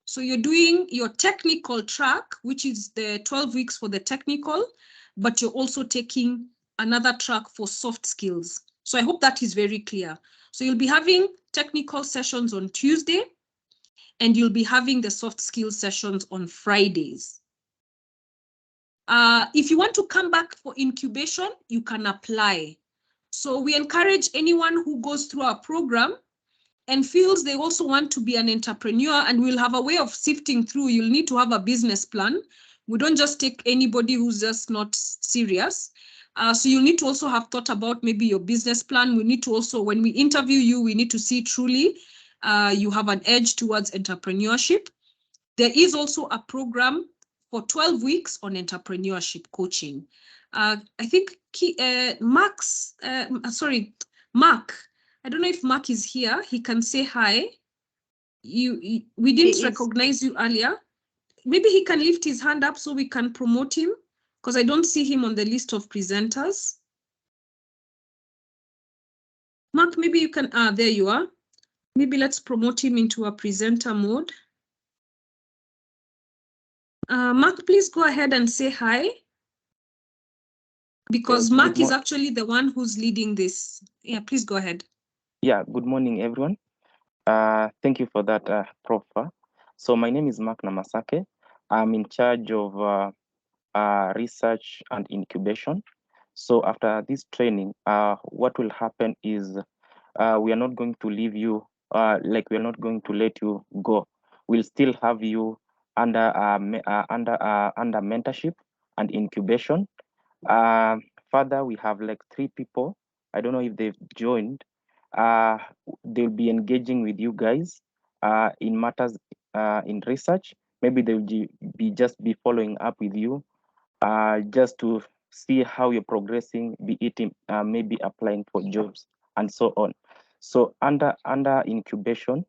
So you're doing your technical track, which is the 12 weeks for the technical, but you're also taking another track for soft skills. So I hope that is very clear. So you'll be having technical sessions on Tuesday, and you'll be having the soft skills sessions on Fridays. If you want to come back for incubation, you can apply. So we encourage anyone who goes through our program and feels they also want to be an entrepreneur, and we'll have a way of sifting through. You'll need to have a business plan. We don't just take anybody who's just not serious. So you'll need to also have thought about maybe your business plan. We need to also, when we interview you, we need to see truly you have an edge towards entrepreneurship. There is also a program for 12 weeks on entrepreneurship coaching. I think Mark, I don't know if Mark is here. He can say hi. We didn't recognize you earlier. Maybe he can lift his hand up so we can promote him, because I don't see him on the list of presenters. Mark, maybe you can, there you are. Maybe let's promote him into a presenter mode. Mark, please go ahead and say hi, because Mark is actually the one who's leading this. Yeah, please go ahead. Yeah, good morning, everyone. Thank you for that, Prof. So my name is Mark Namasake. I'm in charge of research and incubation. So after this training, what will happen is we are not going to leave you, we are not going to let you go. We'll still have you under mentorship and incubation. Further, we have like 3 people. I don't know if they've joined. They'll be engaging with you guys in matters in research. Maybe they'll be following up with you just to see how you're progressing, be it maybe applying for jobs and so on. So under incubation,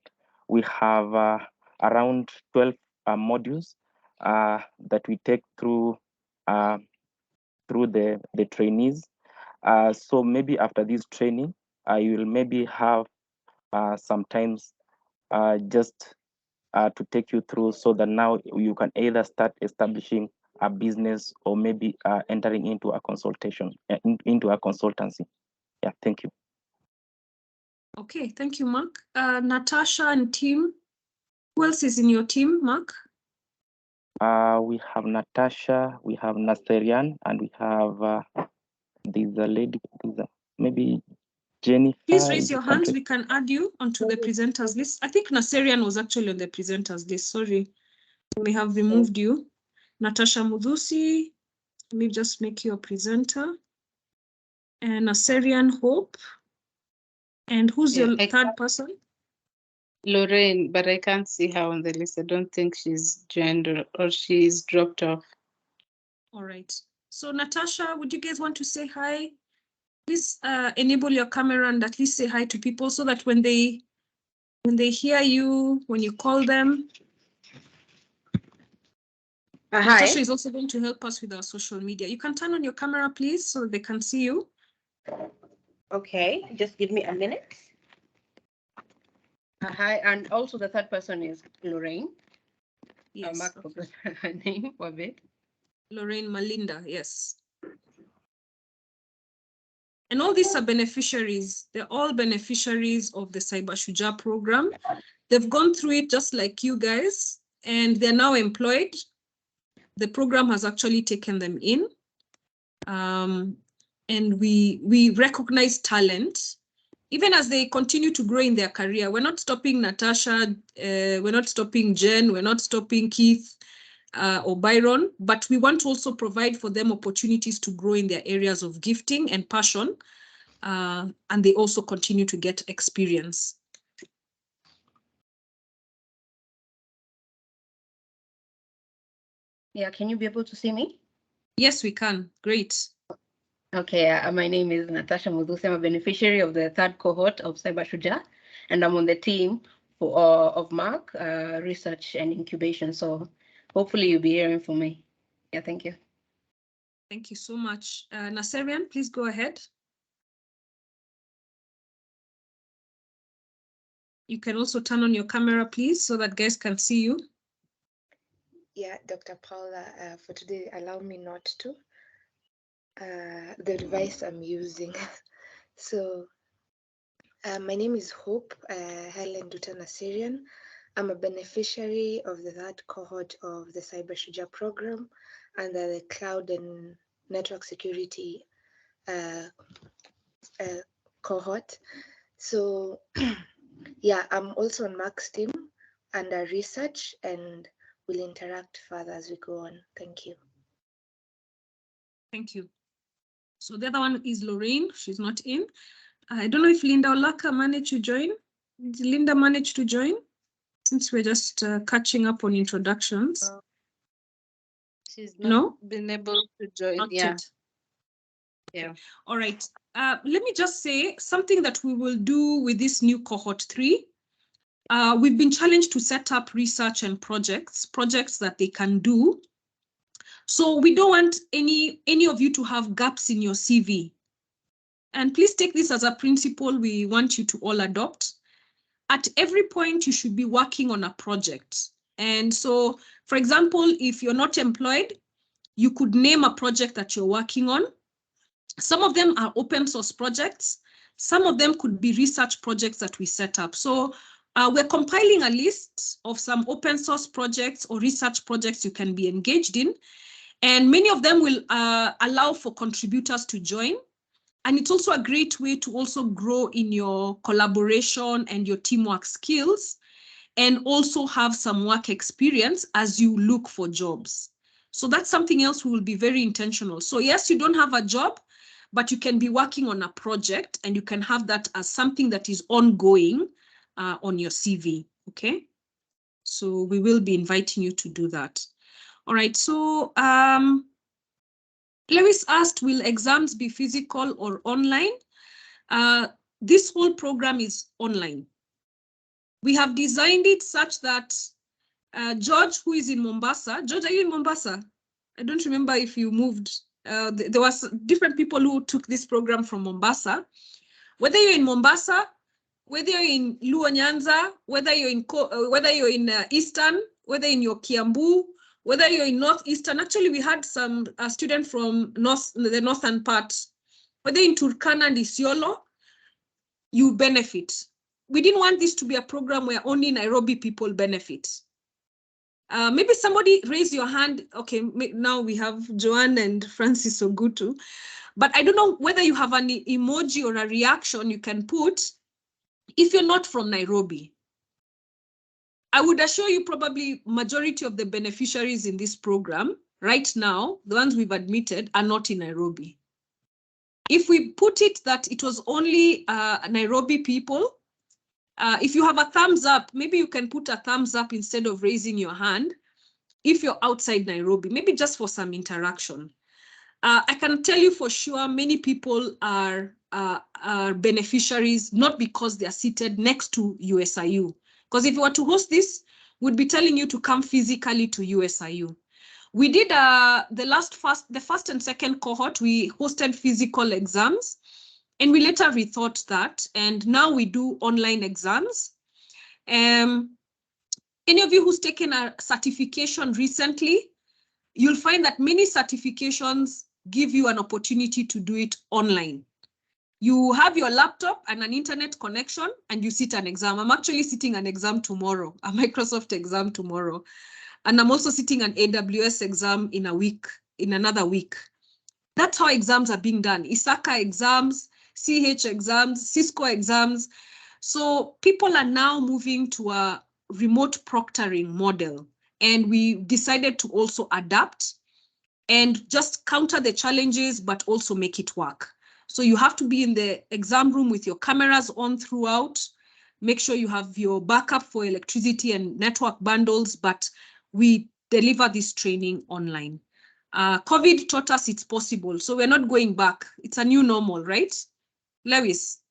we have around 12 modules that we take through the trainees. So maybe after this training, you will maybe have sometimes just to take you through, so that now you can either start establishing a business or maybe entering into a consultation, into a consultancy. Yeah, thank you. Okay, thank you, Mark. Natasha and team. Who else is in your team, Mark? We have Natasha, we have Naserian, and we have there's a lady, maybe Jennifer. Please raise your hands. We can add you onto the presenters list. I think Naserian was actually on the presenters list. Sorry, we have removed you. Natasha Mudusi, let me just make you a presenter. And Naserian Hope. And who's your third person? Lorraine, but I can't see her on the list. I don't think she's joined or she's dropped off. All right. So Natasha, would you guys want to say hi? Please enable your camera and at least say hi to people so that when they hear you, when you call them. Hi. Natasha is also going to help us with our social media. You can turn on your camera, please, so they can see you. Okay, just give me a minute. Hi, and also the third person is Lorraine. Yes. Mark forgot her name for a bit. Lorraine Malinda, yes. And all these are beneficiaries. They're all beneficiaries of the Cyber Shujaa program. They've gone through it just like you guys, and they're now employed. The program has actually taken them in. And we recognize talent, even as they continue to grow in their career. We're not stopping Natasha, we're not stopping Jen, we're not stopping Keith or Byron, but we want to also provide for them opportunities to grow in their areas of gifting and passion, and they also continue to get experience. Yeah, can you be able to see me? Yes, we can. Great. Okay, my name is Natasha Mudusi. I'm a beneficiary of the third cohort of Cyber Shujaa, and I'm on the team for, of Mark, research and incubation. So hopefully you'll be hearing from me. Yeah, thank you. Thank you so much. Naserian, please go ahead. You can also turn on your camera, please, so that guys can see you. Yeah, Dr. Paula, for today, allow me not to. The device I'm using. So, my name is Hope Helen Dutana Syrian. I'm a beneficiary of the third cohort of the Cyber Shujaa program under the Cloud and Network Security cohort. So, yeah, I'm also on Mark's team under research and will interact further as we go on. Thank you. Thank you. So the other one is Lorraine. She's not in. I don't know if Linda Olaka managed to join. Did Linda manage to join? Since we're just catching up on introductions. She's not been able to join. Not Yeah. yet. Yeah. Okay. All right. Let me just say something that we will do with this new cohort 3. We've been challenged to set up research and projects that they can do. So we don't want any of you to have gaps in your CV. And please take this as a principle we want you to all adopt. At every point, you should be working on a project. And so, for example, if you're not employed, you could name a project that you're working on. Some of them are open source projects. Some of them could be research projects that we set up. So we're compiling a list of some open source projects or research projects you can be engaged in. And many of them will allow for contributors to join. And it's also a great way to also grow in your collaboration and your teamwork skills, and also have some work experience as you look for jobs. So that's something else we will be very intentional. So yes, you don't have a job, but you can be working on a project and you can have that as something that is ongoing on your CV, okay? So we will be inviting you to do that. All right, so Lewis asked, will exams be physical or online? This whole program is online. We have designed it such that George, who is in Mombasa, George, are you in Mombasa? I don't remember if you moved. There was different people who took this program from Mombasa. Whether you're in Mombasa, whether you're in Luo Nyanza, whether you're in Eastern, whether in your Kiambu, whether you're in Northeastern. Actually, we had some students from the northern part. Whether in Turkana and Isiolo, you benefit. We didn't want this to be a program where only Nairobi people benefit. Maybe somebody raise your hand. Okay, now we have Joanne and Francis Ogutu. But I don't know whether you have an emoji or a reaction you can put if you're not from Nairobi. I would assure you probably majority of the beneficiaries in this program right now, the ones we've admitted, are not in Nairobi. If we put it that it was only Nairobi people, if you have a thumbs up, maybe you can put a thumbs up instead of raising your hand. If you're outside Nairobi, maybe just for some interaction. I can tell you for sure many people are beneficiaries, not because they are seated next to USIU. Because if you were to host this, we'd be telling you to come physically to USIU. We did the first and second cohort, we hosted physical exams, and we later rethought that, and now we do online exams. Any of you who's taken a certification recently, you'll find that many certifications give you an opportunity to do it online. You have your laptop and an internet connection and you sit an exam. I'm actually sitting an exam tomorrow, a Microsoft exam tomorrow. And I'm also sitting an AWS exam in another week. That's how exams are being done. ISACA exams, CH exams, Cisco exams. So people are now moving to a remote proctoring model. And we decided to also adapt and just counter the challenges, but also make it work. So you have to be in the exam room with your cameras on throughout. Make sure you have your backup for electricity and network bundles, but we deliver this training online. COVID taught us it's possible, so we're not going back. It's a new normal, right? Lewis.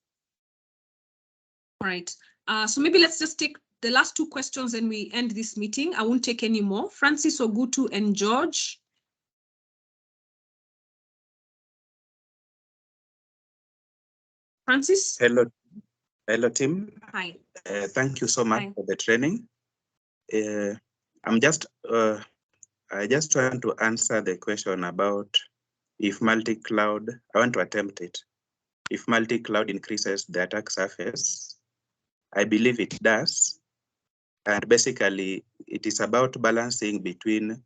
All right, so maybe let's just take the last two questions and we end this meeting. I won't take any more. Francis Ogutu and George. Francis? Hello team. Hi. Thank you so much for the training. I just want to answer the question about if multi-cloud, I want to attempt it. If multi-cloud increases the attack surface, I believe it does. And basically, it is about balancing between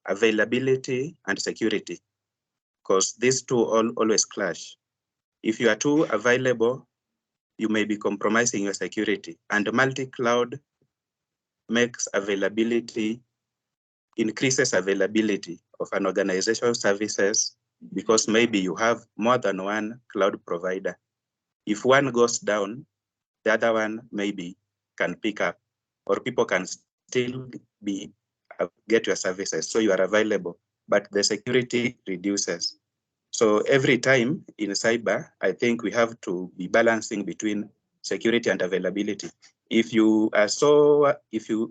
availability and security, because these two always clash. If you are too available, you may be compromising your security. And multi-cloud makes availability, increases availability of an organization's services, because maybe you have more than one cloud provider. If one goes down, the other one maybe can pick up, or people can still get your services, so you are available, but the security reduces. So every time in cyber, I think we have to be balancing between security and availability. If you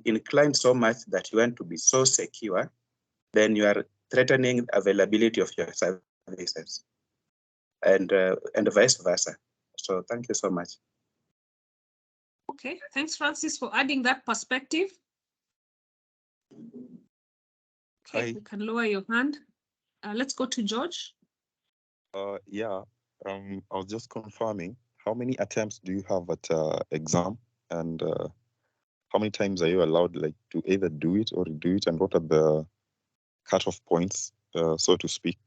incline so much that you want to be so secure, then you are threatening availability of your services, and vice versa. So thank you so much. Okay, thanks, Francis, for adding that perspective. Okay, you can lower your hand. Let's go to George. Yeah, I was just confirming, how many attempts do you have at exam, and how many times are you allowed to either do it or redo it, and what are the cutoff points, so to speak?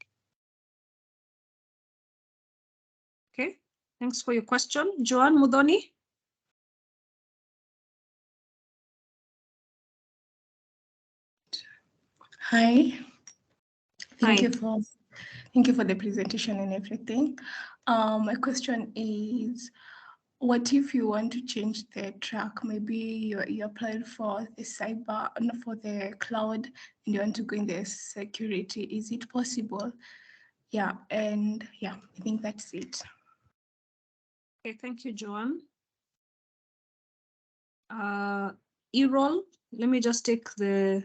Okay, thanks for your question. Joanne Mudhoni. Hi. Thank you for the presentation and everything. My question is, what if you want to change the track? Maybe you applied for the cyber, not for the cloud, and you want to go in the security. Is it possible? Yeah, and yeah, I think that's it. Okay, thank you, Joanne. Errol, let me just take the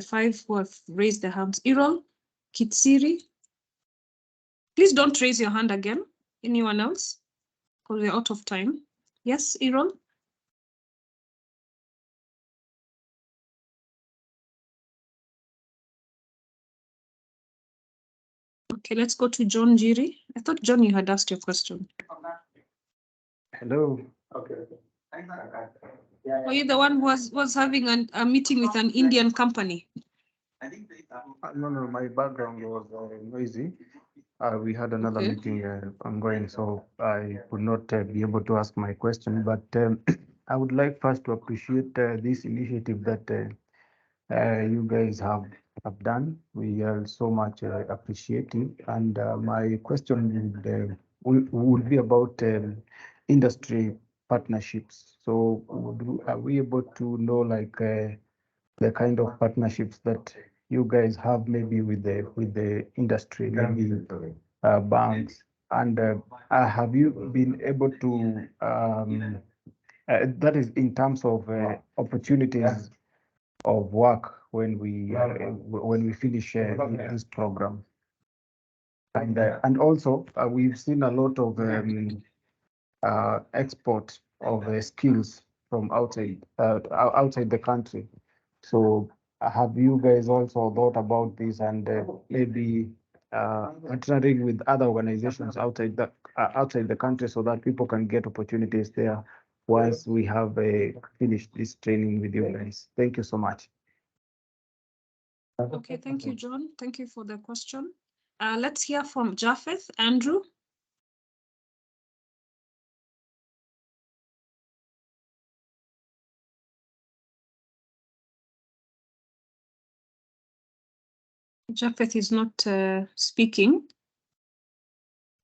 five who have raised their hands. Errol, Kitsiri. Please don't raise your hand again. Anyone else? Because we're out of time. Yes, Aaron? Okay, let's go to John Jiri. I thought, John, you had asked your question. Hello. Okay. Were you the one who was having a meeting with an Indian company? No, my background was noisy. We had another meeting ongoing, so I could not be able to ask my question. But I would like first to appreciate this initiative that you guys have done. We are so much appreciative. And my question would be about industry partnerships. So are we able to know like the kind of partnerships that you guys have maybe with the industry, maybe banks, and have you been able to that is in terms of opportunities of work when we finish this program, and also we've seen a lot of export of skills from outside the country. So have you guys also thought about this and maybe partnering with other organizations outside the country so that people can get opportunities there once we have finished this training with you guys? Thank you so much. Okay, thank you, John. Thank you for the question. Let's hear from Japheth. Andrew. Japheth is not speaking,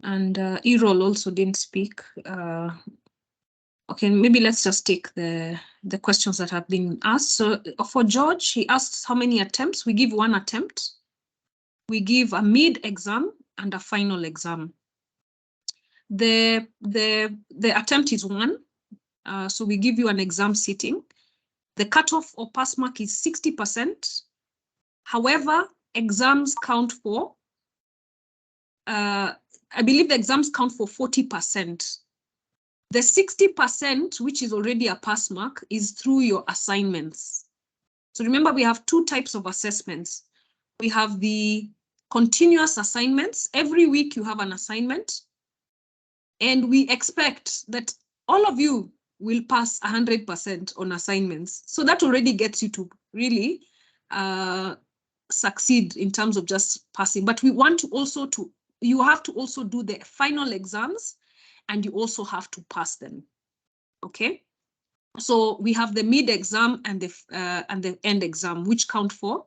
and Errol also didn't speak. Okay, maybe let's just take the questions that have been asked. So for George, he asked how many attempts. We give 1 attempt. We give a mid-exam and a final exam. The attempt is 1, so we give you an exam sitting. The cutoff or pass mark is 60%. However, exams count for, I believe the exams count for 40%. The 60%, which is already a pass mark, is through your assignments. So remember, we have 2 types of assessments. We have the continuous assignments. Every week you have an assignment. And we expect that all of you will pass 100% on assignments. So that already gets you to really succeed in terms of just passing. But we want to also you have to also do the final exams, and you also have to pass them. Okay. So we have the mid-exam and the end exam, which count for,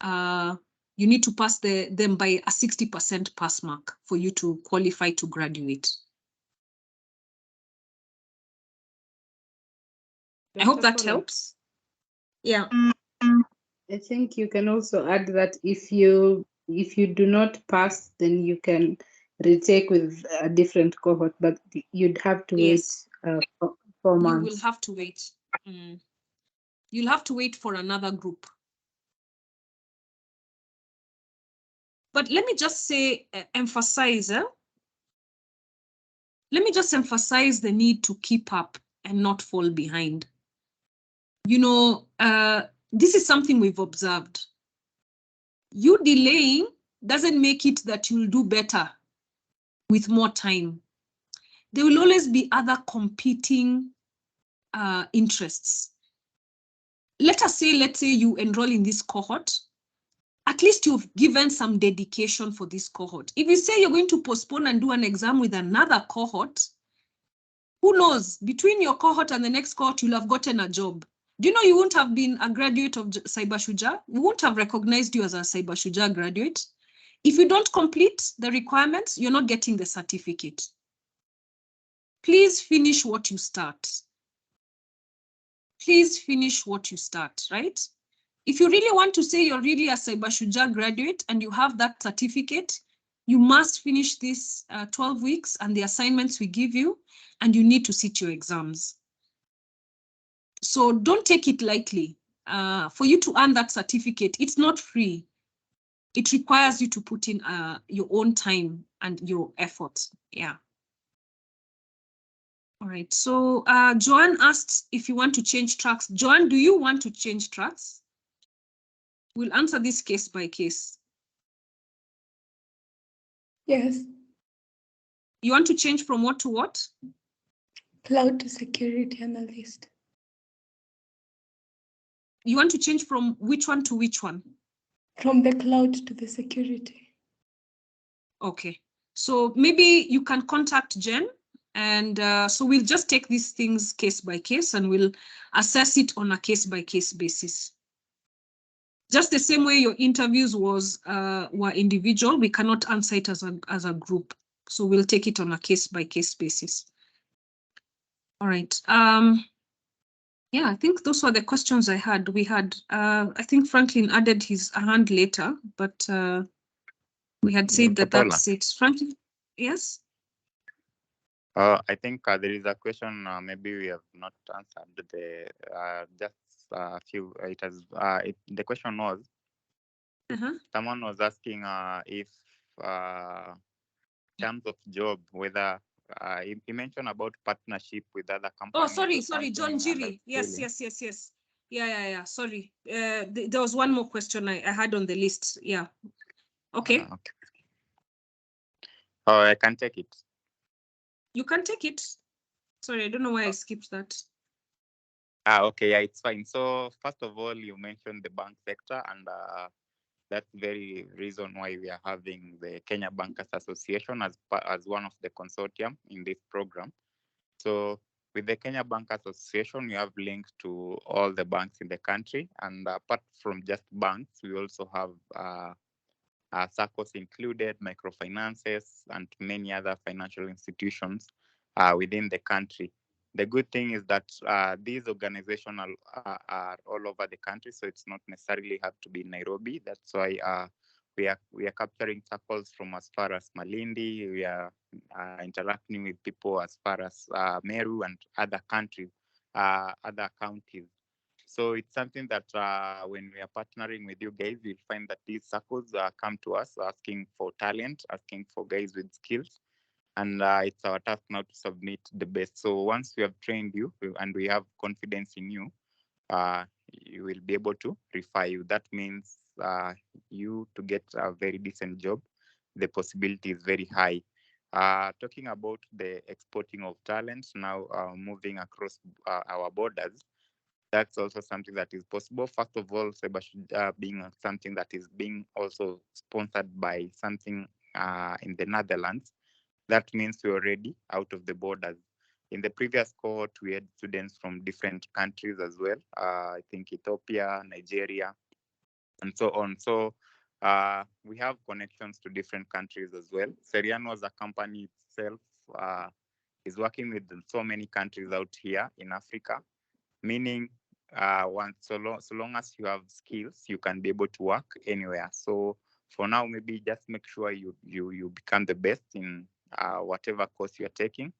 you need to pass them by a 60% pass mark for you to qualify to graduate. I hope that helps. Yeah. I think you can also add that if you do not pass, then you can retake with a different cohort, but you'd have to wait 4 months. You will have to wait. You'll have to wait for another group. But let me just say, emphasize the need to keep up and not fall behind. You know, this is something we've observed. You delaying doesn't make it that you'll do better with more time. There will always be other competing interests. Let's say you enroll in this cohort. At least you've given some dedication for this cohort. If you say you're going to postpone and do an exam with another cohort, who knows, between your cohort and the next cohort, you'll have gotten a job. Do you know you won't have been a graduate of Cyber Shujaa? We won't have recognized you as a Cyber Shujaa graduate. If you don't complete the requirements, you're not getting the certificate. Please finish what you start. Please finish what you start, right? If you really want to say you're really a Cyber Shujaa graduate and you have that certificate, you must finish this 12 weeks and the assignments we give you, and you need to sit your exams. So don't take it lightly. For you to earn that certificate, it's not free. it requires you to put in your own time and your effort. Yeah. All right. So Joanne asked if you want to change tracks. Joanne, do you want to change tracks? We'll answer this case by case. Yes. You want to change from what to what? Cloud to security analyst. You want to change from which one to which one? From the cloud to the security. Okay. So maybe you can contact Jen, and so we'll just take these things case by case and we'll assess it on a case by case basis. Just the same way your interviews were individual, we cannot answer it as a group. So we'll take it on a case by case basis. All right. Yeah, I think those were the questions I had. We had, I think Franklin added his hand later, but we had said Dr. that Paula. that's it. Franklin, yes? I think there is a question maybe we have not answered. Just a few. The question was, someone was asking if terms of job, whether he mentioned about partnership with other companies. Oh, sorry, John Jiri. Yes. Yeah. Sorry. There was one more question I had on the list. Yeah. Okay. Okay. Oh, I can take it. You can take it. Sorry, I don't know why I skipped that. Okay, yeah, it's fine. So first of all, you mentioned the bank sector, and that's very reason why we are having the Kenya Bankers Association as one of the consortium in this program. So with the Kenya Bankers Association, we have links to all the banks in the country, and apart from just banks, we also have SACCOs included, microfinances, and many other financial institutions within the country. The good thing is that these organizations are all over the country, so it's not necessarily have to be Nairobi. That's why we are capturing circles from as far as Malindi. We are interacting with people as far as Meru and other countries, other counties. So it's something that when we are partnering with you guys, you'll find that these circles come to us asking for talent, asking for guys with skills. And it's our task now to submit the best. So once we have trained you and we have confidence in you, you will be able to refer you. That means you to get a very decent job, the possibility is very high. Talking about the exporting of talents, now moving across our borders, that's also something that is possible. First of all, Shujaa being something that is being also sponsored by something in the Netherlands, that means we're already out of the borders. In the previous cohort, we had students from different countries as well. I think Ethiopia, Nigeria, and so on. So we have connections to different countries as well. Seriano as a company itself is working with so many countries out here in Africa, meaning so long as you have skills, you can be able to work anywhere. So for now, maybe just make sure you become the best in whatever course you're taking.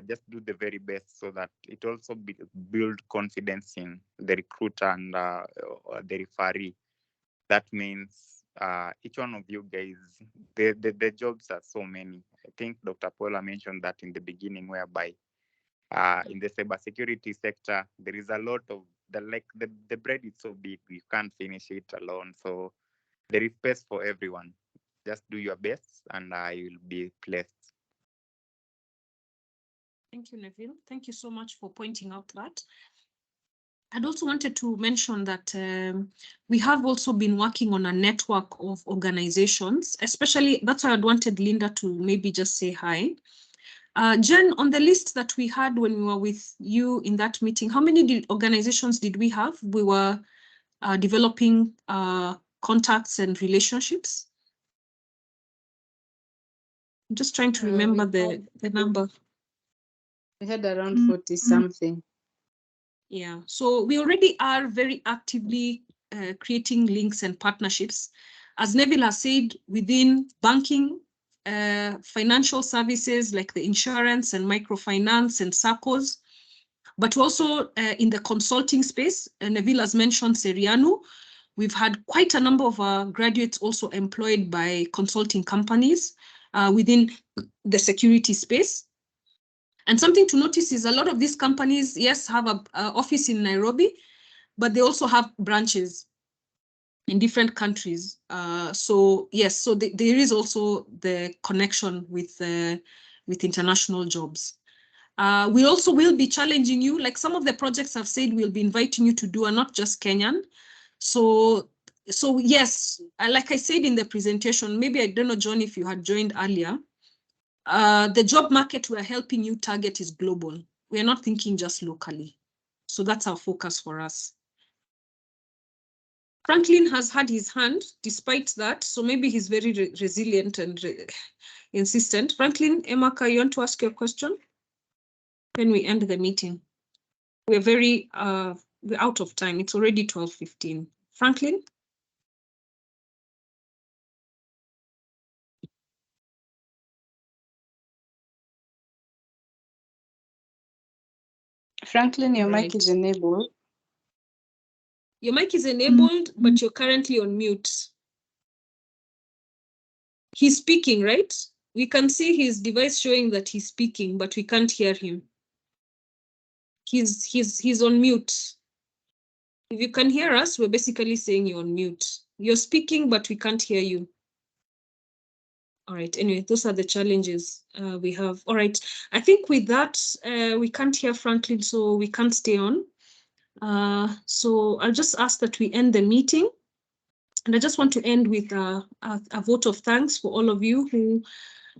Just do the very best so that it also build confidence in the recruiter and the referee. That means each one of you guys, the jobs are so many. I think Dr. Paula mentioned that in the beginning, whereby in the cybersecurity sector, there is a lot of the bread is so big, you can't finish it alone. So there is space for everyone. Just do your best and you'll be blessed. Thank you, Neville. Thank you so much for pointing out that. I'd also wanted to mention that we have also been working on a network of organizations, especially that's why I'd wanted Linda to maybe just say hi. Jen, on the list that we had when we were with you in that meeting, how many organizations did we have? We were developing contacts and relationships. I'm just trying to remember the number. We had around 40 something. Yeah, so we already are very actively creating links and partnerships. As Neville has said, within banking, financial services like the insurance and microfinance and SACCOs, but also in the consulting space. Neville has mentioned Seriano. We've had quite a number of graduates also employed by consulting companies within the security space. And something to notice is a lot of these companies, yes, have an office in Nairobi, but they also have branches in different countries. So yes, so there is also the connection with international jobs. We also will be challenging you, like some of the projects I've said we'll be inviting you to do are not just Kenyan. So yes, like I said in the presentation, maybe I don't know, John, if you had joined earlier, the job market we're helping you target is global. We're not thinking just locally. So that's our focus for us. Franklin has had his hand despite that, so maybe he's very resilient and insistent. Franklin, Emaka, you want to ask your question? When we end the meeting. We're very, we're out of time. It's already 12:15. Franklin? Franklin, your mic is enabled. Your mic is enabled, but you're currently on mute. He's speaking, right? We can see his device showing that he's speaking, but we can't hear him. He's on mute. If you can hear us, we're basically saying you're on mute. You're speaking, but we can't hear you. All right, anyway, those are the challenges we have. All right, I think with that, we can't hear Franklin, so we can't stay on. So I'll just ask that we end the meeting. And I just want to end with a vote of thanks for all of you who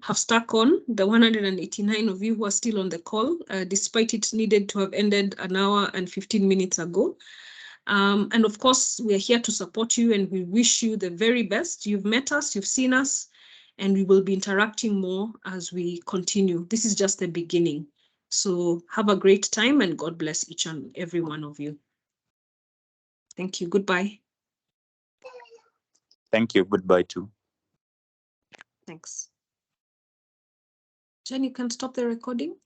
have stuck on, the 189 of you who are still on the call, despite it needed to have ended an hour and 15 minutes ago. And of course, we are here to support you and we wish you the very best. You've met us, you've seen us, and we will be interacting more as we continue. This is just the beginning. So have a great time and God bless each and every one of you. Thank you. Goodbye. Thank you. Goodbye too. Thanks. Jen, you can stop the recording.